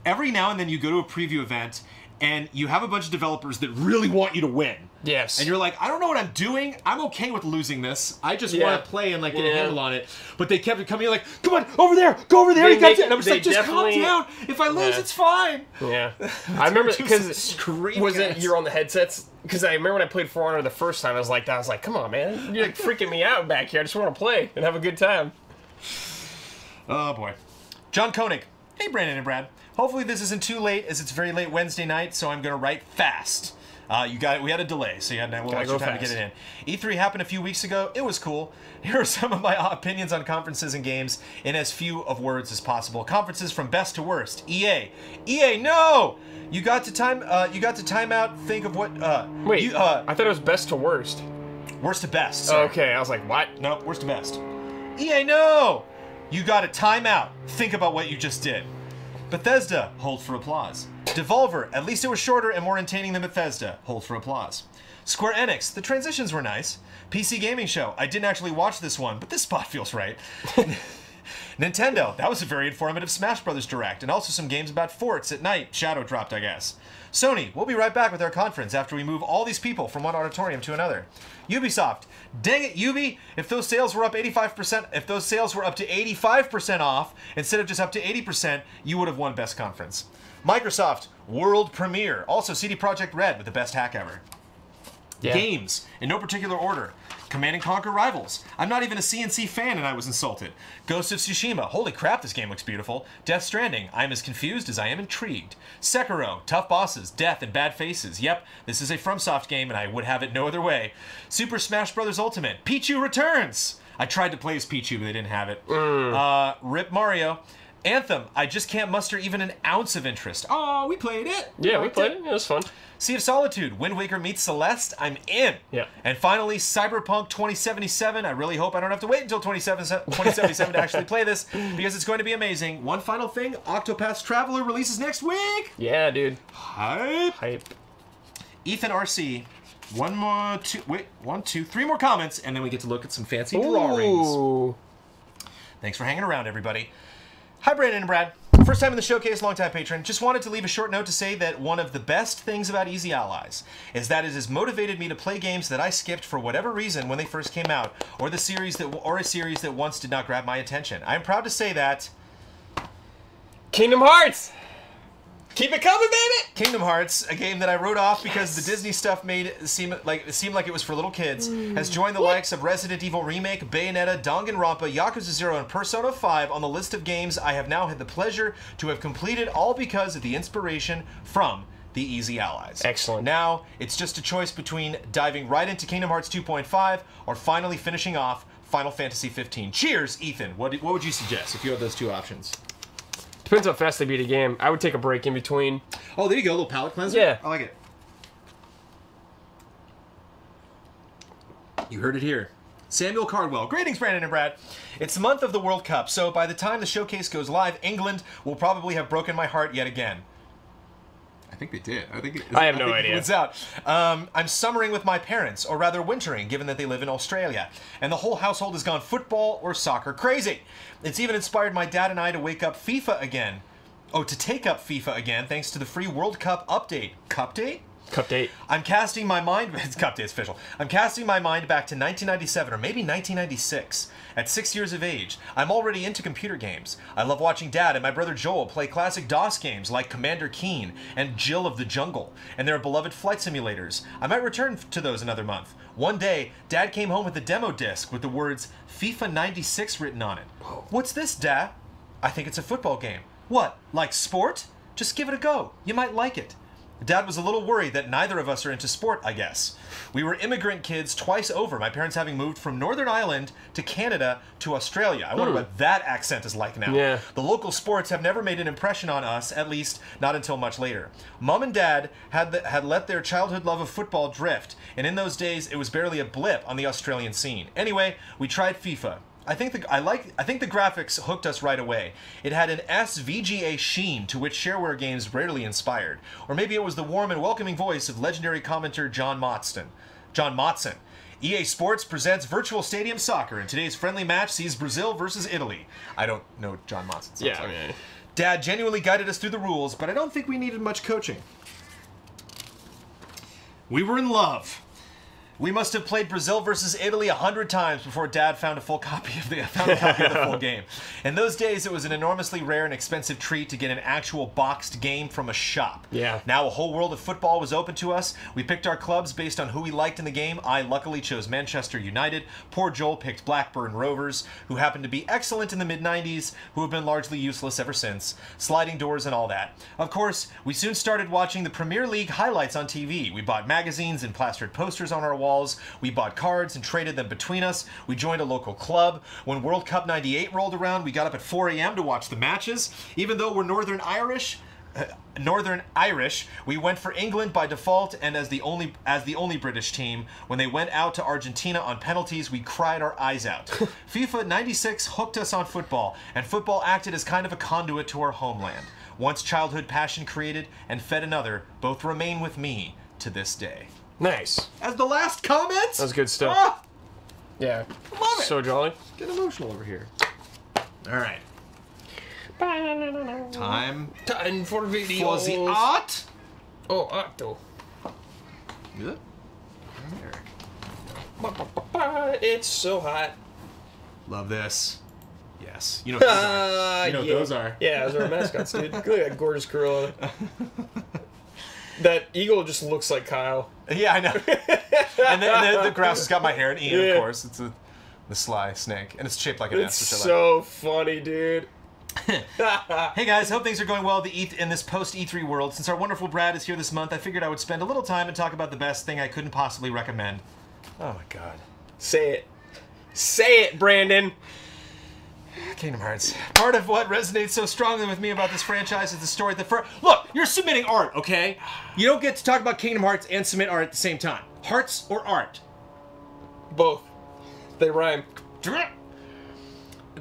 every now and then you go to a preview event and you have a bunch of developers that really want you to win. Yes. And you're like, I don't know what I'm doing. I'm okay with losing this. I just Yeah. want to play and like get a Yeah. handle on it. But they kept coming like, come on, over there, go over there. They You got make- it. And I'm just they like, just calm definitely- down. If I lose, Yeah. it's fine. Yeah. I remember Just because scream was it guys. you're on the headsets? Because I remember when I played For Honor the first time, I was like, come on, man, you're like freaking me out back here. I just want to play and have a good time. Oh boy. John Koenig. Hey Brandon and Brad. Hopefully this isn't too late as it's very late Wednesday night, so I'm gonna write fast. We had a delay, so you had a little extra time to get it in. E3 happened a few weeks ago. It was cool. Here are some of my opinions on conferences and games in as few of words as possible. Conferences from best to worst. EA. EA, no! You got to time out. Think of what Wait, I thought it was best to worst. worst to best. Sorry. Okay, I was like, what? No, worst to best. EA, no! You got to time out. Think about what you just did. Bethesda, hold for applause. Devolver, at least it was shorter and more entertaining than Bethesda, hold for applause. Square Enix, the transitions were nice. PC Gaming Show, I didn't actually watch this one, but this spot feels right. Nintendo, that was a very informative Smash Brothers Direct, and also some games about forts at night. Shadow dropped, I guess. Sony, we'll be right back with our conference after we move all these people from one auditorium to another. Ubisoft, dang it, Ubi, if those sales were up 85%, if those sales were up to 85% off instead of just up to 80%, you would have won best conference. Microsoft, world premiere, also CD Projekt Red with the best hack ever. Yeah. Games, in no particular order. Command & Conquer Rivals. I'm not even a CNC fan and I was insulted. Ghost of Tsushima. Holy crap, this game looks beautiful. Death Stranding. I'm as confused as I am intrigued. Sekiro. Tough bosses, death, and bad faces. Yep, this is a FromSoft game and I would have it no other way. Super Smash Bros. Ultimate. Pichu returns! I tried to play as Pichu, but they didn't have it. Rip Mario. Anthem. I just can't muster even an ounce of interest. Oh, we played it. Yeah, we played it. It was fun. Sea of Solitude, Wind Waker meets Celeste, I'm in. Yeah. And finally, Cyberpunk 2077. I really hope I don't have to wait until 2077 to actually play this, because it's going to be amazing. One final thing, Octopath Traveler releases next week. Yeah, dude. Hype. Hype. Ethan RC, three more comments, and then we get to look at some fancy drawings. Ooh. Thanks for hanging around, everybody. Hi, Brandon and Brad. First time in the showcase, long-time patron. Just wanted to leave a short note to say that one of the best things about Easy Allies is that it has motivated me to play games that I skipped for whatever reason when they first came out, or a series that once did not grab my attention. I am proud to say that Kingdom Hearts! keep it coming, baby! Kingdom Hearts, a game that I wrote off because the Disney stuff made it seem like it was for little kids, has joined the likes of Resident Evil Remake, Bayonetta, Danganronpa, Yakuza 0, and Persona 5 on the list of games I have now had the pleasure to have completed, all because of the inspiration from the Easy Allies. Excellent. Now, it's just a choice between diving right into Kingdom Hearts 2.5 or finally finishing off Final Fantasy 15. Cheers, Ethan. What would you suggest if you had those two options? Depends how fast they beat a game. I would take a break in between. Oh, there you go, a little palate cleanser. Yeah. I like it. You heard it here. Samuel Cardwell. Greetings, Brandon and Brad. It's the month of the World Cup, so by the time the showcase goes live, England will probably have broken my heart yet again. I think they did. I have no idea. It's out. I'm summering with my parents, or rather wintering, given that they live in Australia. And the whole household has gone football or soccer crazy. It's even inspired my dad and I to wake up FIFA again. Oh, to take up FIFA again, thanks to the free World Cup update. Cup date? Cup date. I'm casting my mind. It's Cup Day, it's official. I'm casting my mind back to 1997 or maybe 1996. At 6 years of age, I'm already into computer games. I love watching Dad and my brother Joel play classic DOS games like Commander Keen and Jill of the Jungle, and their beloved flight simulators. I might return to those another month. One day, Dad came home with a demo disc with the words FIFA 96 written on it. What's this, Dad? I think it's a football game. What, like sport? Just give it a go. You might like it. Dad was a little worried that neither of us are into sport, I guess. We were immigrant kids twice over, my parents having moved from Northern Ireland to Canada to Australia. I wonder what that accent is like now. Yeah. The local sports have never made an impression on us, at least not until much later. Mom and Dad had let their childhood love of football drift, and in those days it was barely a blip on the Australian scene. Anyway, we tried FIFA. I think the graphics hooked us right away. It had an SVGA sheen to which shareware games rarely inspired. Or maybe it was the warm and welcoming voice of legendary commentator John Motson. EA Sports presents Virtual Stadium Soccer, and today's friendly match sees Brazil versus Italy. I don't know John Motson. So Yeah, I mean, Dad genuinely guided us through the rules, but I don't think we needed much coaching. We were in love. We must have played Brazil versus Italy 100 times before Dad found a copy of the full game. In those days, it was an enormously rare and expensive treat to get an actual boxed game from a shop. Yeah. Now a whole world of football was open to us. We picked our clubs based on who we liked in the game. I luckily chose Manchester United. Poor Joel picked Blackburn Rovers, who happened to be excellent in the mid-90s, who have been largely useless ever since. Sliding doors and all that. Of course, we soon started watching the Premier League highlights on TV. We bought magazines and plastered posters on our walls. We bought cards and traded them between us. We joined a local club. When World Cup '98 rolled around, we got up at 4 a.m. to watch the matches. Even though we're Northern Irish, we went for England by default, and as the only British team. When they went out to Argentina on penalties, we cried our eyes out. FIFA 96 hooked us on football, and football acted as kind of a conduit to our homeland. Once childhood passion created and fed another, both remain with me to this day. nice. As the last comment? That was good stuff. Ah, Yeah. love it. So jolly. Get emotional over here. All right. Time Time for videos. for the art. Oh, Octo. Good. It's so hot. Love this. Yes. You know what those are. You know what yeah. those are. Yeah, those are our mascots, dude. Look at that gorgeous gorilla. That eagle just looks like Kyle. Yeah, I know. and then the grouse has got my hair, and Ian, Yeah. of course. It's the sly snake, and it's shaped like an It's S, which I like. so funny, dude. Hey guys, hope things are going well in this post-E3 world. Since our wonderful Brad is here this month, I figured I would spend a little time and talk about the best thing I couldn't possibly recommend. Oh my god. Say it. Say it, Brandon. Kingdom Hearts. Part of what resonates so strongly with me about this franchise is the story that Look, you're submitting art, okay? You don't get to talk about Kingdom Hearts and submit art at the same time. Hearts or art? Both. They rhyme.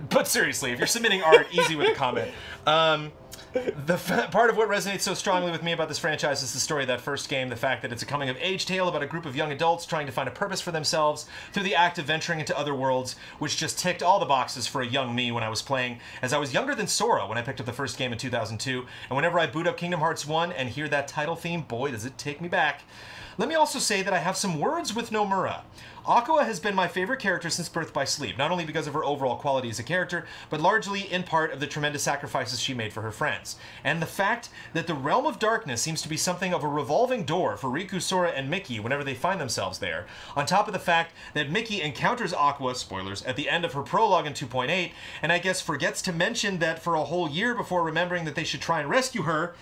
But seriously, if you're submitting art, easy with a comment. Part of what resonates so strongly with me about this franchise is the story of that first game, the fact that it's a coming-of-age tale about a group of young adults trying to find a purpose for themselves through the act of venturing into other worlds, which just ticked all the boxes for a young me when I was playing, as I was younger than Sora when I picked up the first game in 2002, and whenever I boot up Kingdom Hearts 1 and hear that title theme, boy, does it take me back. Let me also say that I have some words with Nomura. Aqua has been my favorite character since Birth by Sleep, not only because of her overall quality as a character, but largely in part of the tremendous sacrifices she made for her friends. And the fact that the Realm of Darkness seems to be something of a revolving door for Riku, Sora, and Mickey whenever they find themselves there, on top of the fact that Mickey encounters Aqua, spoilers, at the end of her prologue in 2.8, and I guess forgets to mention that for a whole year before remembering that they should try and rescue her.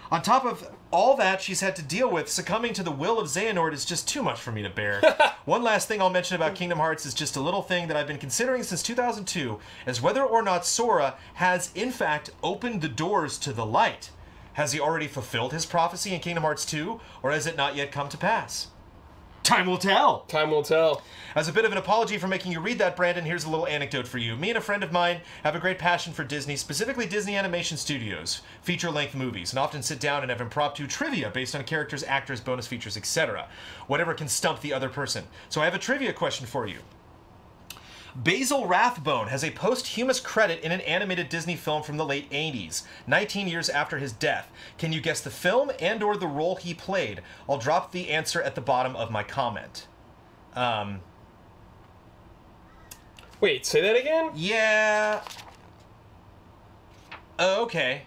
On top of all that she's had to deal with, succumbing to the will of Xehanort is just too much for me to bear. One last thing I'll mention about Kingdom Hearts is just a little thing that I've been considering since 2002, as whether or not Sora has, in fact, opened the doors to the light. Has he already fulfilled his prophecy in Kingdom Hearts 2, or has it not yet come to pass? Time will tell! Time will tell. As a bit of an apology for making you read that, Brandon, here's a little anecdote for you. Me and a friend of mine have a great passion for Disney, specifically Disney Animation Studios, feature-length movies, and often sit down and have impromptu trivia based on characters, actors, bonus features, etc. Whatever can stump the other person. So I have a trivia question for you. Basil Rathbone has a posthumous credit in an animated Disney film from the late 80s, 19 years after his death. Can you guess the film and or the role he played? I'll drop the answer at the bottom of my comment. Wait, say that again? Yeah. Okay.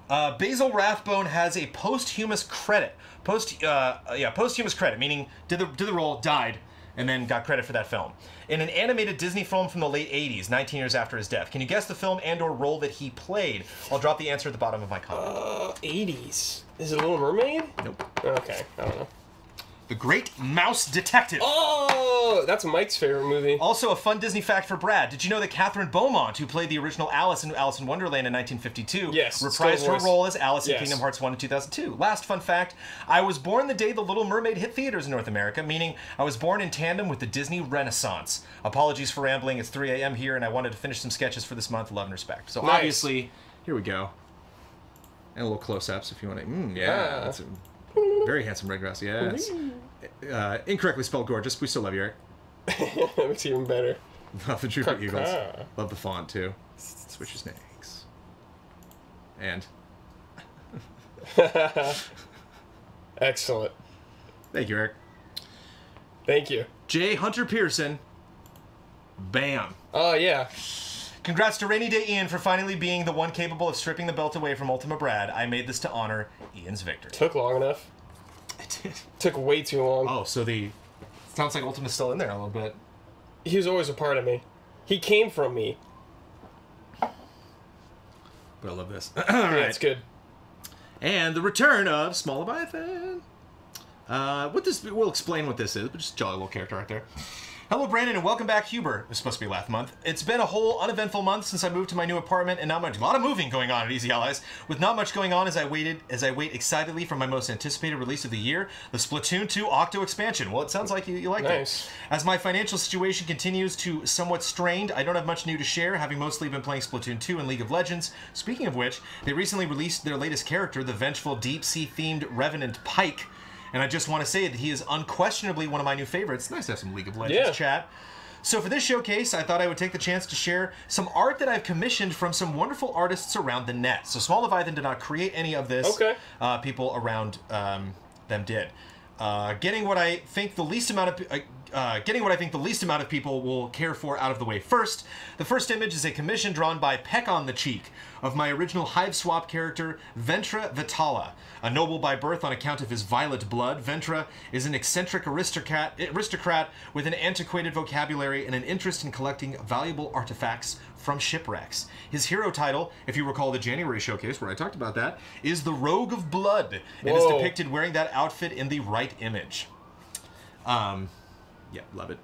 Basil Rathbone has a posthumous credit. Posthumous credit, meaning did the role, died, and then got credit for that film. In an animated Disney film from the late 80s, 19 years after his death. Can you guess the film and or role that he played? I'll drop the answer at the bottom of my comment. 80s. Is it Little Mermaid? Nope. Okay, I don't know. The Great Mouse Detective. Oh, that's Mike's favorite movie. Also, a fun Disney fact for Brad. Did you know that Catherine Beaumont, who played the original Alice in Alice in Wonderland in 1952, Yes, reprised still her voice. role as Alice in Yes. Kingdom Hearts 1 in 2002? Last fun fact, I was born the day The Little Mermaid hit theaters in North America, meaning I was born in tandem with the Disney Renaissance. Apologies for rambling, it's 3 a.m. here, and I wanted to finish some sketches for this month. Love and respect. So Nice. obviously, here we go. And a little close-ups if you want to. Yeah. That's a very handsome red grass, yes. Incorrectly spelled gorgeous. We still love you, Eric. That makes it even better. Love the Droopy Eagles. Caw. Love the font too. Switch your snakes. And Excellent. thank you, Eric. Thank you. J. Hunter Pearson. Bam. Oh, yeah. Congrats to Rainy Day Ian for finally being the one capable of stripping the belt away from Ultima Brad. I made this to honor Ian's victory. Took long enough. I did. Took way too long. Oh, so the sounds like Ultima's still in there a little bit. He was always a part of me. He came from me. But I love this. Yeah, it's good. And the return of Small Leviathan. We'll explain what this is, but just a jolly little character right there. Hello, Brandon, and welcome back, Huber. It was supposed to be last month. It's been a whole uneventful month since I moved to my new apartment, and not much. A lot of moving going on at Easy Allies. With not much going on as I wait excitedly for my most anticipated release of the year, the Splatoon 2 Octo expansion. Well, it sounds like you like Nice. it. As my financial situation continues to somewhat strained, I don't have much new to share, having mostly been playing Splatoon 2 and League of Legends. Speaking of which, they recently released their latest character, the vengeful deep-sea-themed Revenant Pike. And I just want to say that he is unquestionably one of my new favorites. Nice to have some League of Legends Yeah. chat. So for this showcase, I thought I would take the chance to share some art that I've commissioned from some wonderful artists around the net. So Small Leviathan did not create any of this. Okay. People around them did. Getting what I think the least amount of people will care for out of the way first. The first image is a commission drawn by Peck on the Cheek of my original Hive Swap character, Ventra Vitala. A noble by birth on account of his violet blood, Ventra is an eccentric aristocrat with an antiquated vocabulary and an interest in collecting valuable artifacts from shipwrecks. His hero title, if you recall the January showcase where I talked about that, is the Rogue of Blood, and is Whoa. depicted wearing that outfit in the right image. Yeah, love it.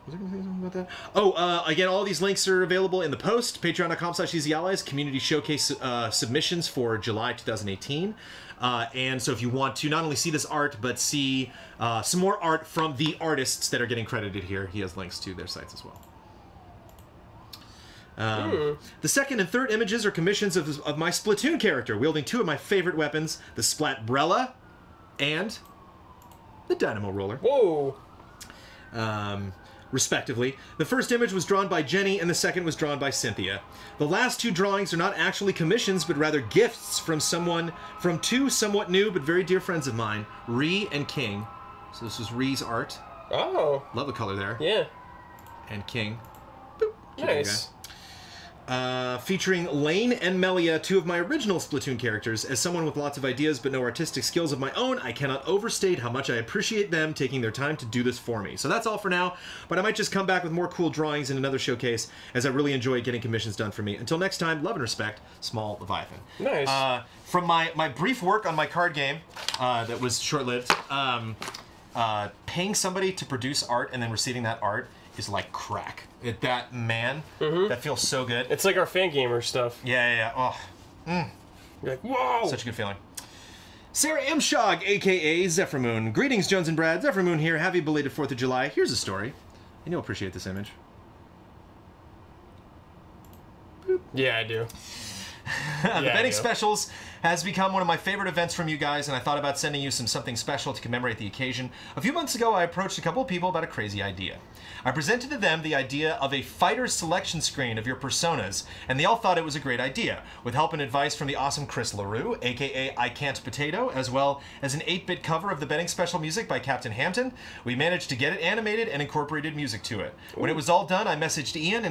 Was I going to say something about that? Oh, again, all these links are available in the post. Patreon.com/EasyAllies. Community Showcase submissions for July 2018. And so if you want to not only see this art, but see some more art from the artists that are getting credited here, he has links to their sites as well. The second and third images are commissions of my Splatoon character, wielding two of my favorite weapons, the Splatbrella and the Dynamo Roller. Whoa. Respectively. The first image was drawn by Jenny, and the second was drawn by Cynthia. The last two drawings are not actually commissions, but rather gifts from two somewhat new but very dear friends of mine, Ree and King. So this was Ree's art. Oh. Love the color there. Yeah. And King. Boop. Cute little Nice. guy. Featuring Lane and Melia, two of my original Splatoon characters. As someone with lots of ideas but no artistic skills of my own, I cannot overstate how much I appreciate them taking their time to do this for me. So that's all for now, but I might just come back with more cool drawings in another showcase, as I really enjoy getting commissions done for me. Until next time, love and respect, Small Leviathan. Nice. From my brief work on my card game, that was short-lived, paying somebody to produce art and then receiving that art is like crack. That feels so good. It's like our fan gamer stuff. Yeah. Oh, You're like, whoa. such a good feeling. Sarah Imshog, a.k.a. Zephyrmoon. Greetings, Jones and Brad. Zephyrmoon here. Happy belated 4th of July. Here's a story. And you'll appreciate this image. Yeah, I do. The I betting do. specials has become one of my favorite events from you guys, and I thought about sending you something special to commemorate the occasion. A few months ago, I approached a couple of people about a crazy idea. I presented to them the idea of a fighter selection screen of your personas, and they all thought it was a great idea, with help and advice from the awesome Chris LaRue, aka I Can't Potato, as well as an 8-bit cover of the betting special music by Captain Hampton. We managed to get it animated and incorporated music to it. When it was all done, I messaged Ian,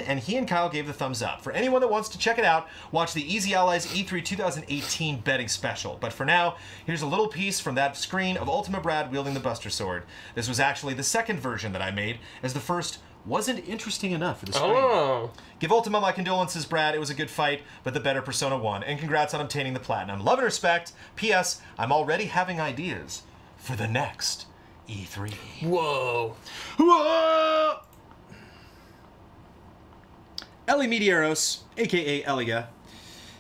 and he and Kyle gave the thumbs up. For anyone that wants to check it out, watch the Easy Allies E3 2018 betting special. But for now, here's a little piece from that screen of Ultima Brad wielding the Buster Sword. This was actually the second version that I made, as the first wasn't interesting enough for the screen. Oh. Give Ultima my condolences, Brad. It was a good fight, but the better Persona won. And congrats on obtaining the platinum. Love and respect. P.S. I'm already having ideas for the next E3. Whoa. Whoa! Ellie Medieros, aka Eliga.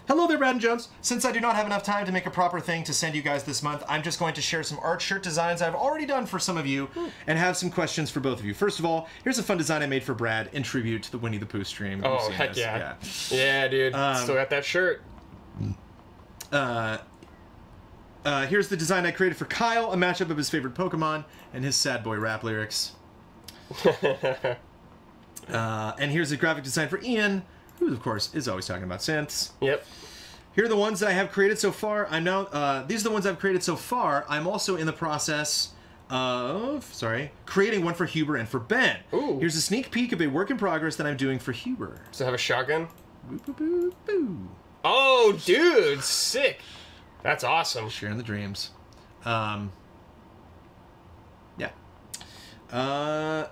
Hello there, Brad and Jones. Since I do not have enough time to make a proper thing to send you guys this month, I'm just going to share some art shirt designs I've already done for some of you and have some questions for both of you. First of all, here's a fun design I made for Brad in tribute to the Winnie the Pooh stream. Oh, You've seen heck this. yeah. Yeah, dude. Still got that shirt. Here's the design I created for Kyle, a mashup of his favorite Pokemon and his sad boy rap lyrics. And here's a graphic design for Ian, who, of course, is always talking about synths. Yep. Here are the ones that I have created so far. These are the ones I've created so far. I'm also in the process of, creating one for Huber and for Ben. Ooh. Here's a sneak peek of a work in progress that I'm doing for Huber. Does it have a shotgun? Boo, boo, boo, boo. Oh, dude. Sick. That's awesome. Sharing the dreams. Now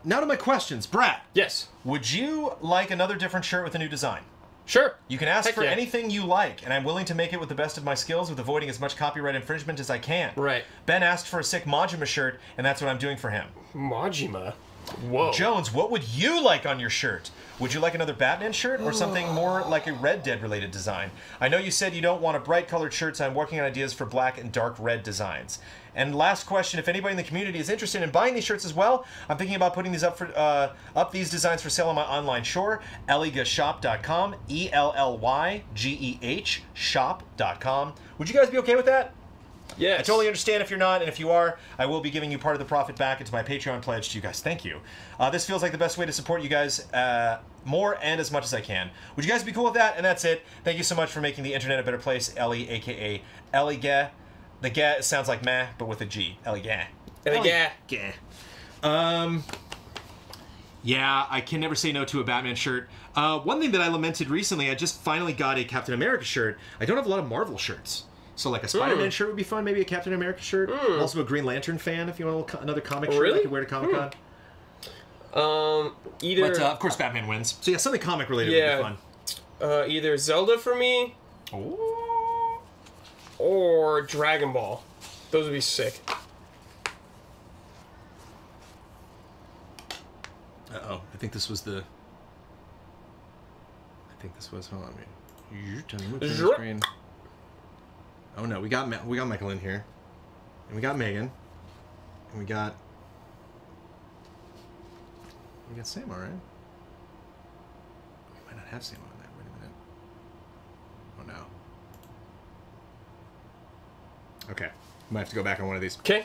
to my questions. Brad, Yes. would you like another different shirt with a new design? Sure. You can ask Heck for yeah. anything you like, and I'm willing to make it with the best of my skills with avoiding as much copyright infringement as I can. Right. Ben asked for a sick Majima shirt, and that's what I'm doing for him. Majima. Whoa. Jones, what would you like on your shirt? Would you like another Batman shirt or something more like a Red Dead related design? I know you said you don't want a bright colored shirt, so I'm working on ideas for black and dark red designs. And last question, if anybody in the community is interested in buying these shirts as well, I'm thinking about putting these up these designs for sale on my online store, elligeshop.com, ELLYGEH shop.com. Would you guys be okay with that? Yes. I totally understand if you're not, and if you are, I will be giving you part of the profit back into my Patreon pledge to you guys. Thank you. This feels like the best way to support you guys more and as much as I can. Would you guys be cool with that? And that's it. Thank you so much for making the internet a better place, Ellie, a.k.a. Ellie. The "ga" sounds like meh, but with a G. Ellie. Yeah. Yeah, I can never say no to a Batman shirt. One thing that I lamented recently, I just finally got a Captain America shirt. I don't have a lot of Marvel shirts. So like a Spider-Man shirt would be fun, maybe a Captain America shirt. I'm also a Green Lantern fan, if you want another comic shirt I could wear to Comic-Con. Either But of course Batman wins. So yeah, something comic related would be fun. either Zelda for me or Dragon Ball. Those would be sick. Uh-oh, I think this was the... hold on, you're telling me what's on the screen. Oh no, we got Michael in here. And we got Megan. And we got Sam, all right? We might not have Sam on there. Wait a minute. Oh no. Okay. Might have to go back on one of these. Okay.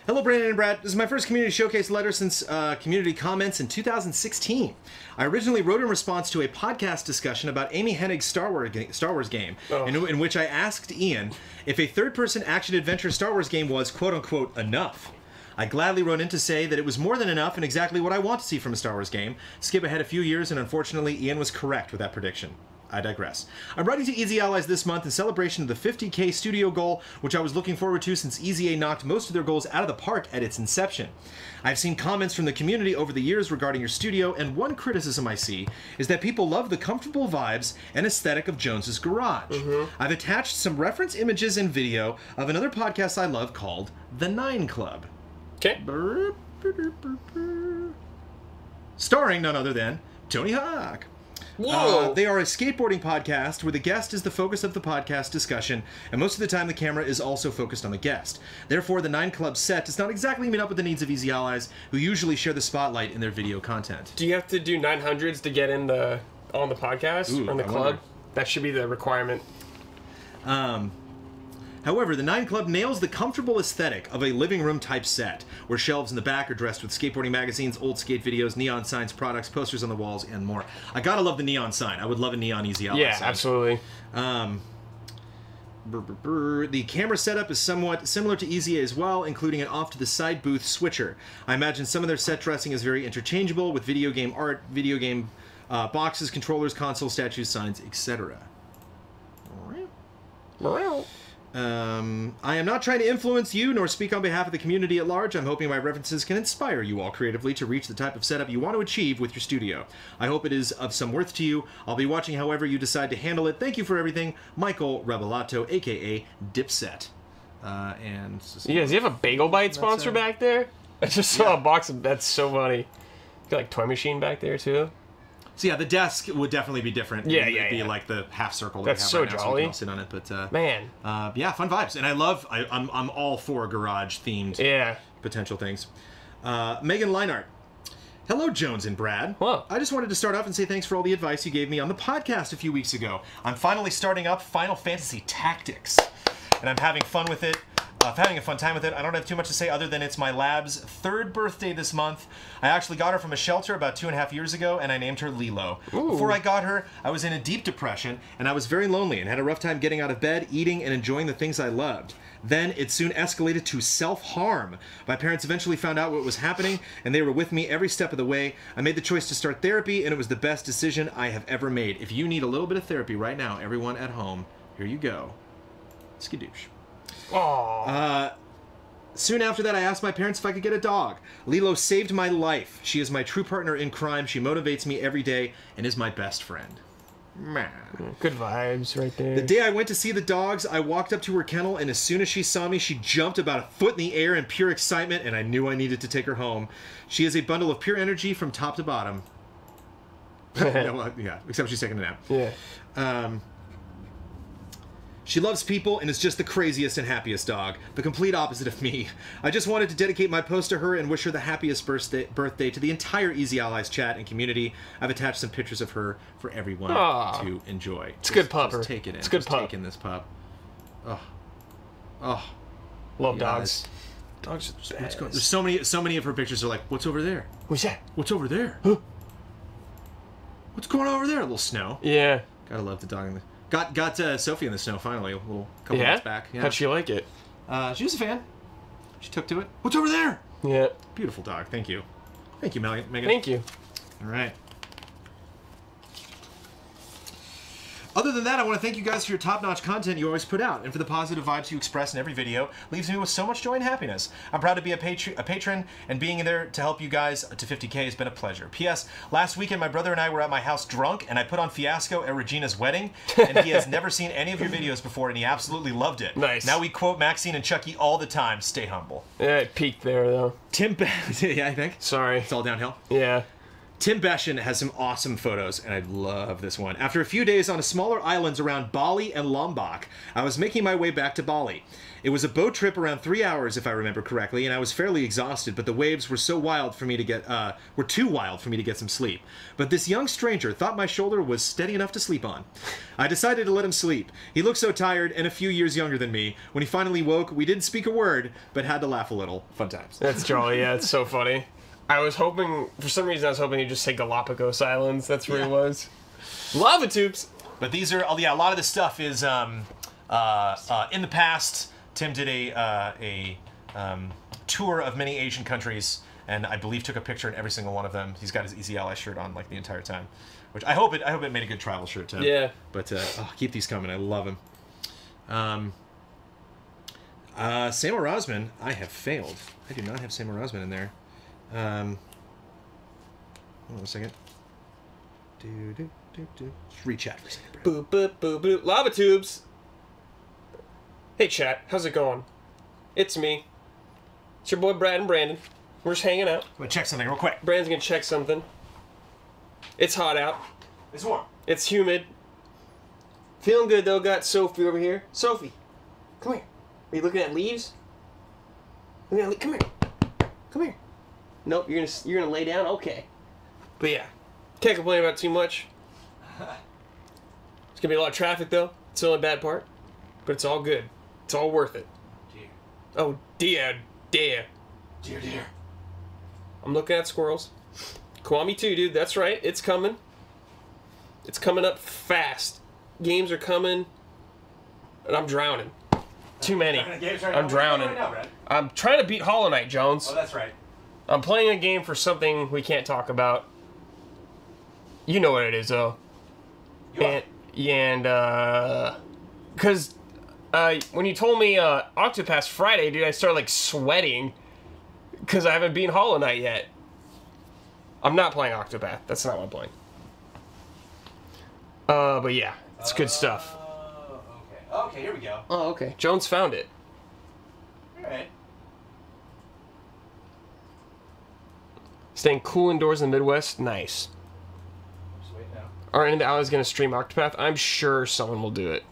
Hello, Brandon and Brad. This is my first community showcase letter since community comments in 2016. I originally wrote in response to a podcast discussion about Amy Hennig's Star Wars game, in which I asked Ian if a third-person action-adventure Star Wars game was, quote-unquote, enough. I gladly wrote in to say that it was more than enough and exactly what I want to see from a Star Wars game. Skip ahead a few years, and unfortunately, Ian was correct with that prediction. I digress. I'm writing to Easy Allies this month in celebration of the 50K studio goal, which I was looking forward to since EZA knocked most of their goals out of the park at its inception. I've seen comments from the community over the years regarding your studio, and one criticism I see is that people love the comfortable vibes and aesthetic of Jones's Garage. I've attached some reference images and video of another podcast I love called The Nine Club. Okay. Starring none other than Tony Hawk. Whoa. They are a skateboarding podcast where the guest is the focus of the podcast discussion, and most of the time the camera is also focused on the guest. Therefore, the Nine Club set does not exactly meet up with the needs of Easy Allies, who usually share the spotlight in their video content. Do you have to do 900s to get in on the podcast or in the club? wonder. That should be the requirement. However, the Nine Club nails the comfortable aesthetic of a living room type set, where shelves in the back are dressed with skateboarding magazines, old skate videos, neon signs, products, posters on the walls, and more. I gotta love the neon sign. I would love a neon Easy Allies Yeah, sign. absolutely. The camera setup is somewhat similar to EZA as well, including an off-to-the-side booth switcher. I imagine some of their set dressing is very interchangeable with video game art, video game boxes, controllers, consoles, statues, signs, etc. I am not trying to influence you nor speak on behalf of the community at large. I'm hoping my references can inspire you all creatively to reach the type of setup you want to achieve with your studio. I hope it is of some worth to you. I'll be watching however you decide to handle it. Thank you for everything, Michael Rebelato, aka Dipset. And You guys, you have a Bagel Bite sponsor back there? I just saw a box of... That's so funny. Got like Toy Machine back there too. So yeah, the desk would definitely be different. Yeah, It'd be yeah. like the half circle. That's we so have right now, jolly. So we can all sit on it, but Man. yeah, fun vibes, and I'm all for garage themed Yeah. potential things. Megan Leinart. Hello, Jones and Brad. Hello. I just wanted to start off and say thanks for all the advice you gave me on the podcast a few weeks ago. I'm finally starting up Final Fantasy Tactics, and I'm having fun with it. Having a fun time with it. I don't have too much to say other than it's my lab's 3rd birthday this month. I actually got her from a shelter about 2.5 years ago, and I named her Lilo. Ooh. Before I got her, I was in a deep depression, and I was very lonely and had a rough time getting out of bed, eating, and enjoying the things I loved. Then it soon escalated to self-harm. My parents eventually found out what was happening, and they were with me every step of the way. I made the choice to start therapy, and it was the best decision I have ever made. If you need a little bit of therapy right now, everyone at home, here you go. Skadoosh. Aww. Soon after that, I asked my parents if I could get a dog. Lilo saved my life. She is my true partner in crime. She motivates me every day and is my best friend. Man. Good vibes right there. The day I went to see the dogs, I walked up to her kennel, and as soon as she saw me, she jumped about a foot in the air in pure excitement, and I knew I needed to take her home. She is a bundle of pure energy from top to bottom. Yeah, except she's taking a nap. Yeah. She loves people and is just the craziest and happiest dog. The complete opposite of me. I just wanted to dedicate my post to her and wish her the happiest birthday to the entire Easy Allies chat and community. I've attached some pictures of her for everyone to enjoy. It's a good pupper. Just take it in. It's a good just pup. Take in this pup. Oh. Oh. Love You dogs. guys. Dogs are the best. There's so many of her pictures are like, what's over there? What's that? What's over there? What's going on over there? A little snow. Yeah. Gotta love the dog in the... Got Sophie in the snow finally, a couple Yeah? months back. Yeah. How'd she like it? She was a fan. She took to it. What's over there? Yeah. Beautiful dog. Thank you. Thank you, Megan. Thank you. All right. Other than that, I want to thank you guys for your top-notch content you always put out, and for the positive vibes you express in every video. Leaves me with so much joy and happiness. I'm proud to be a patron, and being there to help you guys to 50K has been a pleasure. P.S. Last weekend, my brother and I were at my house drunk, and I put on Fiasco at Regina's wedding, and he has never seen any of your videos before, and he absolutely loved it. Nice. Now we quote Maxine and Chucky all the time. Stay humble. Yeah, it peaked there though. Tim, yeah, I think Sorry. it's all downhill. Yeah. Tim Beshin has some awesome photos, and I love this one. After a few days on smaller islands around Bali and Lombok, I was making my way back to Bali. It was a boat trip around 3 hours, if I remember correctly, and I was fairly exhausted, but the waves were so wild for me to get, were too wild for me to get some sleep. But this young stranger thought my shoulder was steady enough to sleep on. I decided to let him sleep. He looked so tired and a few years younger than me. When he finally woke, we didn't speak a word, but had to laugh a little. Fun times. That's jolly. Yeah, it's so funny. I was hoping, for some reason, I was hoping he'd just say Galapagos Islands. That's where he was. Lava tubes. But these are, yeah, a lot of this stuff is in the past. Tim did a tour of many Asian countries, and I believe took a picture in every single one of them. He's got his Easy Ally shirt on like the entire time, which I hope it made a good travel shirt too. Yeah. But keep these coming. I love them. Sam Rosman, I have failed. I do not have Sam Rosman in there. Hold on a second. Just re-chat for a second, bro. Boop, boop, boop, boop. Lava tubes. Hey, chat. How's it going? It's me. It's your boy Brad and Brandon. We're just hanging out. I'm gonna check something real quick. Brandon's gonna check something. It's hot out. It's warm. It's humid. Feeling good, though. Got Sophie over here. Sophie, come here. Are you looking at leaves? Come here. Come here. Nope, you're gonna lay down? Okay. But yeah, can't complain about it too much. It's gonna be a lot of traffic, though. It's the only bad part. But it's all good. It's all worth it. Dear. Oh, dear. Dear. I'm looking at squirrels. Kwame too, dude. That's right. It's coming. It's coming up fast. Games are coming. And I'm drowning. Too many. I'm drowning. I'm trying to beat Hollow Knight, Jones. Oh, that's right. I'm playing a game for something we can't talk about. You know what it is, though. Because when you told me Octopath Friday, dude, I started like sweating because I haven't beaten Hollow Knight yet. I'm not playing Octopath. That's not what I'm playing. But yeah, it's good stuff. Okay. Okay, here we go. Oh, okay. Jones found it. Alright. Staying cool indoors in the Midwest, nice. Just wait now. Are any of the allies going to stream Octopath? I'm sure someone will do it.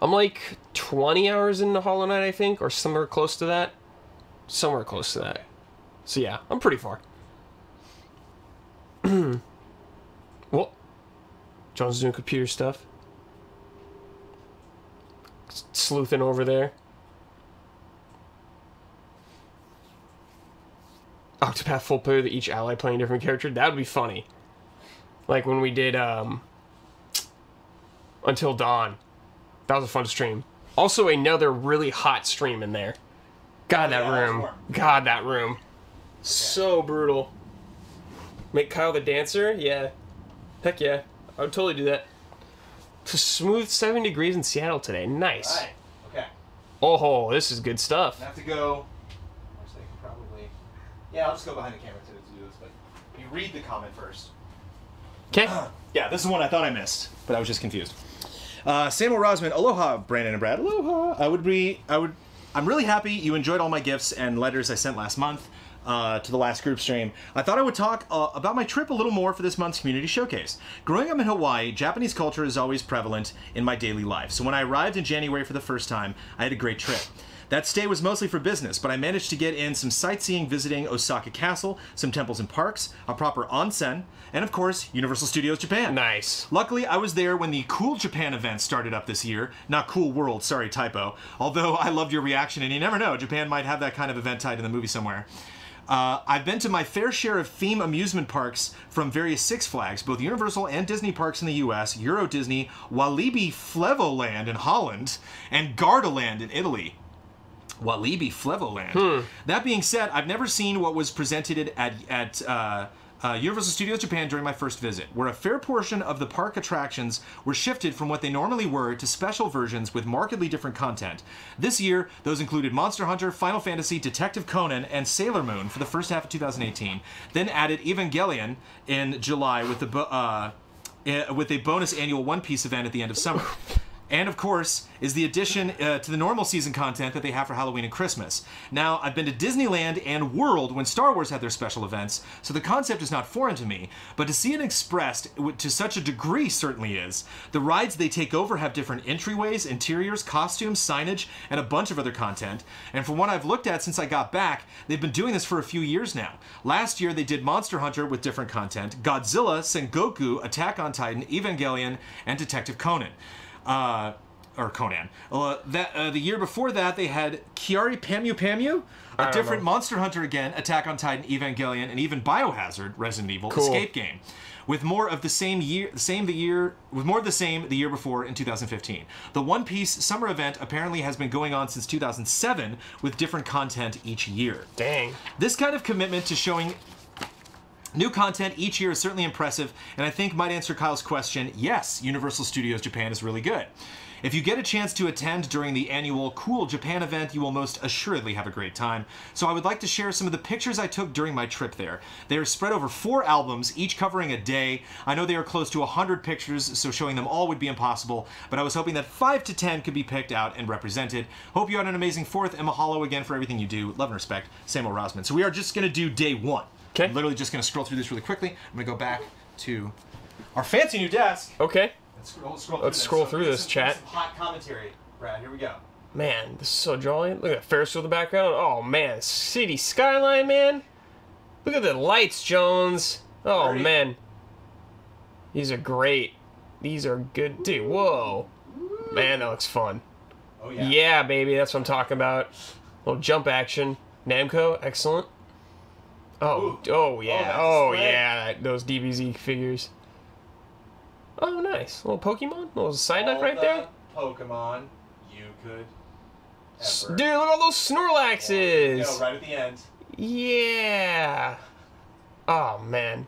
I'm like 20 hours into Hollow Knight, I think, or somewhere close to that. Somewhere close to that. So yeah, I'm pretty far. Well, John's doing computer stuff. Sleuthing over there. Octopath full player that each ally playing a different character. That would be funny. Like when we did Until Dawn. That was a fun stream. Also another really hot stream in there. God, that room. God, that room. So brutal. Make Kyle the dancer? Yeah. Heck yeah. I would totally do that. It's a smooth 7 degrees in Seattle today. Nice. Alright. Okay. Oh, this is good stuff. I have to go. Actually, I can probably. Yeah, I'll just go behind the camera to do this, but you read the comment first. Okay. Yeah, this is one I thought I missed, but I was just confused. Samuel Rosman, aloha, Brandon and Brad. Aloha. I'm really happy you enjoyed all my gifts and letters I sent last month to the last group stream. I thought I would talk about my trip a little more for this month's community showcase. Growing up in Hawaii, Japanese culture is always prevalent in my daily life. So when I arrived in January for the first time, I had a great trip. That stay was mostly for business, but I managed to get in some sightseeing visiting Osaka Castle, some temples and parks, a proper onsen, and of course, Universal Studios Japan. Nice. Luckily, I was there when the Cool Japan event started up this year. Not Cool World, sorry, typo. Although I loved your reaction, and you never know, Japan might have that kind of event tied in the movie somewhere. I've been to my fair share of theme amusement parks from various Six Flags, both Universal and Disney parks in the US, Euro Disney, Walibi Flevoland in Holland, and Gardaland in Italy. Walibi Flevoland. That being said, I've never seen what was presented at Universal Studios Japan during my first visit, where a fair portion of the park attractions were shifted from what they normally were to special versions with markedly different content. This year, those included Monster Hunter, Final Fantasy, Detective Conan, and Sailor Moon for the first half of 2018, then added Evangelion in July with a bonus annual One Piece event at the end of summer. And of course, is the addition to the normal season content that they have for Halloween and Christmas. Now, I've been to Disneyland and World when Star Wars had their special events, so the concept is not foreign to me, but to see it expressed to such a degree certainly is. The rides they take over have different entryways, interiors, costumes, signage, and a bunch of other content. And from what I've looked at since I got back, they've been doing this for a few years now. Last year, they did Monster Hunter with different content, Godzilla, Sengoku, Attack on Titan, Evangelion, and Detective Conan. Or Conan. The year before that, they had Kiari Pamu Pamu, a different Monster Hunter again, Attack on Titan, Evangelion, and even Biohazard, Resident Evil, escape game, with more of the same the year before in 2015. The One Piece summer event apparently has been going on since 2007 with different content each year. Dang. This kind of commitment to showing new content each year is certainly impressive, and I think might answer Kyle's question. Yes, Universal Studios Japan is really good. If you get a chance to attend during the annual Cool Japan event, you will most assuredly have a great time. So I would like to share some of the pictures I took during my trip there. They are spread over 4 albums, each covering a day. I know they are close to 100 pictures, so showing them all would be impossible, but I was hoping that 5 to 10 could be picked out and represented. Hope you had an amazing 4th, and mahalo again for everything you do. Love and respect, Samuel Rosman. So we are just going to do day 1. Okay. I'm literally just going to scroll through this really quickly. I'm going to go back to our fancy new desk. Okay. Let's scroll through this, chat. Some hot commentary, Brad. Here we go. Man, this is so jolly. Look at Ferris wheel in the background. Oh, man. City skyline, man. Look at the lights, Jones. Oh, man. These are great. These are good. Dude, whoa. Man, that looks fun. Oh, yeah. Yeah, baby. That's what I'm talking about. little jump action. Namco, excellent. Oh, oh yeah, oh yeah, those DBZ figures. Oh, nice. A little Pokemon, a little Psyduck right there. Pokemon you could ever. Dude, look at all those Snorlaxes. Go right at the end. Yeah. Oh, man.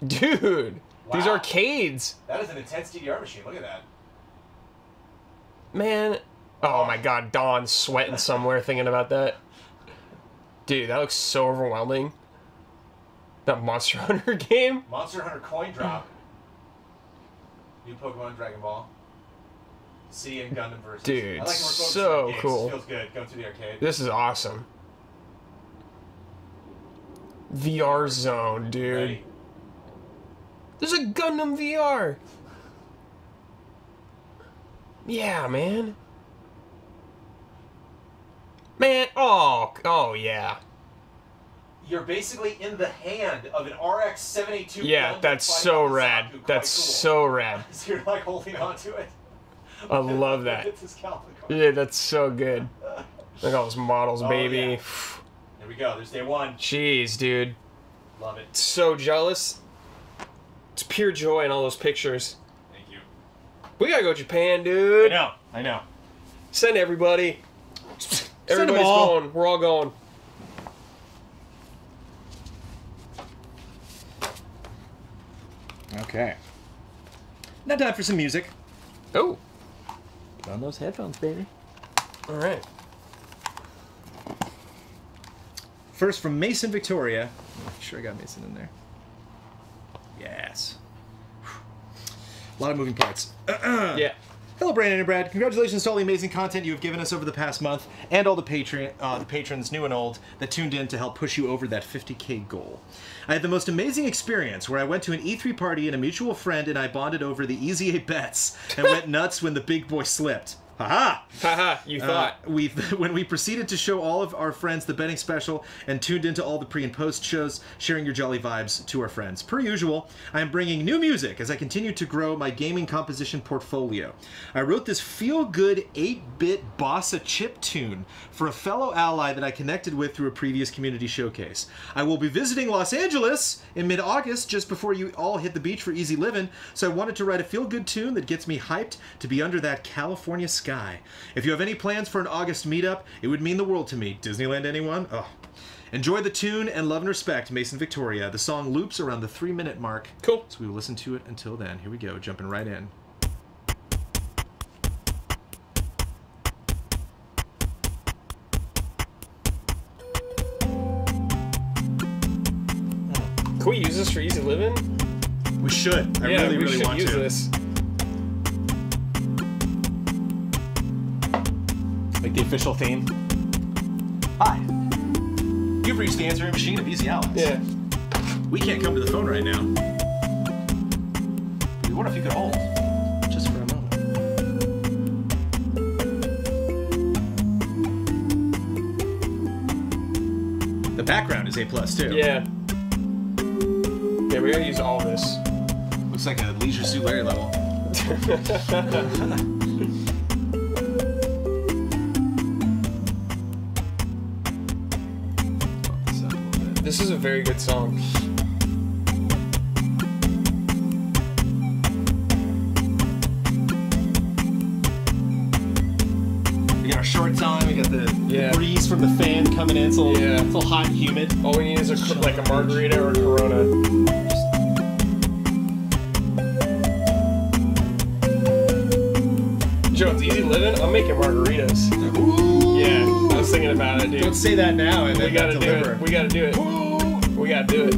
Dude. These Wow. arcades. That is an intense DDR machine. Look at that. Man. Oh, my God. Don's sweating somewhere thinking about that. Dude, that looks so overwhelming. That Monster Hunter game. Monster Hunter coin drop. New Pokemon Dragon Ball. City and Gundam versus. Dude, I like when we're focusing so on games. cool. Feels good going to the arcade. This is awesome. VR Zone, dude. Ready? There's a Gundam VR. Yeah, man. Man, oh yeah. You're basically in the hand of an RX 782. Yeah, Gundam that's fighting so on the rad. Zaku. Quite That's cool. so rad. So you're like holding on to it. I love that. It's his Capricorn. Yeah, that's so good. Look at all those models, Oh, baby. yeah. There we go. There's day one. Jeez, dude. Love it. So jealous. It's pure joy in all those pictures. Thank you. We gotta go to Japan, dude. I know. Send everybody. Send Everybody's them all. going. We're all going. Okay. Now time for some music. Oh, Put on those headphones, baby. all right. First from Mason Victoria. Make sure I got Mason in there. Yes. A lot of moving parts. Yeah. Hello, Brandon and Brad. Congratulations to all the amazing content you have given us over the past month, and all the patrons, new and old, that tuned in to help push you over that 50K goal. I had the most amazing experience where I went to an E3 party and a mutual friend and I bonded over the Easy 8 bets and went nuts when the big boy slipped. Haha! Haha, you thought. When we proceeded to show all of our friends the betting special and tuned into all the pre and post shows, sharing your jolly vibes to our friends. Per usual, I am bringing new music as I continue to grow my gaming composition portfolio. I wrote this feel-good 8-bit bossa chip tune for a fellow ally that I connected with through a previous community showcase. I will be visiting Los Angeles in mid-August, just before you all hit the beach for easy living, so I wanted to write a feel-good tune that gets me hyped to be under that California sky. If you have any plans for an August meetup, it would mean the world to me. Disneyland, anyone? Oh. Enjoy the tune and love and respect, Mason Victoria. The song loops around the 3-minute mark. Cool. So we will listen to it until then. Here we go, jumping right in. Can we use this for easy living? We should. I Yeah, really, we really should want use to. this. Like the official theme. Hi. You've reached the answering machine of Easy Allies. Yeah. We can't come to the phone right now. But what if you could hold? Just for a moment. The background is A+ too. Yeah. Yeah, we gotta use all this. Looks like a Leisure Suit Larry level. This is a very good song. We got our shorts on. We got the Yeah. breeze from the fan coming in. It's a little, Yeah. it's a little hot and humid. All we need is like a margarita or a Corona. Joe, it's easy living. I'm making margaritas. Ooh. Yeah, I was thinking about it, dude. Don't say that now and We then gotta not do deliver. it. We gotta do it. We gotta do it.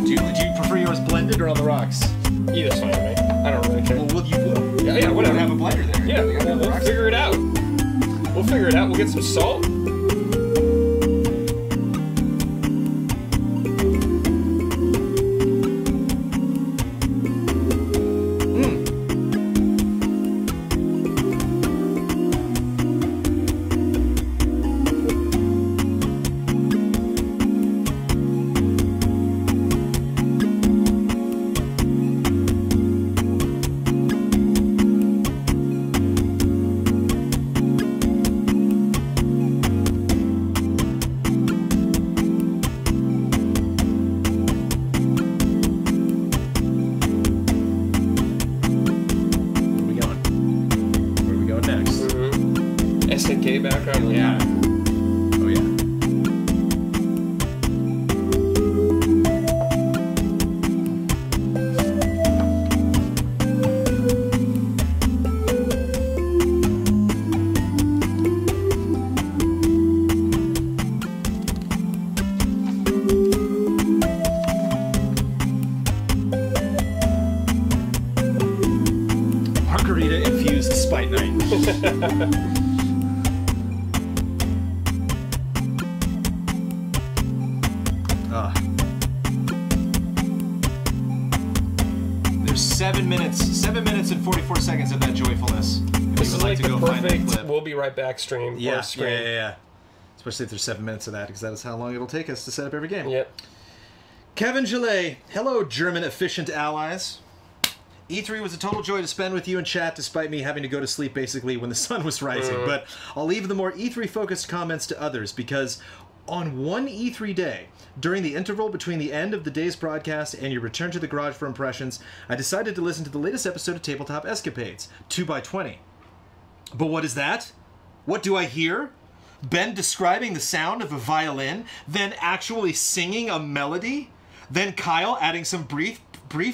Do you prefer yours blended or on the rocks? Either's fine with me. I don't really care. Well, will you? Yeah, yeah, We whatever. don't have a blender there. Yeah, We gotta have the we'll rocks. figure it out. We'll figure it out. We'll get some salt. There's 7 minutes and 44 seconds of that joyfulness. If This you is would like to the go find that perfect clip. we'll be right back stream. Yeah, or screen. yeah. Especially if there's 7 minutes of that, because that is how long it'll take us to set up every game. Yep. Kevin Gillet, hello, German efficient allies. E3 was a total joy to spend with you in chat, despite me having to go to sleep basically when the sun was rising. But I'll leave the more E3-focused comments to others, because on one E3 day, during the interval between the end of the day's broadcast and your return to the garage for impressions, I decided to listen to the latest episode of Tabletop Escapades, 2x20. But what is that? What do I hear? Ben describing the sound of a violin, then actually singing a melody, then Kyle adding some brief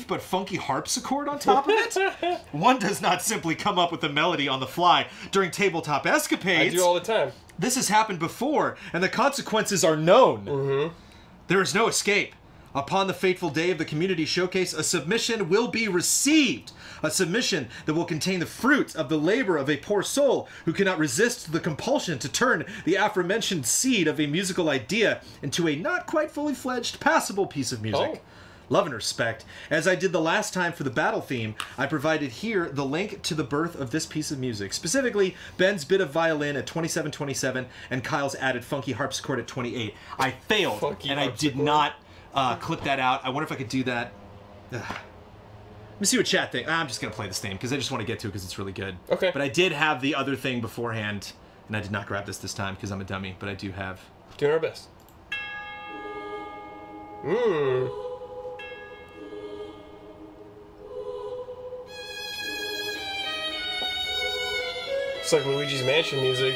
but funky harpsichord on top of it? One does not simply come up with a melody on the fly during Tabletop I Escapades. do all the time. This has happened before, and the consequences are known. There is no escape. Upon the fateful day of the community showcase, a submission will be received. A submission that will contain the fruit of the labor of a poor soul who cannot resist the compulsion to turn the aforementioned seed of a musical idea into a not quite fully fledged, passable piece of music. Oh. Love and respect. As I did the last time for the battle theme, I provided here the link to the birth of this piece of music. Specifically, Ben's bit of violin at 27:27 and Kyle's added funky harpsichord at 28. I failed, Funky and I did harpsichord. not clip that out. I wonder if I could do that. Ugh. Let me see what chat thinks. I'm just going to play this theme because I just want to get to it because it's really good. Okay. But I did have the other thing beforehand, and I did not grab this time because I'm a dummy, but I do have... Doing our best. It's like Luigi's Mansion music.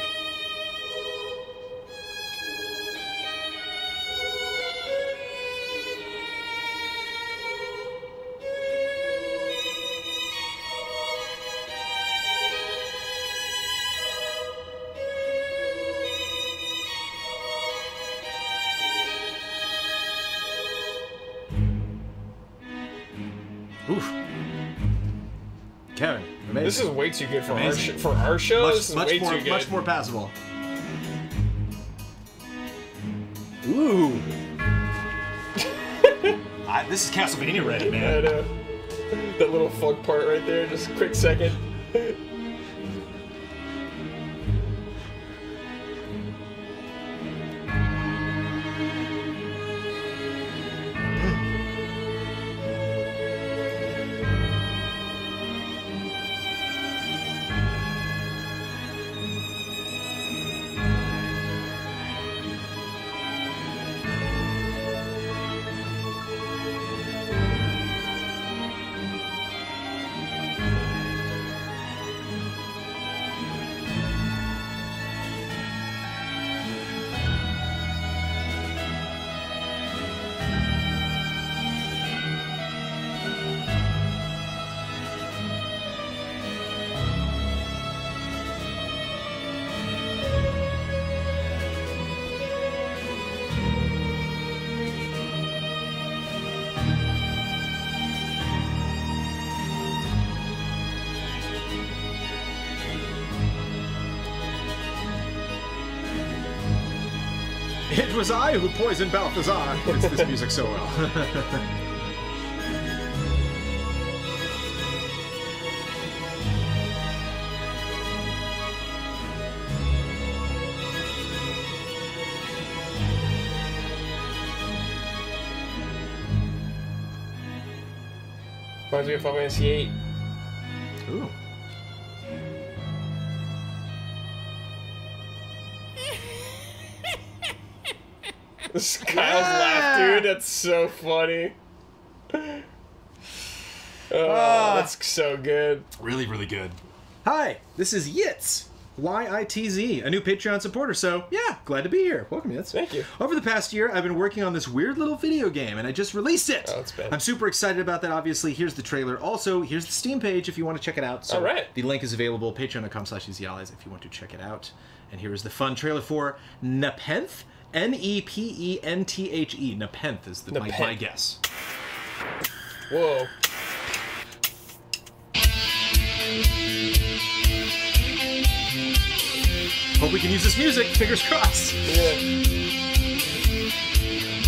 Oof. Kevin, amazing. This is way too good for Amazing. our show. This is way too good. much more passable. Ooh. This is Castlevania ready, man. I know. That little funk part right there, just a quick second. It was I who poisoned Balthazar. It's this music so well. Reminds me of Final Fantasy VIII. Ooh. This Kyle's laugh, dude. That's so funny. Oh, that's so good. Really, really good. Hi, this is Yitz. YITZ, a new Patreon supporter, so yeah, glad to be here. Welcome, Yitz. Thank you. Over the past year, I've been working on this weird little video game, and I just released it. Oh, it's bad. I'm super excited about that, obviously. Here's the trailer. Also, here's the Steam page if you want to check it out. So All right. the link is available, patreon.com/easyallies if you want to check it out. And here is the fun trailer for Nepenthe. Nepenthe. Nepenthe is my Nepenthe. guess. Whoa. Hope we can use this music. Fingers crossed. Yeah.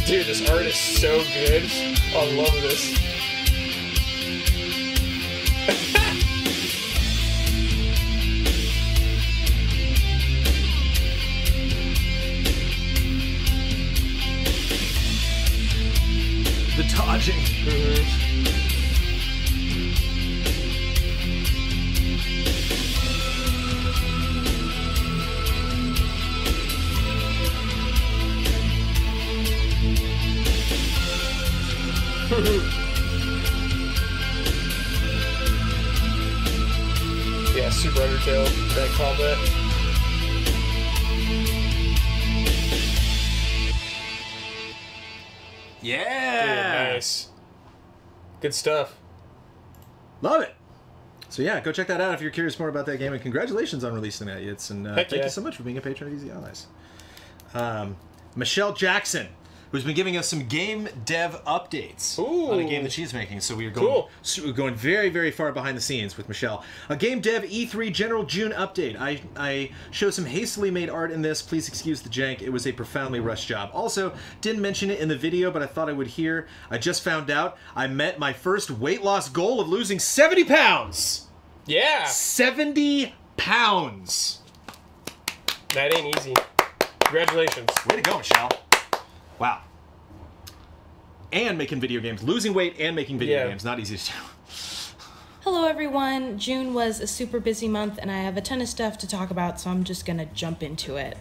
Dude, this art is so good. I love this. The dodging. Yeah, Super Undertale, that combat. Yeah. Dude, nice. Good stuff. Love it. So yeah, go check that out if you're curious more about that game, and congratulations on releasing that, Yitz, and Heck thank yeah. you so much for being a patron of Easy Allies. Michelle Jackson, who's been giving us some game dev updates on a game that she's making. So we are going, Cool. we're going very, very far behind the scenes with Michelle. A game dev E3 General June update. I show some hastily made art in this. Please excuse the jank. It was a profoundly rushed job. Also, didn't mention it in the video, but I thought I would here. I just found out I met my first weight loss goal of losing 70 pounds. Yeah! 70 pounds. That ain't easy. Congratulations. Way to go, Michelle. Wow. And making video games. Losing weight and making video Yeah. games. Not easy to do. Hello everyone, June was a super busy month and I have a ton of stuff to talk about, so I'm just gonna jump into it.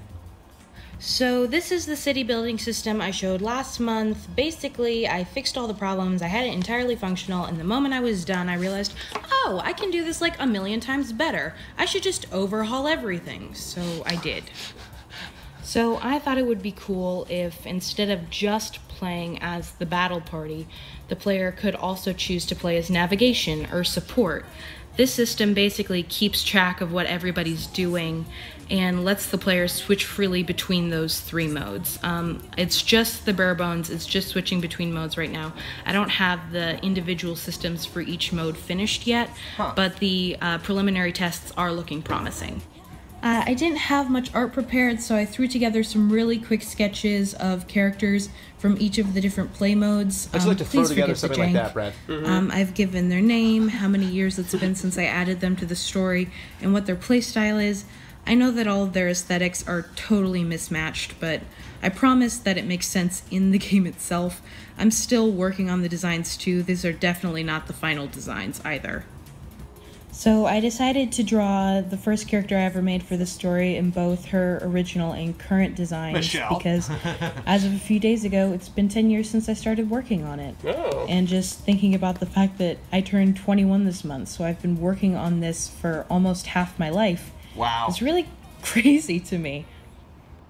So this is the city building system I showed last month. Basically, I fixed all the problems, I had it entirely functional, and the moment I was done I realized, oh, I can do this like a million times better. I should just overhaul everything, so I did. So I thought it would be cool if instead of just playing as the battle party, the player could also choose to play as navigation or support. This system basically keeps track of what everybody's doing and lets the player switch freely between those three modes. It's just the bare bones, it's just switching between modes right now. I don't have the individual systems for each mode finished yet, but the preliminary tests are looking promising. I didn't have much art prepared, so I threw together some really quick sketches of characters from each of the different play modes. I'd just like to throw Please together forgive the something like jank. that, Brad. I've given their name, how many years it's been since I added them to the story, and what their playstyle is. I know that all of their aesthetics are totally mismatched, but I promise that it makes sense in the game itself. I'm still working on the designs too. These are definitely not the final designs either. So I decided to draw the first character I ever made for the story in both her original and current designs Michelle. because as of a few days ago, it's been 10 years since I started working on it. Oh. And just thinking about the fact that I turned 21 this month, so I've been working on this for almost half my life. Wow. It's really crazy to me.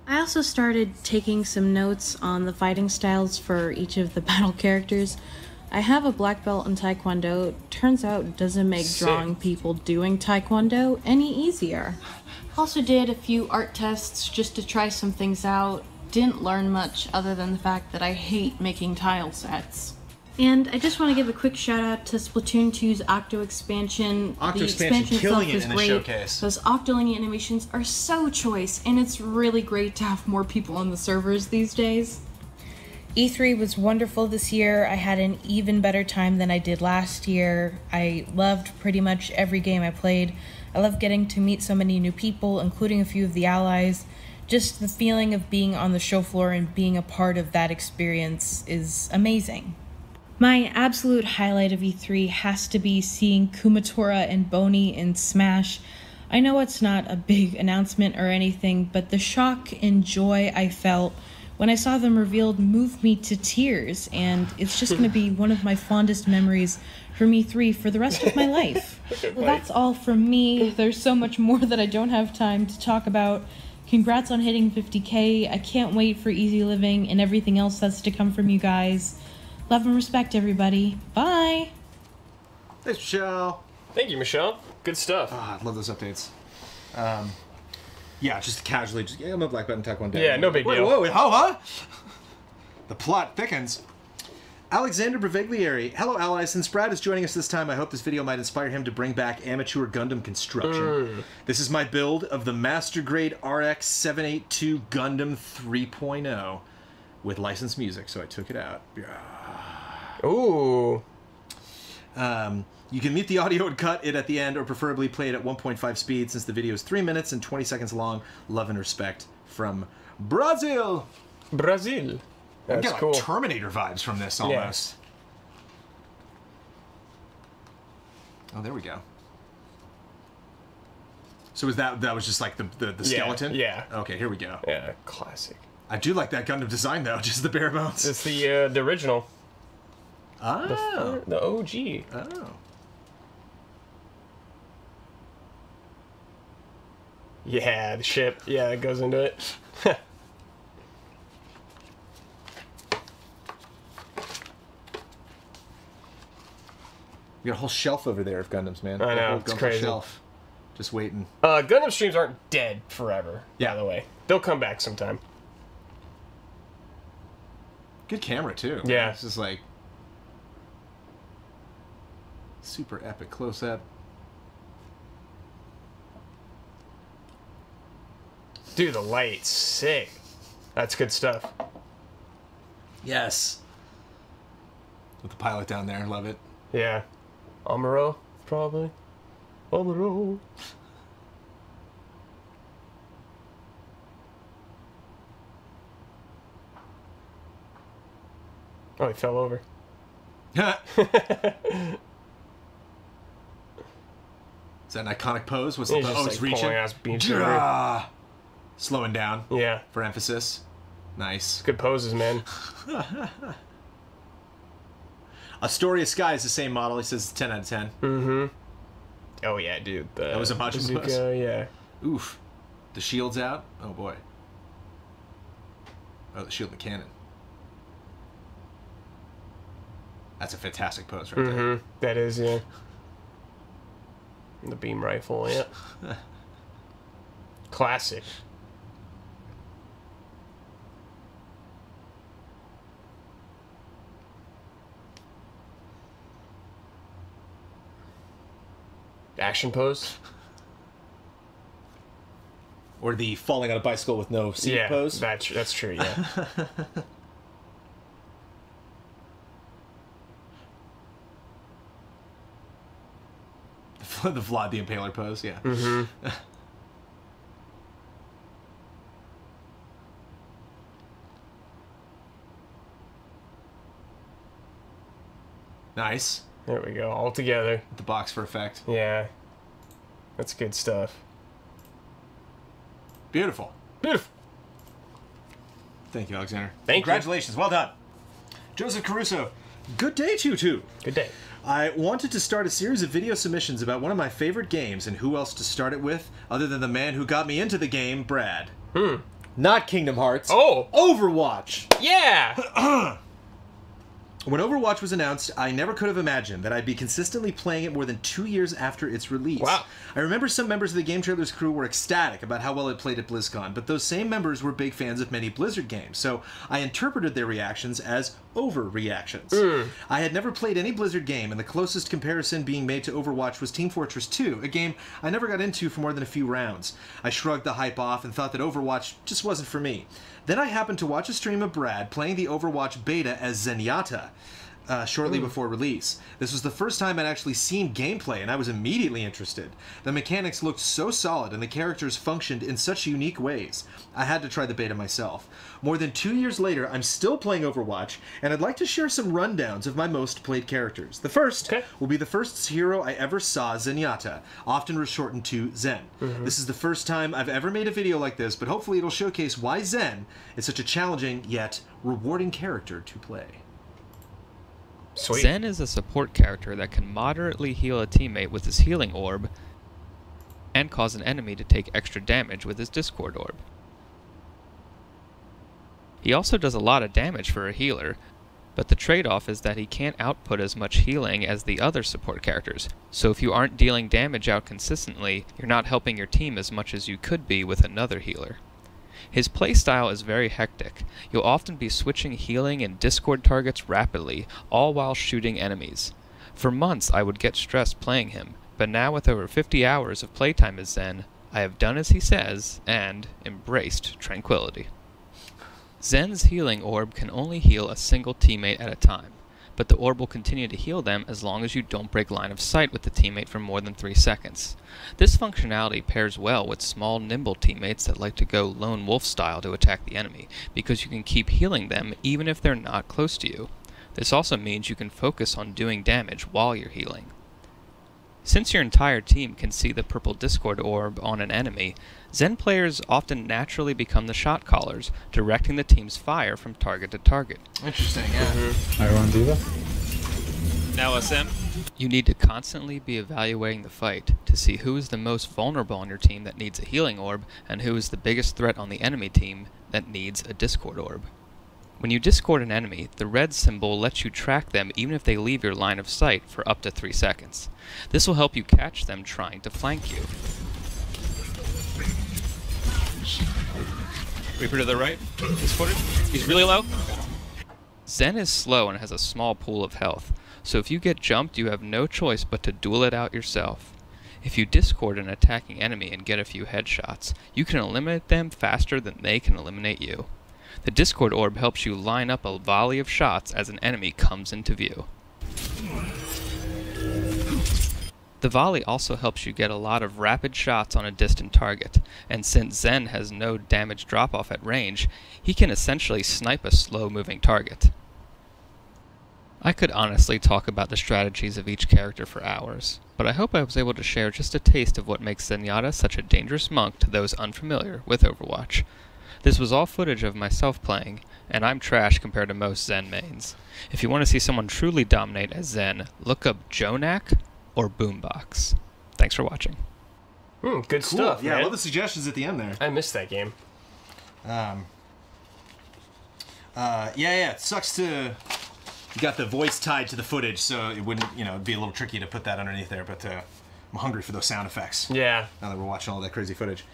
I also started taking some notes on the fighting styles for each of the battle characters. I have a black belt in Taekwondo. Turns out it doesn't make Sick. drawing people doing Taekwondo any easier. Also did a few art tests just to try some things out. Didn't learn much other than the fact that I hate making tile sets. And I just want to give a quick shout out to Splatoon 2's Octo expansion. Octo The expansion, killing it is in the great. showcase. Those Octoling animations are so choice, and it's really great to have more people on the servers these days. E3 was wonderful this year. I had an even better time than I did last year. I loved pretty much every game I played. I love getting to meet so many new people, including a few of the allies. Just the feeling of being on the show floor and being a part of that experience is amazing. My absolute highlight of E3 has to be seeing Kumatora and Boney in Smash. I know it's not a big announcement or anything, but the shock and joy I felt when I saw them revealed moved me to tears, and it's just going to be one of my fondest memories from E3 for the rest of my life. Well, that's all from me. There's so much more that I don't have time to talk about. Congrats on hitting 50K. I can't wait for Easy Living and everything else that's to come from you guys. Love and respect, everybody. Bye! Thanks, Michelle. Thank you, Michelle. Good stuff. Ah, I love those updates. Yeah, just casually, yeah, I'm a black belt in Taekwondo. Yeah, no big Wait, deal. Whoa, huh? The plot thickens. Alexander Breviglieri. Hello, allies. Since Brad is joining us this time, I hope this video might inspire him to bring back amateur Gundam construction. This is my build of the Master Grade RX 782 Gundam 3.0. with licensed music, so I took it out. Ooh. You can mute the audio and cut it at the end, or preferably play it at 1.5 speed, since the video is 3 minutes and 20 seconds long. Love and respect from Brazil. Brazil. I That's get cool. like Terminator vibes from this almost. Oh, there we go. So was that was just like the skeleton? Yeah. Okay, here we go. Yeah, classic. I do like that Gundam design though, just the bare bones. It's the original. Oh. The OG. Oh. Yeah, the ship. Yeah, it goes into it. We got a whole shelf over there of Gundams, man. I know, A whole it's Gundam crazy. Shelf. Just waiting. Gundam streams aren't dead forever, Yeah. by the way. They'll come back sometime. Good camera too. Yeah. It's just like super epic close up. Dude, the light's sick. That's good stuff. Yes. With the pilot down there, love it. Yeah. Amuro, probably. Amuro. Oh, he fell over. Is that an iconic pose? What's the He's pose? just Oh, it's like reaching. pulling ass beams over. Jah! Slowing down Yeah. for emphasis. Nice. Good poses, man. Astoria Sky is the same model. He says it's 10 out of 10. Mm-hmm. Oh, yeah, dude. That was a Majin bazooka, pose? yeah. Oof. The shield's out. Oh boy. Oh, the shield and the cannon. That's a fantastic pose right there. Mm-hmm. That is, yeah. The beam rifle, yeah. Classic. Action pose? Or the falling on a bicycle with no seat Yeah, pose. that's true, yeah. The Vlad the Impaler pose, yeah. Mm-hmm. Nice. There we go, all together. The box for effect. Yeah. That's good stuff. Beautiful. Beautiful. Thank you, Alexander. Thank you. Congratulations. Well done. Joseph Caruso. Good day to you two. Good day. I wanted to start a series of video submissions about one of my favorite games, and who else to start it with other than the man who got me into the game, Brad. Not Kingdom Hearts. Oh! Overwatch! Yeah! When Overwatch was announced, I never could have imagined that I'd be consistently playing it more than 2 years after its release. Wow. I remember some members of the Game Trailers crew were ecstatic about how well it played at BlizzCon, but those same members were big fans of many Blizzard games, so I interpreted their reactions as overreactions. I had never played any Blizzard game, and the closest comparison being made to Overwatch was Team Fortress 2, a game I never got into for more than a few rounds. I shrugged the hype off and thought that Overwatch just wasn't for me. Then I happened to watch a stream of Brad playing the Overwatch beta as Zenyatta. Shortly before release. This was the first time I'd actually seen gameplay, and I was immediately interested. The mechanics looked so solid, and the characters functioned in such unique ways. I had to try the beta myself. More than 2 years later, I'm still playing Overwatch, and I'd like to share some rundowns of my most played characters. The first will be the first hero I ever saw, Zenyatta, often shortened to Zen. This is the first time I've ever made a video like this, but hopefully it'll showcase why Zen is such a challenging yet rewarding character to play. Sweet. Zen is a support character that can moderately heal a teammate with his healing orb and cause an enemy to take extra damage with his Discord orb. He also does a lot of damage for a healer, but the trade-off is that he can't output as much healing as the other support characters, so if you aren't dealing damage out consistently, you're not helping your team as much as you could be with another healer. His playstyle is very hectic. You'll often be switching healing and Discord targets rapidly, all while shooting enemies. For months I would get stressed playing him, but now with over 50 hours of playtime as Zen, I have done as he says, and embraced tranquility. Zen's healing orb can only heal a single teammate at a time, but the orb will continue to heal them as long as you don't break line of sight with the teammate for more than 3 seconds. This functionality pairs well with small, nimble teammates that like to go lone wolf style to attack the enemy, because you can keep healing them even if they're not close to you. This also means you can focus on doing damage while you're healing. Since your entire team can see the purple Discord orb on an enemy, Zen players often naturally become the shot callers, directing the team's fire from target to target. Interesting, yeah. I run Diva. Now SM. You need to constantly be evaluating the fight to see who is the most vulnerable on your team that needs a healing orb, and who is the biggest threat on the enemy team that needs a Discord orb. When you discord an enemy, the red symbol lets you track them even if they leave your line of sight for up to 3 seconds. This will help you catch them trying to flank you. Reaper to the right. Discorded. He's really low. Zen is slow and has a small pool of health, so if you get jumped, you have no choice but to duel it out yourself. If you discord an attacking enemy and get a few headshots, you can eliminate them faster than they can eliminate you. The Discord orb helps you line up a volley of shots as an enemy comes into view. The volley also helps you get a lot of rapid shots on a distant target, and since Zen has no damage drop-off at range, he can essentially snipe a slow-moving target. I could honestly talk about the strategies of each character for hours, but I hope I was able to share just a taste of what makes Zenyatta such a dangerous monk to those unfamiliar with Overwatch. This was all footage of myself playing, and I'm trash compared to most Zen mains. If you want to see someone truly dominate as Zen, look up Jonak or Boombox. Thanks for watching. Good Cool. stuff, Yeah, I man. love the suggestions at the end there. I missed that game. Yeah, it sucks to... You got the voice tied to the footage, so it wouldn't, it'd be a little tricky to put that underneath there, but I'm hungry for those sound effects. Yeah. Now that we're watching all that crazy footage.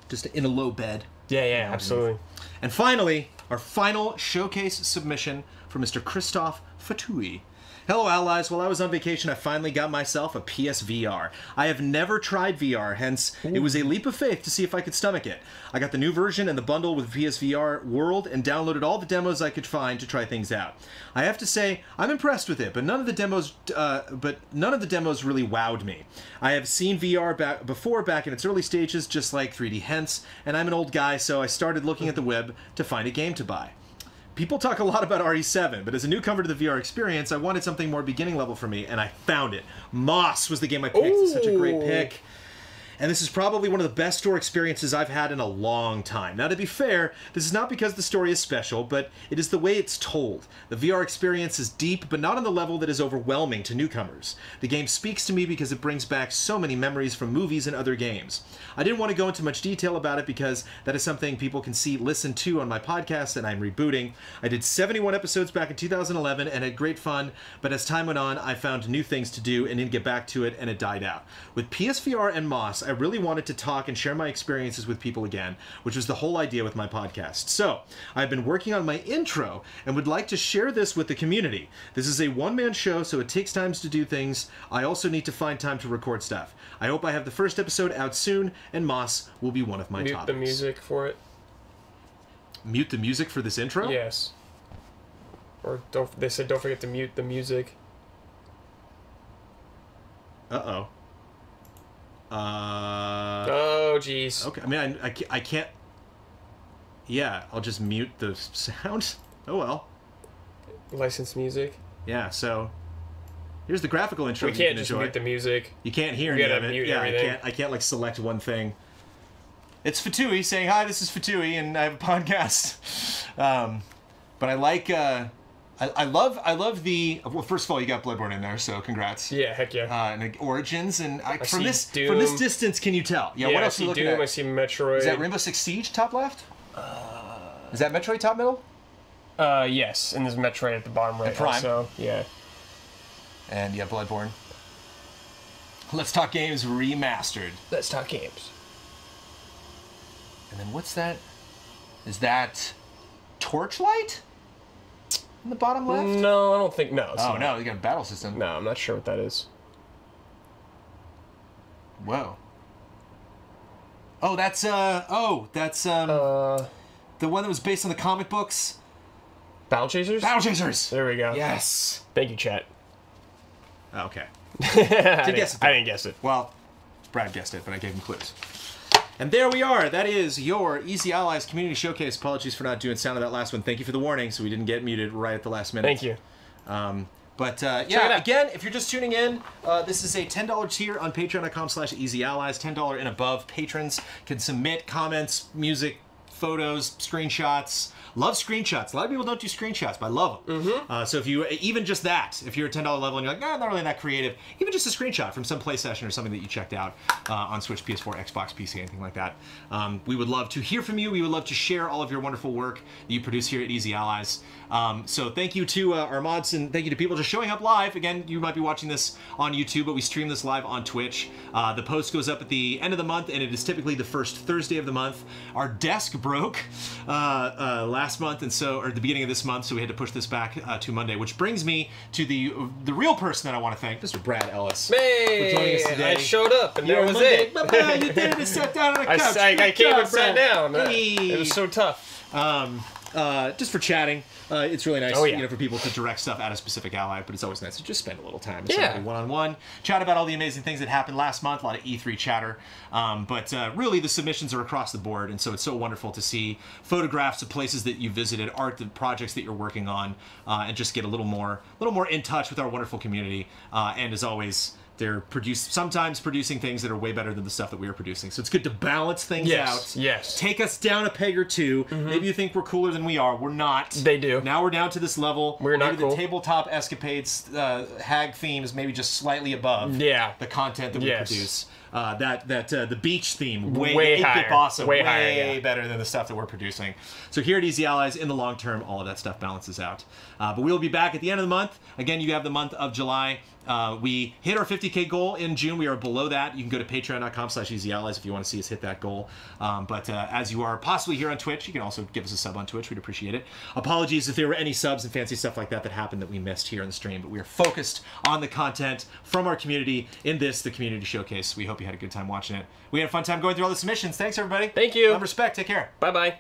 Just in a low bed. Yeah, absolutely. And finally, our final showcase submission from Mr. Christoph Fatui. Hello, allies. While I was on vacation, I finally got myself a PSVR. I have never tried VR, hence it was a leap of faith to see if I could stomach it. I got the new version and the bundle with PSVR World and downloaded all the demos I could find to try things out. I have to say, I'm impressed with it, but none of the demos really wowed me. I have seen VR back in its early stages, just like 3D Hence, and I'm an old guy, so I started looking at the web to find a game to buy. People talk a lot about RE7, but as a newcomer to the VR experience, I wanted something more beginning level for me, and I found it. Moss was the game I picked. It's such a great pick. And this is probably one of the best store experiences I've had in a long time. Now, to be fair, this is not because the story is special, but it is the way it's told. The VR experience is deep, but not on the level that is overwhelming to newcomers. The game speaks to me because it brings back so many memories from movies and other games. I didn't want to go into much detail about it because that is something people can listen to on my podcast that I'm rebooting. I did 71 episodes back in 2011 and had great fun, but as time went on, I found new things to do and didn't get back to it, and it died out. With PSVR and Moss, I really wanted to talk and share my experiences with people again, which was the whole idea with my podcast. So, I've been working on my intro and would like to share this with the community. This is a one-man show, so it takes time to do things. I also need to find time to record stuff. I hope I have the first episode out soon, and Moss will be one of my topics. Mute the music for it. Mute the music for this intro? Yes. Or they said don't forget to mute the music. Uh-oh. Oh, jeez. Okay, I mean, I can't... Yeah, I'll just mute the sound. Oh, well. Licensed music. Yeah, so... Here's the graphical intro We you can't can just enjoy. mute the music. You can't hear We any gotta of it. mute Yeah, everything. I can't, like, select one thing. It's Fatui saying, hi, this is Fatui, and I have a podcast. But I like... I love the... Well, first of all, you got Bloodborne in there, so congrats. Yeah, heck yeah. And the Origins, and from see this Doom. distance, can you tell? Yeah, Yeah, what I else are see you looking Doom, at? I see Metroid. Is that Rainbow Six Siege top left? Is that Metroid top middle? Yes, and there's Metroid at the bottom right Prime. also. Yeah. And yeah, Bloodborne. Let's Talk Games Remastered. Let's talk games. And then what's that? Is that Torchlight? In the bottom left? No, I don't think... No, it's Oh, not. no, you got a battle system. No, I'm not sure what that is. Whoa. Oh, that's, The one that was based on the comic books. Battle Chasers? Battle Chasers! There we go. Yes. Thank you, chat. Okay. I guess it, I didn't guess it. Well, Brad guessed it, but I gave him clues. And there we are. That is your Easy Allies Community Showcase. Apologies for not doing sound of that last one. Thank you for the warning, so we didn't get muted right at the last minute. Thank you. Yeah, again, if you're just tuning in, this is a $10 tier on patreon.com/easyallies. $10 and above patrons can submit comments, music, photos, screenshots. Love screenshots. A lot of people don't do screenshots, but I love them. So if you, even just that, if you're a $10 level and you're like, I'm not really that creative, even just a screenshot from some play session or something that you checked out on Switch, PS4, Xbox, PC, anything like that. We would love to hear from you. We would love to share all of your wonderful work that you produce here at Easy Allies. So thank you to our mods, and thank you to people just showing up live. Again, you might be watching this on YouTube, but we stream this live on Twitch. The post goes up at the end of the month, and it is typically the first Thursday of the month. Our desk broke last month, and so, or at the beginning of this month, so we had to push this back to Monday, which brings me to the real person that I want to thank, Mr. Brad Ellis. Hey, for joining us today. I showed up, and that was Monday. it. Bye-bye, you did it, sat down on the couch. I came and sat down. Hey. It was so tough. Just for chatting. It's really nice, Oh, yeah. you know, for people to direct stuff at a specific ally, but it's always nice to just spend a little time with Yeah. somebody one-on-one, chat about all the amazing things that happened last month, a lot of E3 chatter, but really the submissions are across the board, and so it's so wonderful to see photographs of places that you visited, art, the projects that you're working on, and just get a little more in touch with our wonderful community, and as always, they're sometimes producing things that are way better than the stuff that we are producing. So it's good to balance things out. Yes. Take us down a peg or two. Maybe you think we're cooler than we are. We're not. They do. Now we're down to this level. We're not maybe cool. The tabletop escapades, hag themes, maybe just slightly above. Yeah. The content that we Yes. produce. The beach theme, way 8-bit higher. Awesome, way higher, yeah. better than the stuff that we're producing. So here at Easy Allies, in the long term, all of that stuff balances out. But we'll be back at the end of the month. Again, you have the month of July. We hit our 50K goal in June. We are below that. You can go to patreon.com/easyallies if you want to see us hit that goal. But as you are possibly here on Twitch, you can also give us a sub on Twitch. We'd appreciate it. Apologies if there were any subs and fancy stuff like that that happened that we missed here in the stream, but we are focused on the content from our community in this, the Community Showcase. We hope you had a good time watching it. We had a fun time going through all the submissions. Thanks, everybody. Thank you. Love, respect. Take care. Bye-bye.